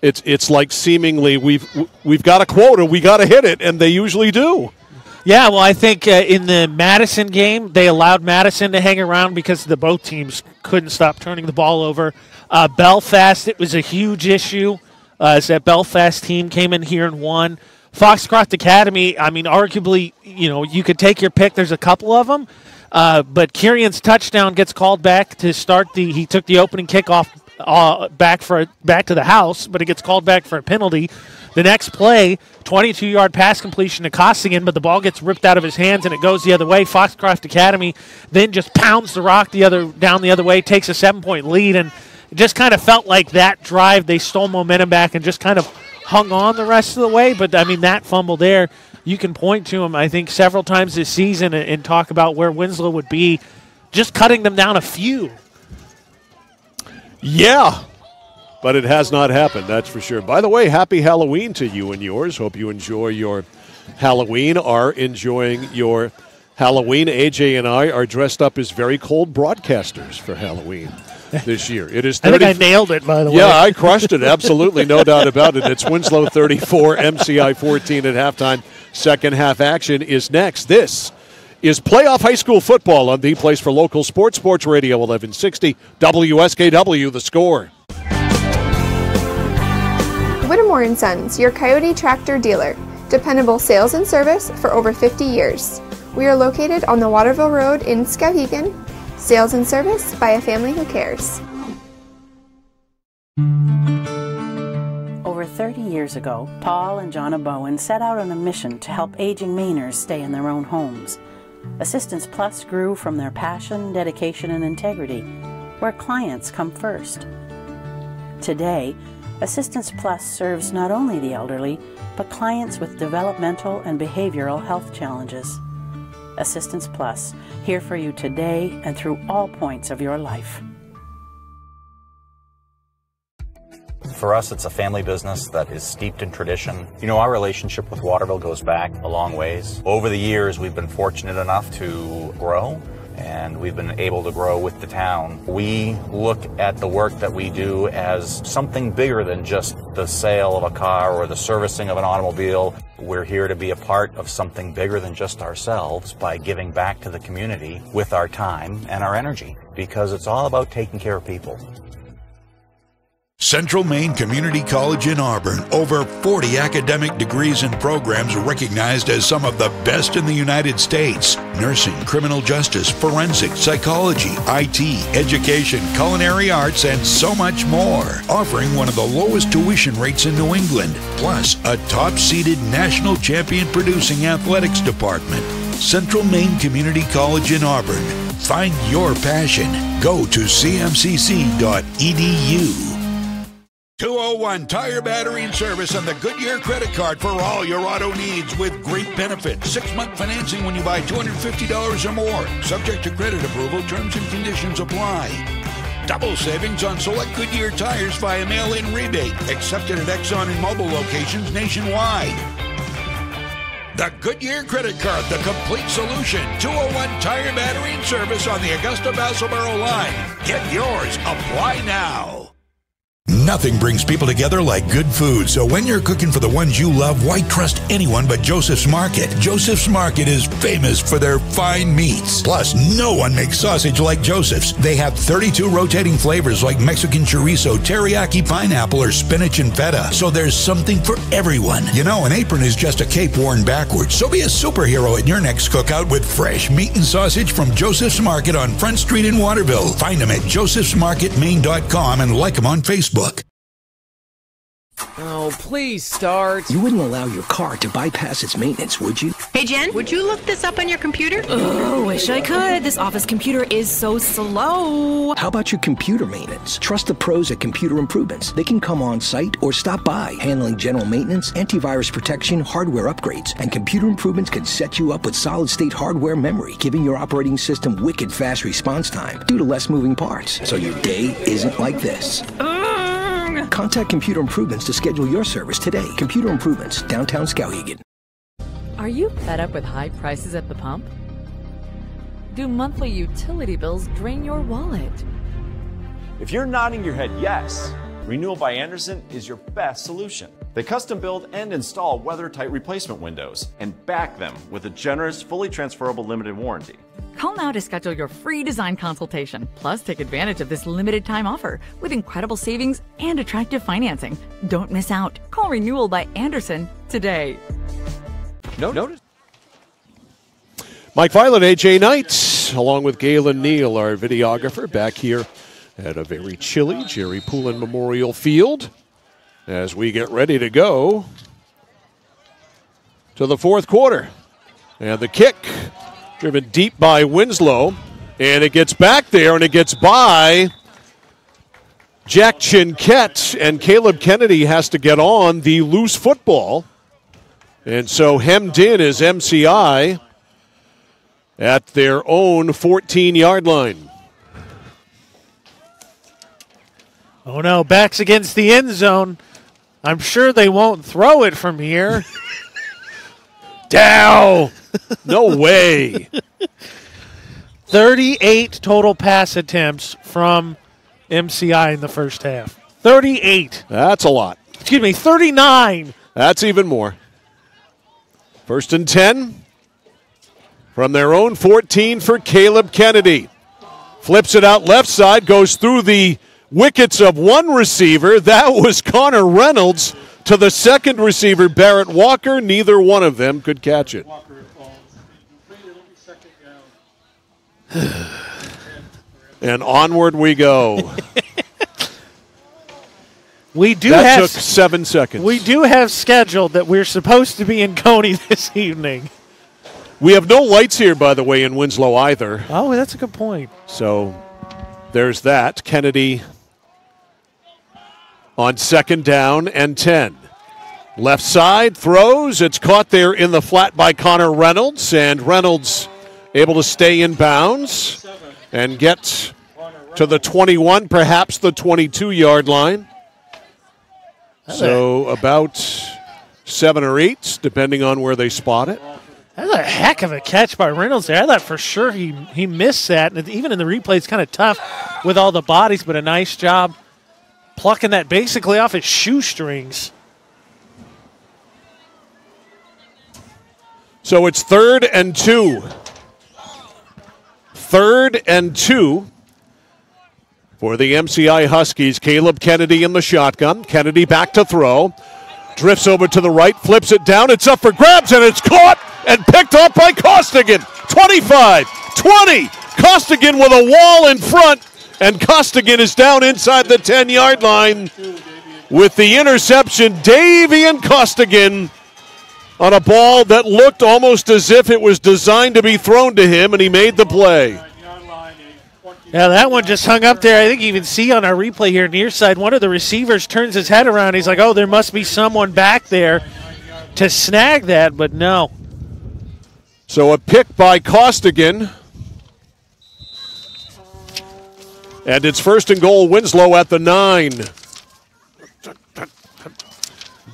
It's like seemingly we've got a quota, we got to hit it, and they usually do. Yeah, well, I think in the Madison game, they allowed Madison to hang around because both teams couldn't stop turning the ball over. Belfast, it was a huge issue as that Belfast team came in here and won. Foxcroft Academy, I mean, arguably, you could take your pick. There's a couple of them. But Kirian's touchdown gets called back to start he took the opening kickoff back to the house, but it gets called back for a penalty. The next play, 22-yard pass completion to Costigan, but the ball gets ripped out of his hands and it goes the other way. Foxcroft Academy then just pounds the rock down the other way, takes a 7-point lead, and it just kind of felt like that drive they stole momentum back and just kind of hung on the rest of the way. But, I mean, that fumble there, you can point to him, I think, several times this season and talk about where Winslow would be, just cutting them down a few. Yeah. But it has not happened, that's for sure. By the way, happy Halloween to you and yours. Hope you enjoy your Halloween, are enjoying your Halloween. AJ and I are dressed up as very cold broadcasters for Halloween this year. It is 30. I think I nailed it, by the way. Yeah, I crushed it, absolutely, no doubt about it. It's Winslow 34, MCI 14 at halftime. Second half action is next. This is playoff high school football on the place for local sports, Sports Radio 1160, WSKW, The Score. Whittemore & Sons, your Coyote tractor dealer. Dependable sales and service for over 50 years. We are located on the Waterville Road in Skowhegan. Sales and service by a family who cares. Over Over 30 years ago, Paul and Jonna Bowen set out on a mission to help aging Mainers stay in their own homes. Assistance Plus grew from their passion, dedication, and integrity, where clients come first. Today, Assistance Plus serves not only the elderly, but clients with developmental and behavioral health challenges. Assistance Plus, here for you today and through all points of your life. For us, it's a family business that is steeped in tradition. You know, our relationship with Waterville goes back a long ways. Over the years, we've been fortunate enough to grow, and we've been able to grow with the town. We look at the work that we do as something bigger than just the sale of a car or the servicing of an automobile. We're here to be a part of something bigger than just ourselves by giving back to the community with our time and our energy, because it's all about taking care of people. Central Maine Community College in Auburn. Over 40 academic degrees and programs recognized as some of the best in the United States. Nursing, criminal justice, forensic, psychology, IT, education, culinary arts, and so much more. Offering one of the lowest tuition rates in New England. Plus, a top-seeded national champion producing athletics department. Central Maine Community College in Auburn. Find your passion. Go to cmcc.edu. 201 Tire, Battery, and Service and the Goodyear credit card for all your auto needs with great benefits. 6-month financing when you buy $250 or more. Subject to credit approval, terms and conditions apply. Double savings on select Goodyear tires via mail-in rebate. Accepted at Exxon and Mobil locations nationwide. The Goodyear credit card, the complete solution. 201 Tire, Battery, and Service on the Augusta-Vassalboro line. Get yours. Apply now. Nothing brings people together like good food, so when you're cooking for the ones you love, why trust anyone but Joseph's Market? Joseph's Market is famous for their fine meats. Plus, no one makes sausage like Joseph's. They have 32 rotating flavors like Mexican chorizo, teriyaki pineapple, or spinach and feta, so there's something for everyone. You know, an apron is just a cape worn backwards, so be a superhero at your next cookout with fresh meat and sausage from Joseph's Market on Front Street in Waterville. Find them at josephsmarketmaine.com and like them on Facebook. Oh, please start. You wouldn't allow your car to bypass its maintenance, would you? Hey, Jen, would you look this up on your computer? Oh, wish I could. This office computer is so slow. How about your computer maintenance? Trust the pros at Computer Improvements. They can come on site or stop by, handling general maintenance, antivirus protection, hardware upgrades, and Computer Improvements can set you up with solid-state hardware memory, giving your operating system wicked fast response time due to less moving parts, so your day isn't like this. Contact Computer Improvements to schedule your service today. Computer Improvements, downtown Skowhegan. Are you fed up with high prices at the pump? Do monthly utility bills drain your wallet? If you're nodding your head yes, Renewal by Andersen is your best solution. They custom build and install weather-tight replacement windows and back them with a generous, fully transferable limited warranty. Call now to schedule your free design consultation. Plus, take advantage of this limited time offer with incredible savings and attractive financing. Don't miss out. Call Renewal by Andersen today. Notice. Mike Violet, AJ Knight, along with Galen Neal, our videographer, back here at a very chilly Jerry Poulin Memorial Field as we get ready to go to the fourth quarter. And the kick driven deep by Winslow, and it gets back there, and it gets by Jack Chinquette, and Caleb Kennedy has to get on the loose football. And so hemmed in is MCI at their own 14-yard line. Oh, no, backs against the end zone. I'm sure they won't throw it from here. Dow! No way. 38 total pass attempts from MCI in the first half. 38. That's a lot. Excuse me, 39. That's even more. First and 10 from their own 14 for Caleb Kennedy. Flips it out left side, goes through the wickets of one receiver. That was Connor Reynolds to the second receiver, Barrett Walker. Neither one of them could catch it. And onward we go. We do that have took 7 seconds. We do have scheduled that we're supposed to be in Coney this evening. We have no lights here, by the way, in Winslow either. Oh, that's a good point. So there's that. Kennedy on 2nd down and 10. Left side, throws. It's caught there in the flat by Connor Reynolds, and Reynolds able to stay in bounds and get to the 21, perhaps the 22-yard line. So about 7 or 8, depending on where they spot it. That's a heck of a catch by Reynolds there. I thought for sure he missed that. And even in the replay, it's kind of tough with all the bodies, but a nice job plucking that basically off his shoestrings. So it's 3rd and 2. 3rd and 2 for the MCI Huskies. Caleb Kennedy in the shotgun. Kennedy back to throw. Drifts over to the right, flips it down. It's up for grabs, and it's caught and picked up by Costigan. 25, 20. Costigan with a wall in front, and Costigan is down inside the 10-yard line with the interception. Davian Costigan on a ball that looked almost as if it was designed to be thrown to him, and he made the play. Yeah, that one just hung up there. I think you can see on our replay here near side, one of the receivers turns his head around. He's like, oh, there must be someone back there to snag that, but no. So a pick by Costigan. And it's 1st and goal, Winslow at the 9.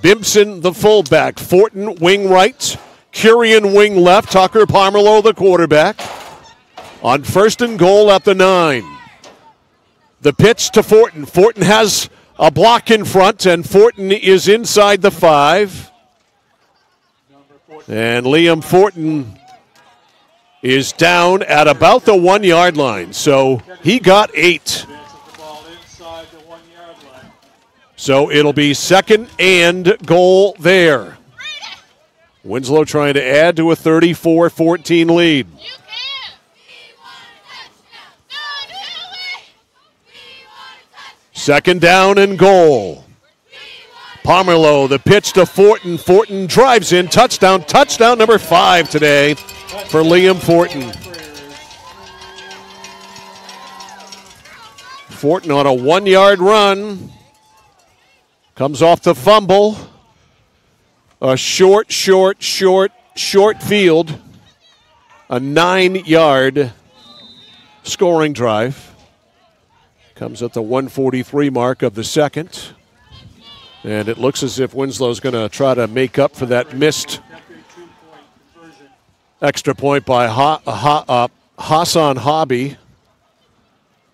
Bimpson, the fullback. Fortin, wing right. Curian, wing left. Tucker Pomerleau, the quarterback. On 1st and goal at the 9. The pitch to Fortin. Fortin has a block in front, and Fortin is inside the 5. And Liam Fortin is down at about the 1-yard line. So he got 8. So it'll be 2nd and goal there. Winslow trying to add to a 34-14 lead. Second down and goal. Pomerleau, the pitch to Fortin. Fortin drives in. Touchdown. Touchdown number 5 today for Liam Fortin. Fortin on a 1-yard run. Comes off the fumble. A short field. A 9-yard scoring drive. Comes at the 1:43 mark of the second. And it looks as if Winslow's going to try to make up for that missed extra point by Hassan Hobby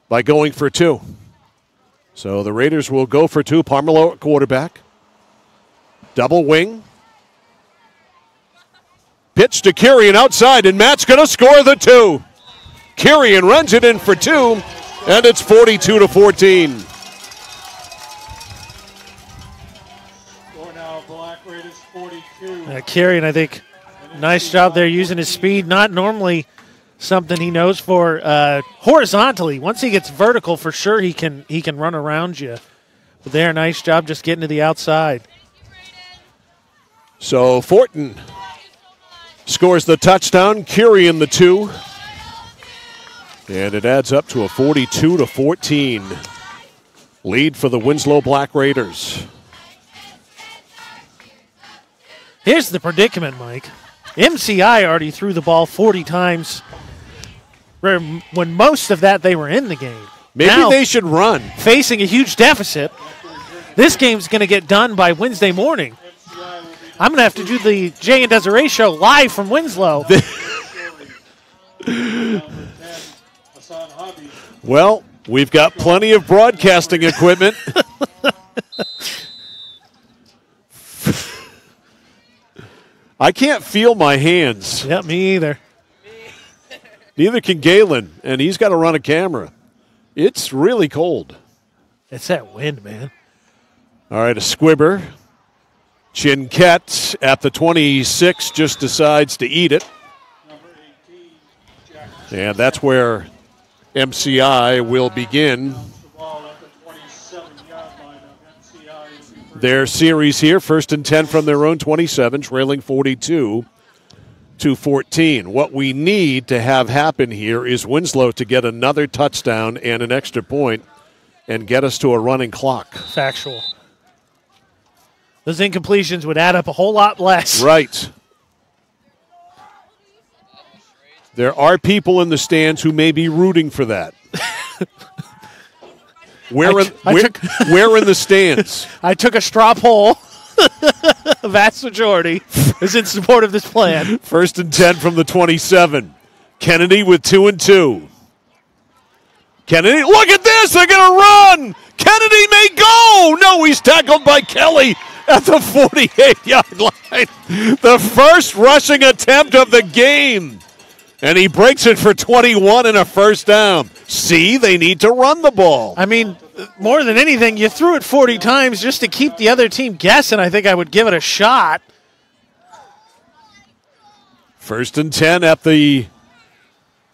by going for 2. So the Raiders will go for 2. Pomerleau at quarterback. Double wing. Pitch to Kirian outside, and Matt's going to score the 2. Kirian runs it in for 2, and it's 42-14. Kirian, I think, nice job there using his speed. Not normally something he knows for horizontally. Once he gets vertical, for sure he can run around you. But there, nice job just getting to the outside. So Fortin scores the touchdown. Kirian the 2. And it adds up to a 42-14 lead for the Winslow Black Raiders. Here's the predicament, Mike. MCI already threw the ball 40 times when most of that they were in the game. Maybe now, they should run. Facing a huge deficit. This game's going to get done by Wednesday morning. I'm going to have to do the Jay and Desiree show live from Winslow. Well, we've got plenty of broadcasting equipment. I can't feel my hands. Yep, me either. Neither can Galen, and he's got to run a camera. It's really cold. It's that wind, man. All right, a squibber. Chinquette at the 26 just decides to eat it. And that's where MCI will begin. their series here. 1st and 10 from their own 27, trailing 42-14. What we need to have happen here is Winslow to get another touchdown and an extra point and get us to a running clock. Factual. Those incompletions would add up a whole lot less. Right. There are people in the stands who may be rooting for that. Where in the stands? I took a straw poll. A vast majority is in support of this plan. 1st and 10 from the 27. Kennedy with 2 and 2. Kennedy, look at this. They're going to run. Kennedy may go. No, he's tackled by Kelly at the 48-yard line. The first rushing attempt of the game. And he breaks it for 21 and a first down. See, they need to run the ball. I mean, more than anything, you threw it 40 times just to keep the other team guessing. I think I would give it a shot. 1st and 10 at the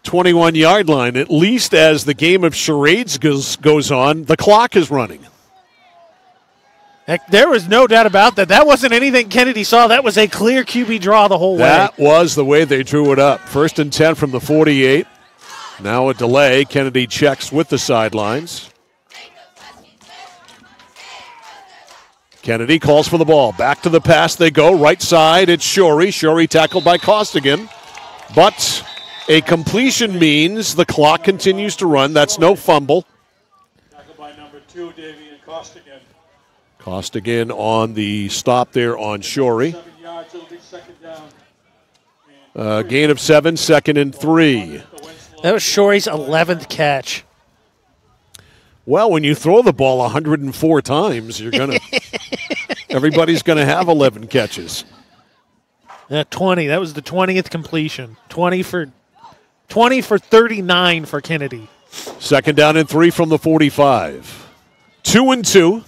21-yard line. At least as the game of charades goes on, the clock is running. Heck, there was no doubt about that. That wasn't anything Kennedy saw. That was a clear QB draw the whole way. That was the way they drew it up. 1st and 10 from the 48. Now a delay. Kennedy checks with the sidelines. Kennedy calls for the ball. Back to the pass they go. Right side, it's Shorey. Shorey tackled by Costigan. But a completion means the clock continues to run. That's no fumble. Tackled by number 2, Davian Costigan. Costigan on the stop there on Shorey. 7 yards, it'll be 2nd down. Gain of 7, 2nd and 3. That was Shorey's 11th catch. Well, when you throw the ball 104 times, you're gonna everybody's gonna have 11 catches. 20. That was the 20th completion. 20 for 39 for Kennedy. 2nd down and 3 from the 45. 2 and 2.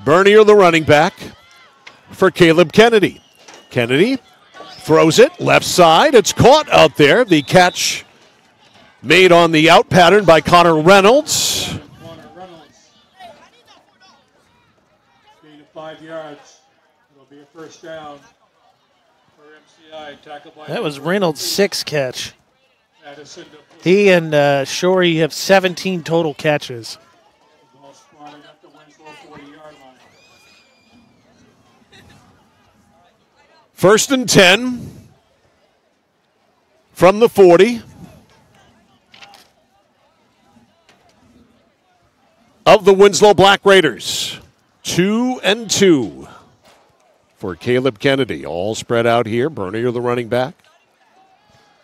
Bernier, the running back, for Caleb Kennedy. Kennedy throws it left side. It's caught out there. The catch made on the out pattern by Connor Reynolds. Connor Reynolds. Gain of 5 yards. It'll be a first down for MCI. Tackled by that was Reynolds' 6th catch. Addison. He and Shorey have 17 total catches. Ball spotted at the Winslow 40-yard line. 1st and 10 from the 40 of the Winslow Black Raiders. 2 and 2 for Caleb Kennedy. All spread out here. Bernier, the running back.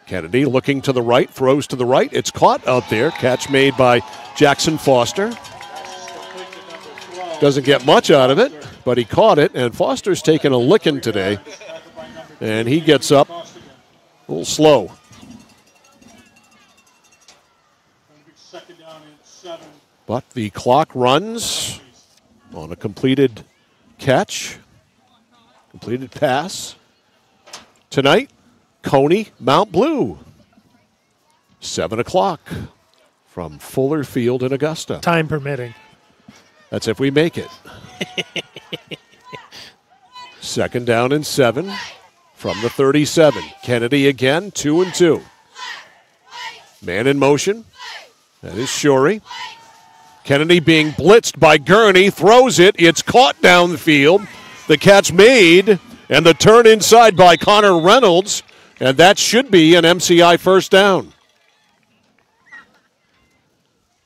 Kennedy looking to the right, throws to the right. It's caught out there. Catch made by Jackson Foster. Doesn't get much out of it, but he caught it, and Foster's taken a licking today. And he gets up a little slow. But the clock runs on a completed catch, completed pass. Tonight, Coney, Mount Blue. 7 o'clock from Fuller Field in Augusta. Time permitting. That's if we make it. 2nd down and 7 from the 37. Kennedy again, 2 and 2. Man in motion. That is Shorey. Kennedy being blitzed by Gurney, throws it. It's caught down the field. The catch made, and the turn inside by Connor Reynolds, and that should be an MCI first down.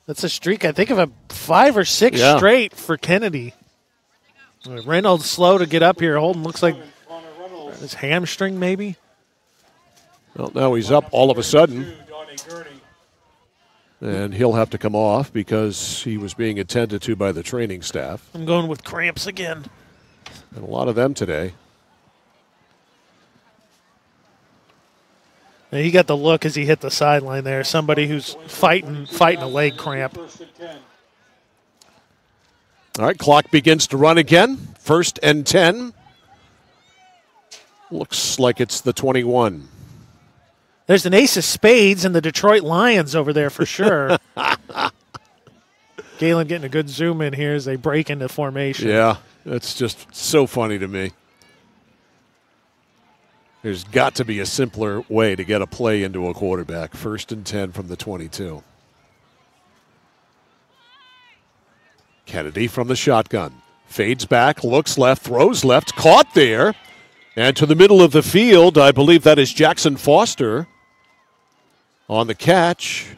That's a streak, I think, of a 5 or 6 straight for Kennedy. Reynolds slow to get up here. Holden looks like his hamstring, maybe. Well, now he's up all of a sudden. And he'll have to come off because he was being attended to by the training staff. I'm going with cramps again. And a lot of them today. Now, he got the look as he hit the sideline there. Somebody who's fighting a leg cramp. All right, clock begins to run again. 1st and 10. Looks like it's the 21. There's an ace of spades in the Detroit Lions over there for sure. Galen getting a good zoom in here as they break into formation. Yeah. That's just so funny to me. There's got to be a simpler way to get a play into a quarterback. 1st and 10 from the 22. Kennedy from the shotgun. Fades back, looks left, throws left, caught there. And to the middle of the field, I believe that is Jackson Foster on the catch.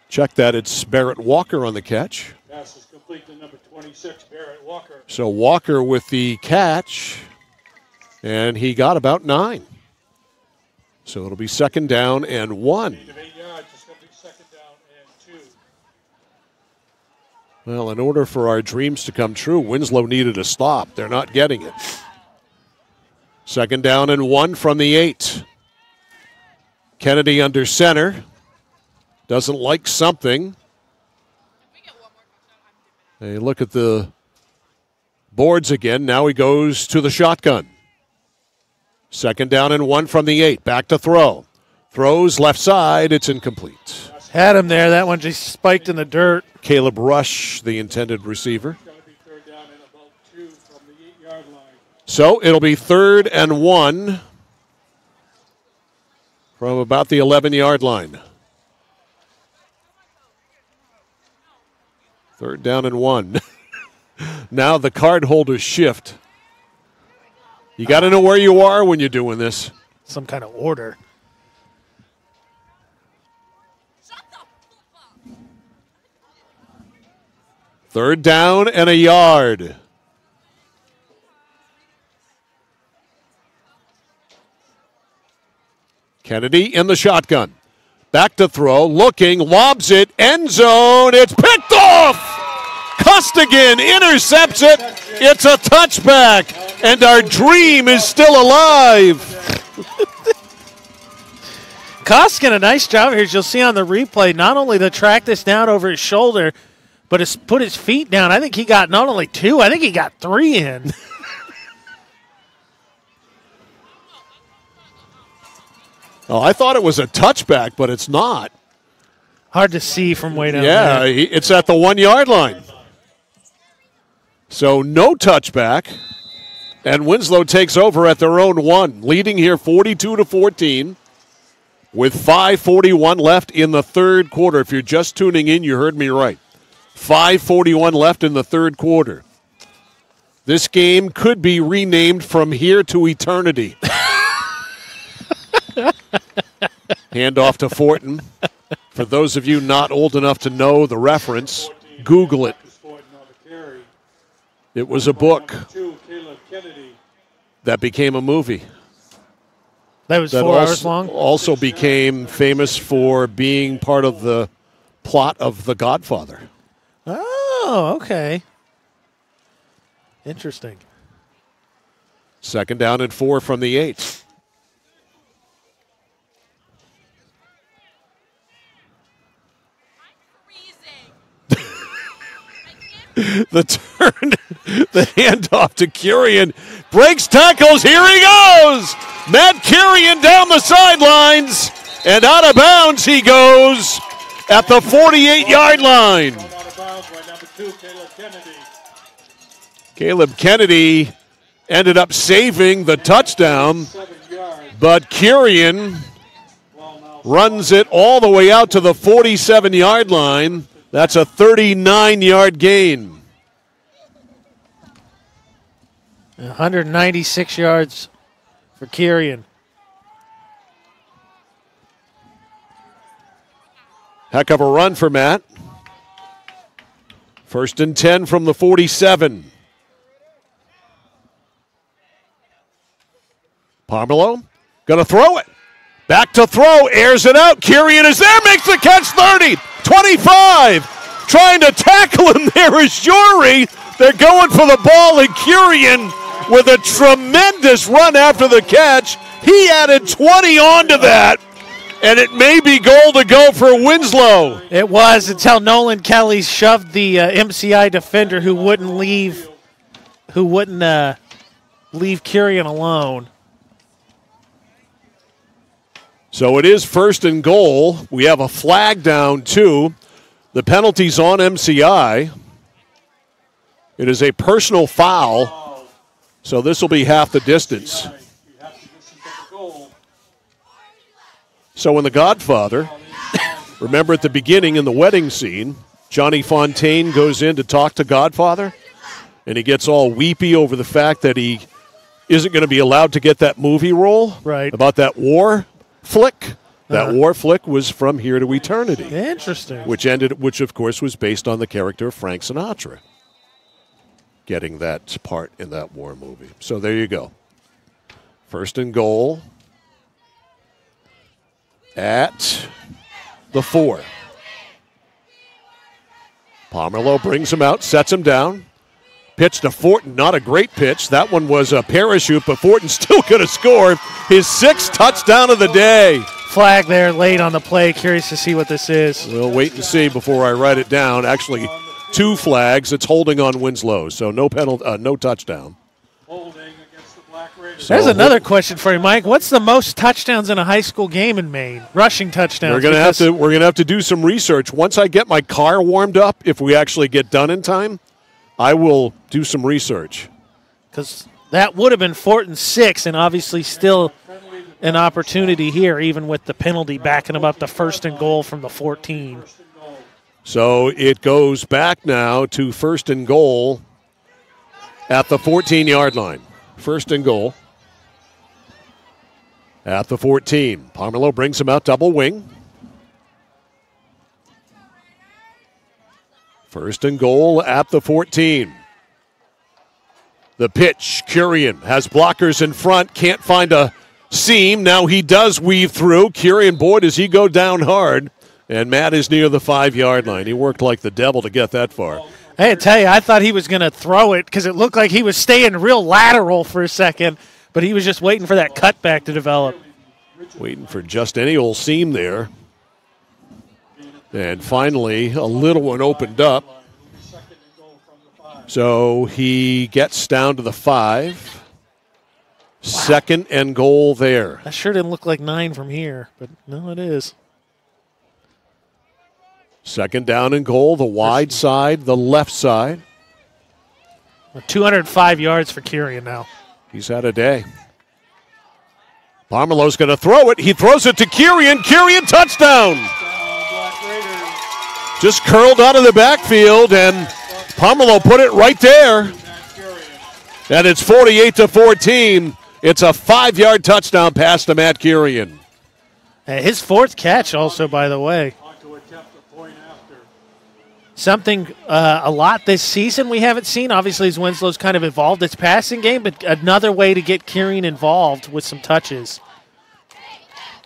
Check that, it's Barrett Walker on the catch. Pass is complete to number 26, Barrett Walker. So Walker with the catch, and he got about 9. So it'll be 2nd down and 1. Gain of 8 yards. It's going to be 2nd down and 2. Well, in order for our dreams to come true, Winslow needed a stop. They're not getting it. 2nd down and 1 from the 8. Kennedy under center. Doesn't like something. They look at the boards again. Now he goes to the shotgun. 2nd down and 1 from the 8. Back to throw. Throws left side. It's incomplete. Had him there. That one just spiked in the dirt. Caleb Rush, the intended receiver. So it'll be 3rd and 1 from about the 11-yard line. 3rd down and 1. Now the card holders shift. You got to know where you are when you're doing this. Some kind of order. Third down and a yard. Kennedy in the shotgun. Back to throw, looking, lobs it, end zone. It's picked off! Costigan intercepts it. It's a touchback, and our dream is still alive. Costigan, a nice job here, as you'll see on the replay. Not only to track this down over his shoulder, but has put his feet down. I think he got not only 2, I think he got 3 in. Oh, I thought it was a touchback, but it's not. Hard to see from way down there. Yeah, it's at the 1-yard line. So no touchback, and Winslow takes over at their own 1, leading here 42-14 with 5:41 left in the third quarter. If you're just tuning in, you heard me right. 5:41 left in the third quarter. This game could be renamed From Here to Eternity. Handoff to Fortin. For those of you not old enough to know the reference, Google it. It was a book that became a movie. That was 4 hours long? Also became famous for being part of the plot of The Godfather. Oh, okay. Interesting. 2nd down and 4 from the 8. The turn, the handoff to Curian, breaks tackles, here he goes! Matt Curian down the sidelines, and out of bounds he goes at the 48-yard line. Caleb Kennedy ended up saving the touchdown, but Curian runs it all the way out to the 47-yard line. That's a 39-yard gain. 196 yards for Kirian. Heck of a run for Matt. 1st and 10 from the 47. Pomelo going to throw it. Back to throw, airs it out. Kirian is there, makes the catch, 30, 25. Trying to tackle him there is Jory. They're going for the ball, and Kirian with a tremendous run after the catch. He added 20 onto that, and it may be goal to go for Winslow. It was until Nolan Kelly shoved the MCI defender who wouldn't leave Kirian alone. So it is 1st and goal. We have a flag down, too. The penalty's on MCI. It is a personal foul, so this will be half the distance. So in The Godfather, remember at the beginning in the wedding scene, Johnny Fontaine goes in to talk to Godfather, and he gets all weepy over the fact that he isn't going to be allowed to get that movie role about that war flick. That war flick was From Here to Eternity. Interesting. Which of course was based on the character of Frank Sinatra, getting that part in that war movie. So there you go. First and goal at the 4. Pomerleau brings him out, sets him down. Pitch to Fortin, not a great pitch. That one was a parachute, but Fortin still could have scored his 6th touchdown of the day. Flag there late on the play. Curious to see what this is. We'll wait and see before I write it down. Actually, 2 flags. It's holding on Winslow, so no penalty, no touchdown. There's another question for you, Mike. What's the most touchdowns in a high school game in Maine? Rushing touchdowns. We're gonna have to do some research. Once I get my car warmed up, if we actually get done in time, I will do some research. Because that would have been Fortin's 6, and obviously still an opportunity here, even with the penalty backing him up to first and goal from the 14. So it goes back now to first and goal at the 14-yard line. First and goal at the 14. Pomerleau brings him out double wing. First and goal at the 14. The pitch, Curian has blockers in front, can't find a seam. Now he does weave through. Curian, boy, does he go down hard. And Matt is near the 5-yard line. He worked like the devil to get that far. I had to tell you, I thought he was going to throw it because it looked like he was staying real lateral for a second, but he was just waiting for that cutback to develop. Waiting for just any old seam there. And finally, a little one opened up. So he gets down to the 5. Wow. Second and goal there. That sure didn't look like 9 from here, but no, it is. Second down and goal, the wide side, the left side. 205 yards for Curian now. He's had a day. Pomerleau's going to throw it. He throws it to Curian. Curian, touchdown. Just curled out of the backfield, and Pomerleau put it right there. And it's 48-14. It's a 5-yard touchdown pass to Matt Curian. His 4th catch also, by the way. Something a lot this season we haven't seen. Obviously, as Winslow's kind of evolved its passing game, but another way to get Curian involved with some touches.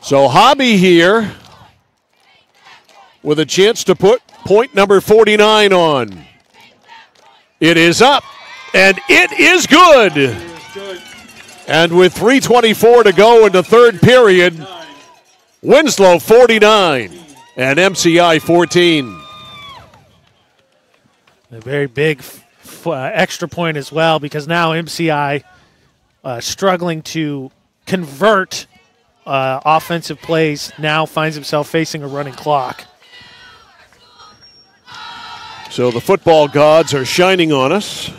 So Hobby here with a chance to put point number 49 on. It is up, and it is good. And with 3:24 to go in the third period, Winslow 49 and MCI 14. A very big extra point as well, because now MCI struggling to convert offensive plays, now finds himself facing a running clock. So the football gods are shining on us.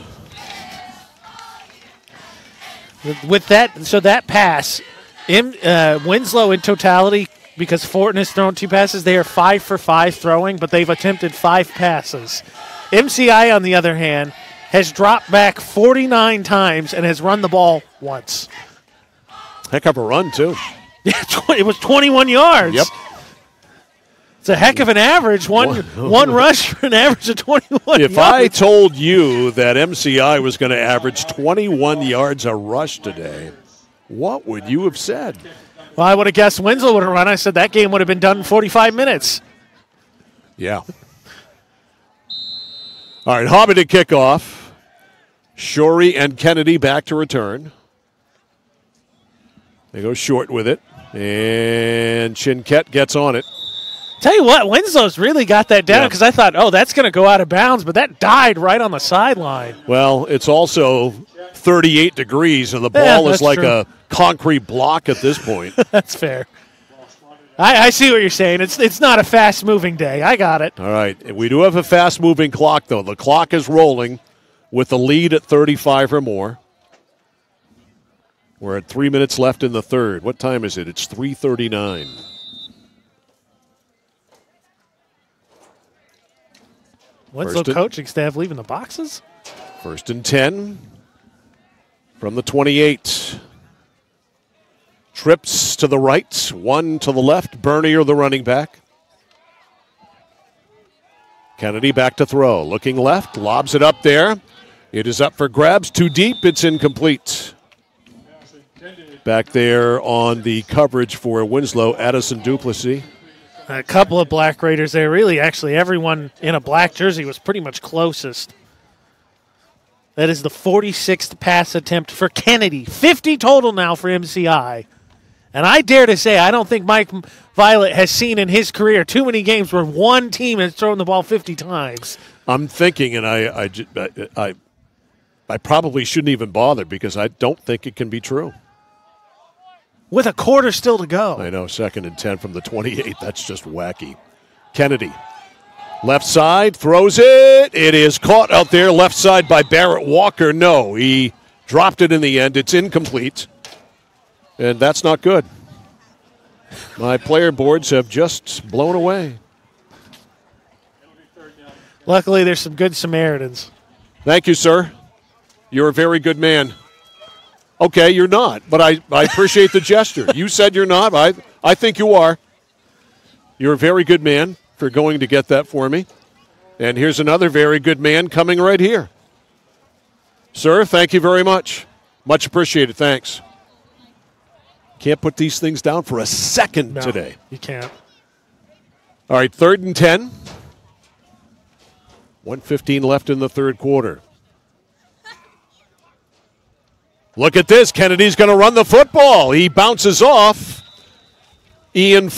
With that, so that pass, Winslow in totality, because Fortin has thrown 2 passes, they are 5 for 5 throwing, but they've attempted 5 passes. MCI, on the other hand, has dropped back 49 times and has run the ball once. Heck of a run, too. Yeah, it was 21 yards. Yep. It's a heck of an average. One rush for an average of 21 yards. If I told you that MCI was going to average 21 yards a rush today, what would you have said? Well, I would have guessed Winslow would have run. I said that game would have been done in 45 minutes. Yeah. All right, Hobby to kick off. Shorey and Kennedy back to return. They go short with it, and Chinquette gets on it. Tell you what, Winslow's really got that down, because I thought, oh, that's going to go out of bounds, but that died right on the sideline. Well, it's also 38 degrees, and the ball is like a concrete block at this point. That's fair. I see what you're saying. It's not a fast-moving day. I got it. All right. We do have a fast-moving clock, though. The clock is rolling. with the lead at 35 or more. We're at 3 minutes left in the third. What time is it? It's 3:39. Winslow coaching staff leaving the boxes? 1st and 10 from the 28. Trips to the right, one to the left. Bernier, the running back. Kennedy back to throw. Looking left, lobs it up there. It is up for grabs. Too deep, it's incomplete. Back there on the coverage for Winslow, Addison Duplessis. A couple of Black Raiders there. Really, actually, everyone in a black jersey was pretty much closest. That is the 46th pass attempt for Kennedy. 50 total now for MCI. And I dare to say, I don't think Mike Violet has seen in his career too many games where one team has thrown the ball 50 times. I'm thinking, and I probably shouldn't even bother because I don't think it can be true. With a quarter still to go. I know, 2nd and 10 from the 28. That's just wacky. Kennedy, left side, throws it. It is caught out there, left side by Barrett Walker. No, he dropped it in the end. It's incomplete. And that's not good. My player boards have just blown away. Luckily, there's some good Samaritans. Thank you, sir. You're a very good man. Okay, you're not, but I appreciate the gesture. You said you're not. I think you are. You're a very good man for going to get that for me. And here's another very good man coming right here. Sir, thank you very much. Much appreciated. Thanks. Can't put these things down for a second today. You can't. All right, 3rd and 10. 1:15 left in the third quarter. Look at this. Kennedy's going to run the football. He bounces off. Liam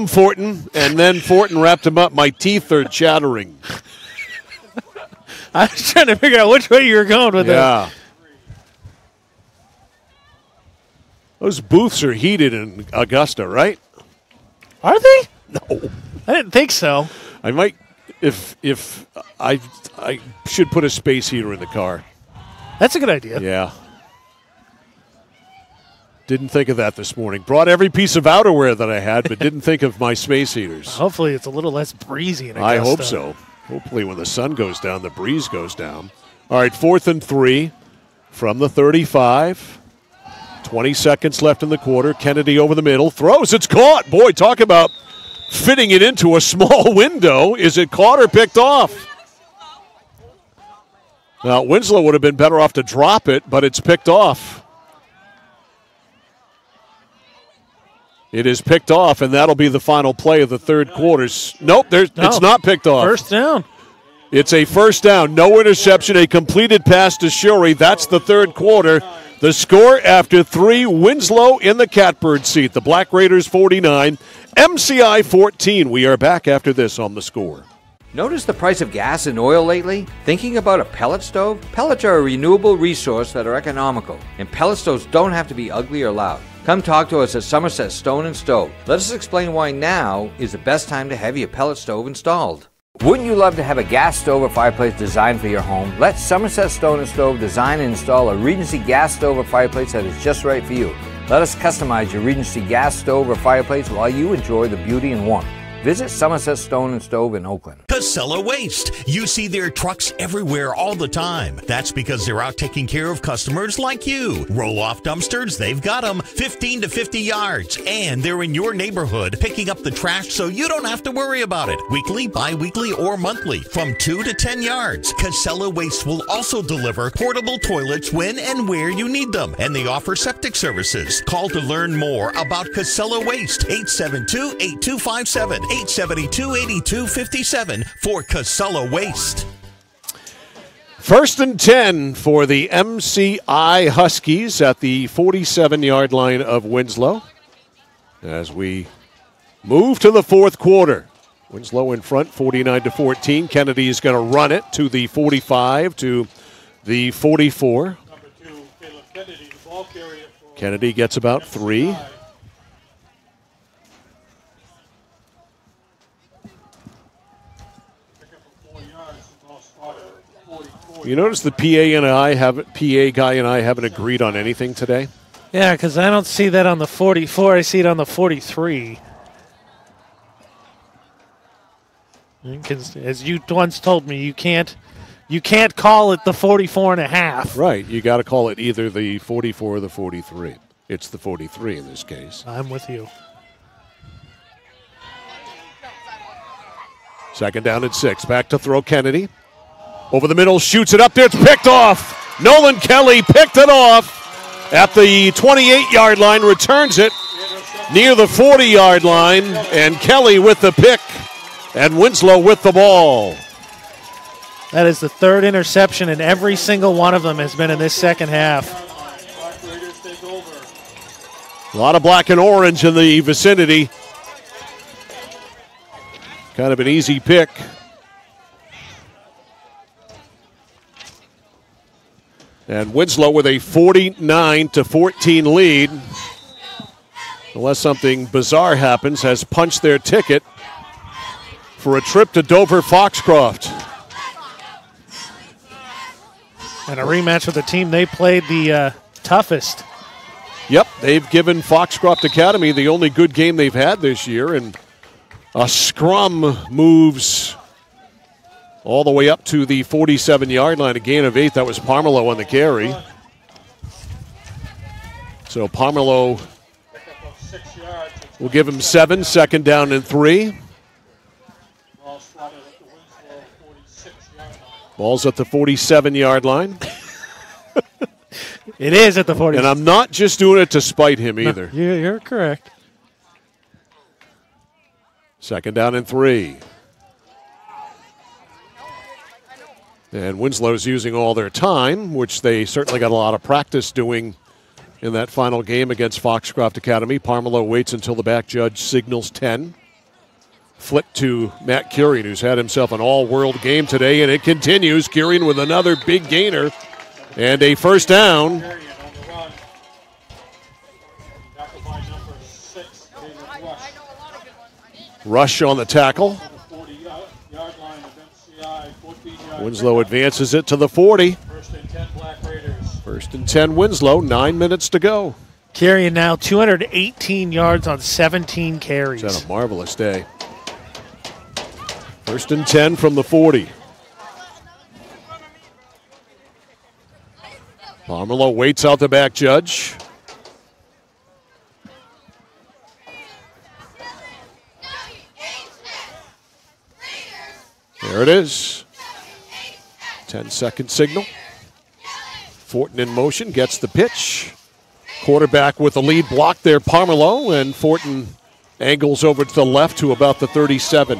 Fortin, and then Fortin wrapped him up. My teeth are chattering. I was trying to figure out which way you were going with that. Those booths are heated in Augusta, right? Are they? No. I didn't think so. I might, if I should put a space heater in the car. That's a good idea. Yeah. Didn't think of that this morning. Brought every piece of outerwear that I had, but didn't think of my space heaters. Hopefully it's a little less breezy in Augusta. I hope so. Hopefully when the sun goes down, the breeze goes down. All right, 4th and 3 from the 35. 20 seconds left in the quarter. Kennedy over the middle. Throws. It's caught. Boy, talk about fitting it into a small window. Is it caught or picked off? Now, Winslow would have been better off to drop it, but it's picked off. It is picked off, and that'll be the final play of the third quarter. Nope, it's not picked off. First down. It's a first down. No interception, a completed pass to Shuri. That's the third quarter. The score after 3, Winslow in the catbird seat. The Black Raiders 49, MCI 14. We are back after this on The Score. Notice the price of gas and oil lately? Thinking about a pellet stove? Pellets are a renewable resource that are economical, and pellet stoves don't have to be ugly or loud. Come talk to us at Somerset Stone & Stove. Let us explain why now is the best time to have your pellet stove installed. Wouldn't you love to have a gas stove or fireplace designed for your home? Let Somerset Stone & Stove design and install a Regency gas stove or fireplace that is just right for you. Let us customize your Regency gas stove or fireplace while you enjoy the beauty and warmth. Visit Somerset Stone & Stove in Oakland. Casella Waste. You see their trucks everywhere all the time. That's because they're out taking care of customers like you. Roll-off dumpsters, they've got them 15 to 50 yards. And they're in your neighborhood picking up the trash so you don't have to worry about it. Weekly, bi-weekly, or monthly from 2 to 10 yards. Casella Waste will also deliver portable toilets when and where you need them. And they offer septic services. Call to learn more about Casella Waste. 872-8257. 872-8257 for Casella Waste. 1st and 10 for the MCI Huskies at the 47-yard line of Winslow. As we move to the fourth quarter. Winslow in front, 49-14. Kennedy is going to run it to the 45 to the 44. Kennedy gets about 3. You notice the PA guy and I haven't agreed on anything today? Yeah, because I don't see that on the 44. I see it on the 43. Because as you once told me, you can't call it the 44 and a half. Right. You got to call it either the 44 or the 43. It's the 43 in this case. I'm with you. Second down and 6. Back to throw Kennedy. Over the middle, shoots it up there. It's picked off. Nolan Kelly picked it off at the 28-yard line, returns it near the 40-yard line, and Kelly with the pick, and Winslow with the ball. That is the third interception, and every single one of them has been in this second half. A lot of black and orange in the vicinity. Kind of an easy pick. And Winslow with a 49-14 lead, unless something bizarre happens, has punched their ticket for a trip to Dover Foxcroft. And a rematch with the team they played the toughest. Yep, they've given Foxcroft Academy the only good game they've had this year, and a scrum moves all the way up to the 47-yard line, a gain of 8. That was Parmelo on the carry. So Parmelo will give him 7, second down and 3. Ball's at the 47-yard line. It is at the 40. And I'm not just doing it to spite him either. No, you're correct. Second down and 3. And Winslow's using all their time, which they certainly got a lot of practice doing in that final game against Foxcroft Academy. Parmelo waits until the back judge signals 10. Flip to Matt Kurian, who's had himself an all-world game today, and it continues. Kurian with another big gainer and a first down. Rush on the tackle. Winslow advances it to the 40. First and 10 Winslow, 9 minutes to go. Carrying now 218 yards on 17 carries. He's had a marvelous day. First and 10 from the 40. Parmelo waits out the back judge. There it is. 10-second signal. Fortin in motion, gets the pitch. Quarterback with the lead block there, Parmelo, and Fortin angles over to the left to about the 37.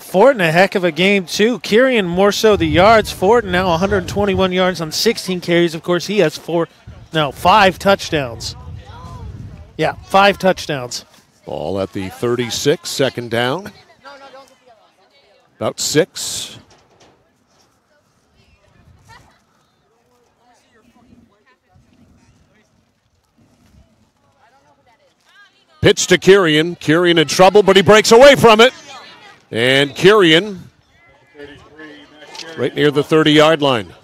Fortin, a heck of a game, too. Kurian more so the yards. Fortin now 121 yards on 16 carries. Of course, he has 5 touchdowns. Yeah, 5 touchdowns. Ball at the 36, second down. About 6. Pitch to Kurian. Kurian in trouble, but he breaks away from it. And Kurian right near the 30-yard line.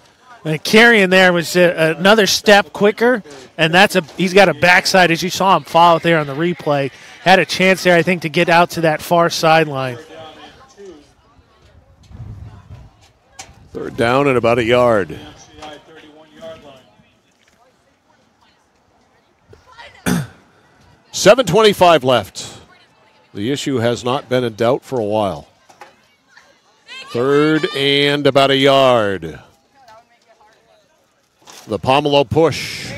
And Kurian there was another step quicker, and he's got a backside, as you saw him follow there on the replay. Had a chance there, I think, to get out to that far sideline. Third down and about a yard. $7:25 left. The issue has not been in doubt for a while. Third and about a yard. The Pomelo push.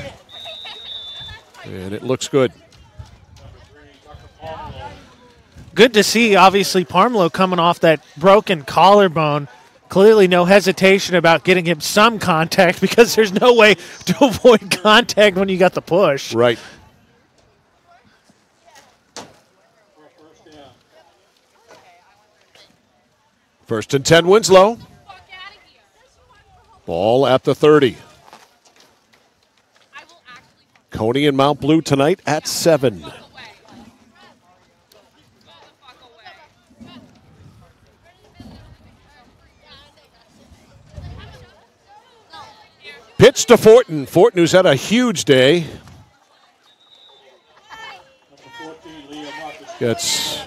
And it looks good. Good to see, obviously, Parmelo coming off that broken collarbone. Clearly no hesitation about getting him some contact because there's no way to avoid contact when you got the push. Right. First and 10 Winslow. Ball at the 30. Coney and Mount Blue tonight at 7. Pitch to Fortin. Fortin, who's had a huge day. Gets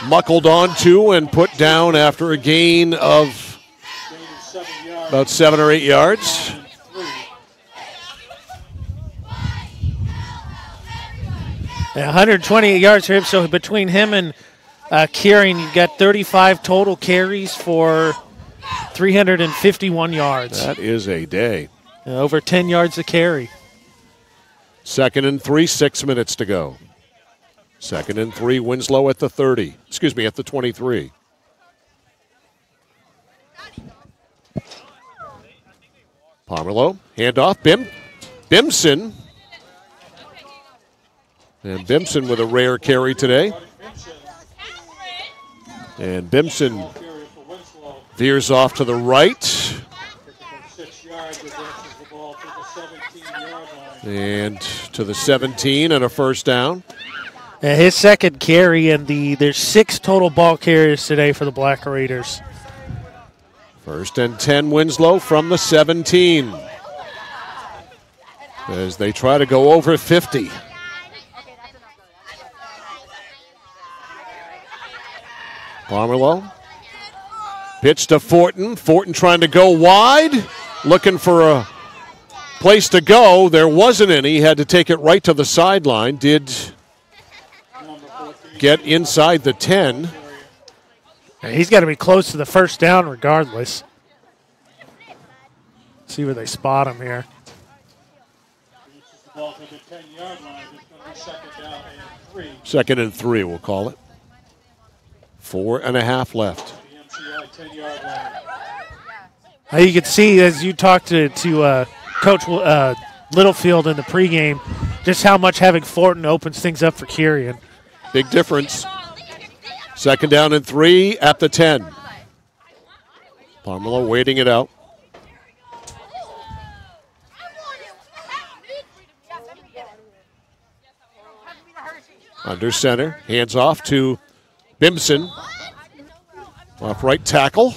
muckled onto and put down after a gain of about 7 or 8 yards. Yeah, 128 yards for him. So between him and Kieran, you've got 35 total carries for 351 yards. That is a day. Over 10 yards a carry. 2nd and 3, 6 minutes to go. 2nd and 3, Winslow at the 30. Excuse me, at the 23. Pomerleau, handoff, Bimson. And Bimson with a rare carry today. And Bimson veers off to the right. And to the 17 and a first down. His second carry, and there's 6 total ball carriers today for the Black Raiders. 1st and 10, Winslow from the 17. As they try to go over 50. Pomerleau. Pitch to Fortin. Fortin trying to go wide. Looking for a place to go. There wasn't any. He had to take it right to the sideline. Did get inside the 10. He's got to be close to the first down regardless. See where they spot him here. 2nd and 3, we'll call it. 4.5 left. You can see as you talked to Coach Littlefield in the pregame, just how much having Fortin opens things up for Kieran. Big difference. 2nd down and 3 at the 10. Pomerleau waiting it out. Under center, hands off to Bimson. Off right tackle.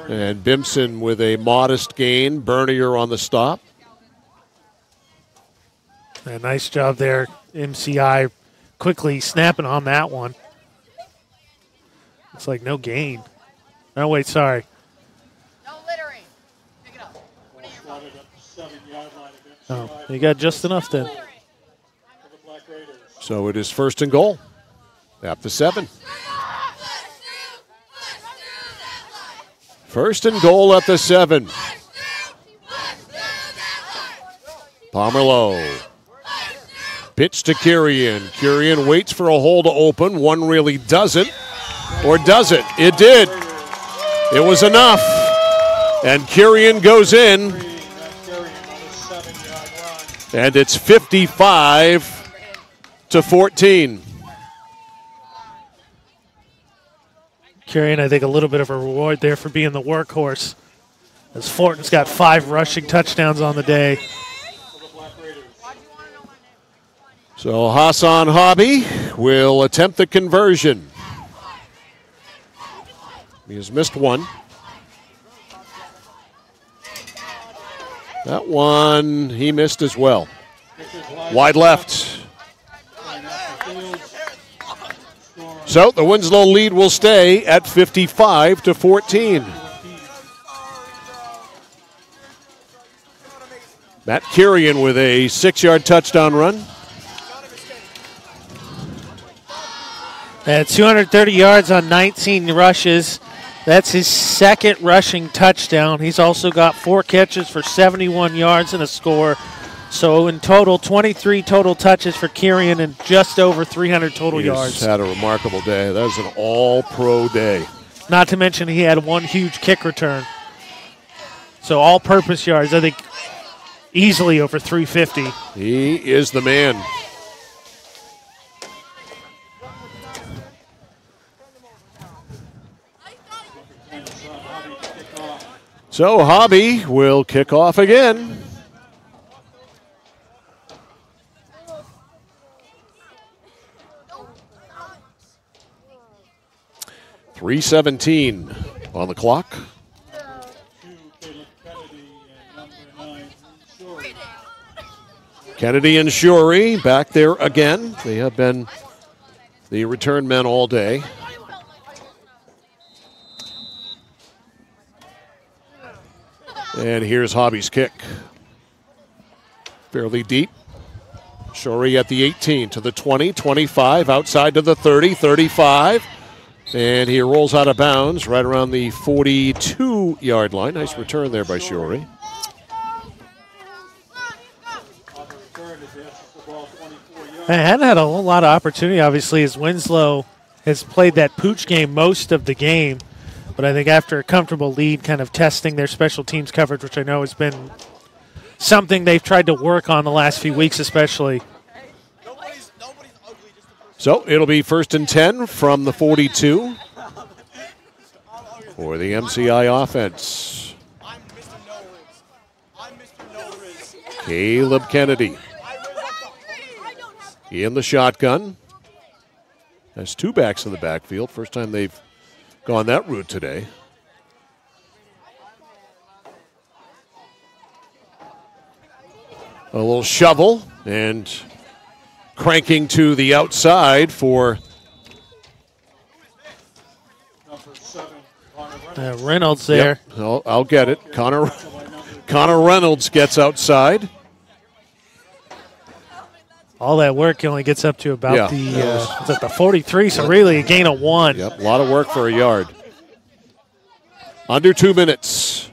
And Bimson with a modest gain. Bernier on the stop. A nice job there, MCI, quickly snapping on that one. It's like no gain. Oh, wait, sorry. Oh, you got just enough then. So it is 1st and goal at the 7. 1st and goal at the 7. Pomerleau. Pitch to Kirian. Kirian waits for a hole to open. One really doesn't. Or does it? It did. It was enough. And Kirian goes in. And it's 55-14. Kirian, I think, a little bit of a reward there for being the workhorse, as Fortin's got 5 rushing touchdowns on the day. So Hassan Hobby will attempt the conversion. He has missed one. That one he missed as well. Wide left. So the Winslow lead will stay at 55-14. Matt Kirian with a 6-yard touchdown run. At 230 yards on 19 rushes. That's his 2nd rushing touchdown. He's also got 4 catches for 71 yards and a score. So in total, 23 total touches for Kirian and just over 300 total yards. He's had a remarkable day. That was an all-pro day. Not to mention he had one huge kick return. So all-purpose yards, I think, easily over 350. He is the man. So Hobby will kick off again. 3:17 on the clock. Kennedy and Shuri back there again. They have been the return men all day. And here's Hobby's kick. Fairly deep. Shuri at the 18 to the 20, 25, outside to the 30, 35. And he rolls out of bounds right around the 42-yard line. Nice return there by Shuri. I hadn't had a whole lot of opportunity, obviously, as Winslow has played that pooch game most of the game. But I think after a comfortable lead, kind of testing their special teams coverage, which I know has been something they've tried to work on the last few weeks especially. So it'll be 1st and 10 from the 42 for the MCI offense. Caleb Kennedy in the shotgun. Has two backs in the backfield. First time they've gone that route today. A little shovel and cranking to the outside for Reynolds there. Yep, I'll get it. Connor Reynolds gets outside. All that work only gets up to about the 43, so really a gain of 1. Yep, a lot of work for a yard. Under 2 minutes.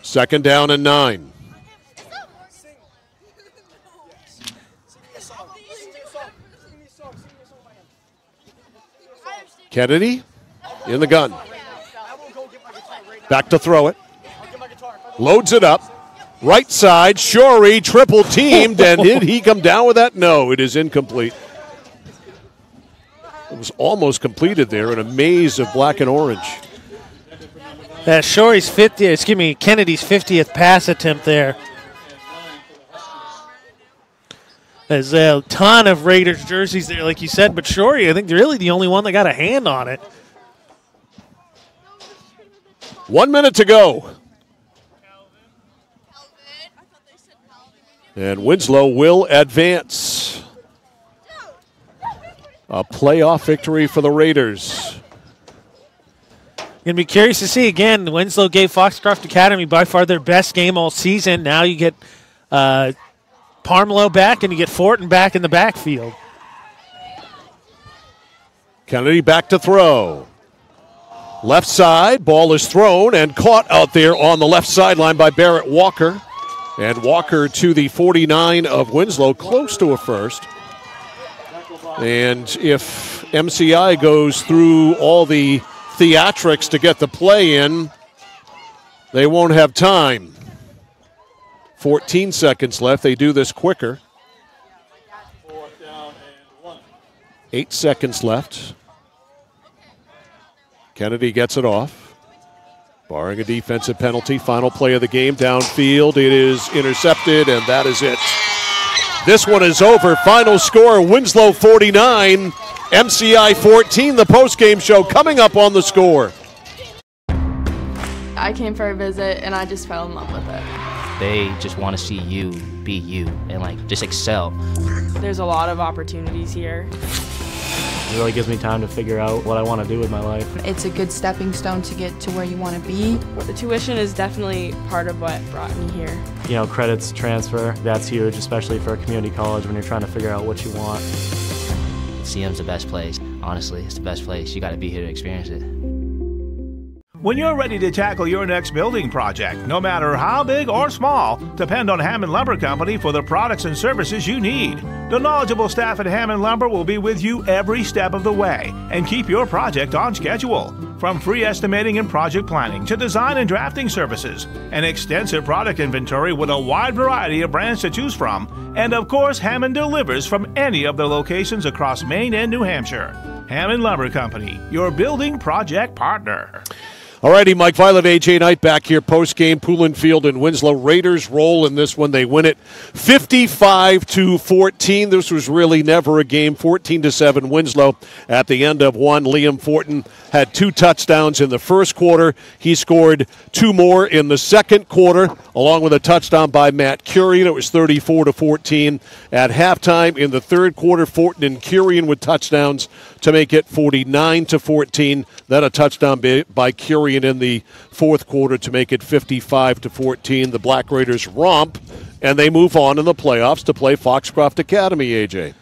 Second down and 9. Kennedy in the gun. Back to throw it. Loads it up. Right side, Shuri triple teamed, and did he come down with that? No, it is incomplete. It was almost completed there in a maze of black and orange. That's Kennedy's 50th pass attempt there. There's a ton of Raiders jerseys there, like you said, but Shuri, I think, really the only one that got a hand on it. 1 minute to go. And Winslow will advance. A playoff victory for the Raiders. Going to be curious to see, again, Winslow gave Foxcroft Academy by far their best game all season. Now you get Parmelo back and you get Fortin back in the backfield. Kennedy back to throw. Left side, ball is thrown and caught out there on the left sideline by Barrett Walker. And Walker to the 49 of Winslow, close to a first. And if MCI goes through all the theatrics to get the play in, they won't have time. 14 seconds left. They do this quicker. 8 seconds left. Kennedy gets it off. Barring a defensive penalty, final play of the game downfield. It is intercepted, and that is it. This one is over. Final score, Winslow 49, MCI 14. The postgame show coming up on The Score. I came for a visit, and I just fell in love with it. They just want to see you be you and, just excel. There's a lot of opportunities here. It really gives me time to figure out what I want to do with my life. It's a good stepping stone to get to where you want to be. The tuition is definitely part of what brought me here. You know, credits transfer, that's huge, especially for a community college when you're trying to figure out what you want. CM's the best place. Honestly, it's the best place. You got to be here to experience it. When you're ready to tackle your next building project, no matter how big or small, depend on Hammond Lumber Company for the products and services you need. The knowledgeable staff at Hammond Lumber will be with you every step of the way and keep your project on schedule. From free estimating and project planning to design and drafting services, an extensive product inventory with a wide variety of brands to choose from, and of course, Hammond delivers from any of their locations across Maine and New Hampshire. Hammond Lumber Company, your building project partner. All righty, Mike Violet, AJ Knight back here post-game. Poulin Field and Winslow. Raiders roll in this one. They win it 55-14. This was really never a game. 14-7 Winslow at the end of one. Liam Fortin had 2 touchdowns in the first quarter. He scored 2 more in the second quarter, along with a touchdown by Matt Curian. It was 34-14 at halftime. In the third quarter, Fortin and Curian with touchdowns to make it 49-14. Then a touchdown by Curian in the fourth quarter to make it 55-14. The Black Raiders romp, and they move on in the playoffs to play Foxcroft Academy, AJ.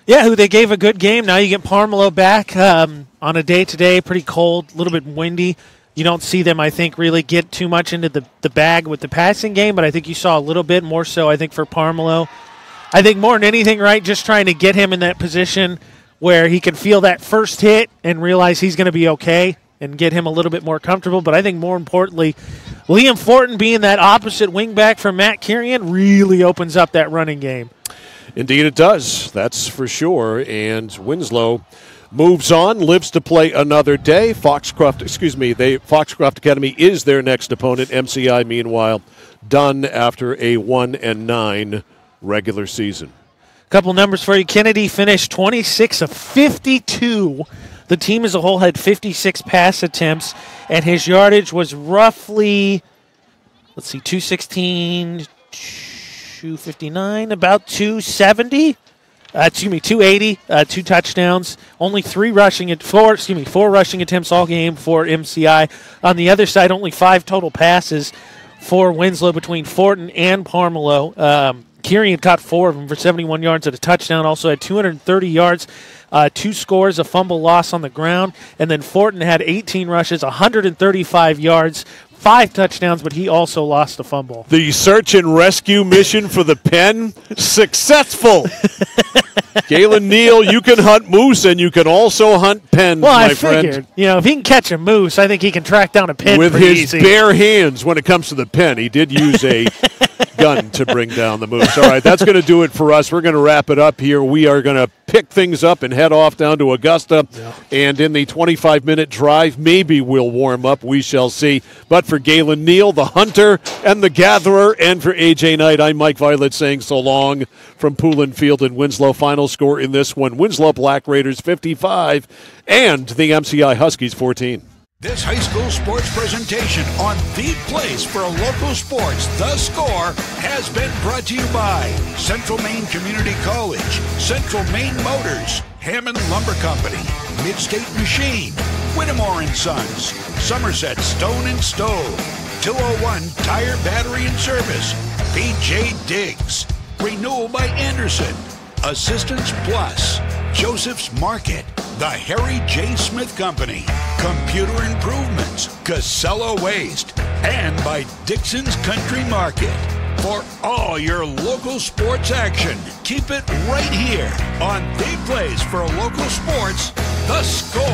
Yeah, who they gave a good game. Now you get Parmelo back on a day today, pretty cold, a little bit windy. You don't see them, I think, really get too much into the bag with the passing game, but I think you saw a little bit more so, I think, for Parmelo. I think more than anything, right, just trying to get him in that position where he can feel that first hit and realize he's going to be okay and get him a little bit more comfortable. But I think more importantly, Liam Fortin being that opposite wingback from Matt Curian really opens up that running game. Indeed it does. That's for sure. And Winslow moves on, lives to play another day. Foxcroft Academy is their next opponent. MCI, meanwhile, done after a 1-9 regular season. Couple numbers for you. Kennedy finished 26 of 52. The team as a whole had 56 pass attempts, and his yardage was roughly, 216, 259, about 270. 280, 2 touchdowns, only 4 rushing attempts all game for MCI. On the other side, only 5 total passes for Winslow between Fortin and Parmelo. Curian caught 4 of them for 71 yards at a touchdown, also had 230 yards, 2 scores, a fumble loss on the ground, and then Fortin had 18 rushes, 135 yards, 5 touchdowns, but he also lost a fumble. The search and rescue mission for the pen, successful. Galen Neal, you can hunt moose, and you can also hunt pens, my friend. Figured, if he can catch a moose, I think he can track down a pen with pretty his easy. bare hands when it comes to the pen. He did use a gun to bring down the moose. All right, that's going to do it for us. We're going to wrap it up here. We are going to pick things up and head off down to Augusta. Yeah. And in the 25-minute drive, maybe we'll warm up. We shall see. But for Galen Neal, the hunter and the gatherer, and for AJ Knight, I'm Mike Violet saying so long from Poulin Field and Winslow. Final score in this one, Winslow Black Raiders 55 and the MCI Huskies 14. This high school sports presentation on the place for local sports, The Score, has been brought to you by Central Maine Community College, Central Maine Motors, Hammond Lumber Company, Midstate Machine, Whittemore & Sons, Somerset Stone and Stove, 201 Tire Battery and Service, BJ Diggs, Renewal by Anderson, Assistance Plus, Joseph's Market, the Harry J. Smith Company, Computer Improvements, Casella Waste, and by Dixon's Country Market. For all your local sports action, keep it right here on the place for local sports, The Score.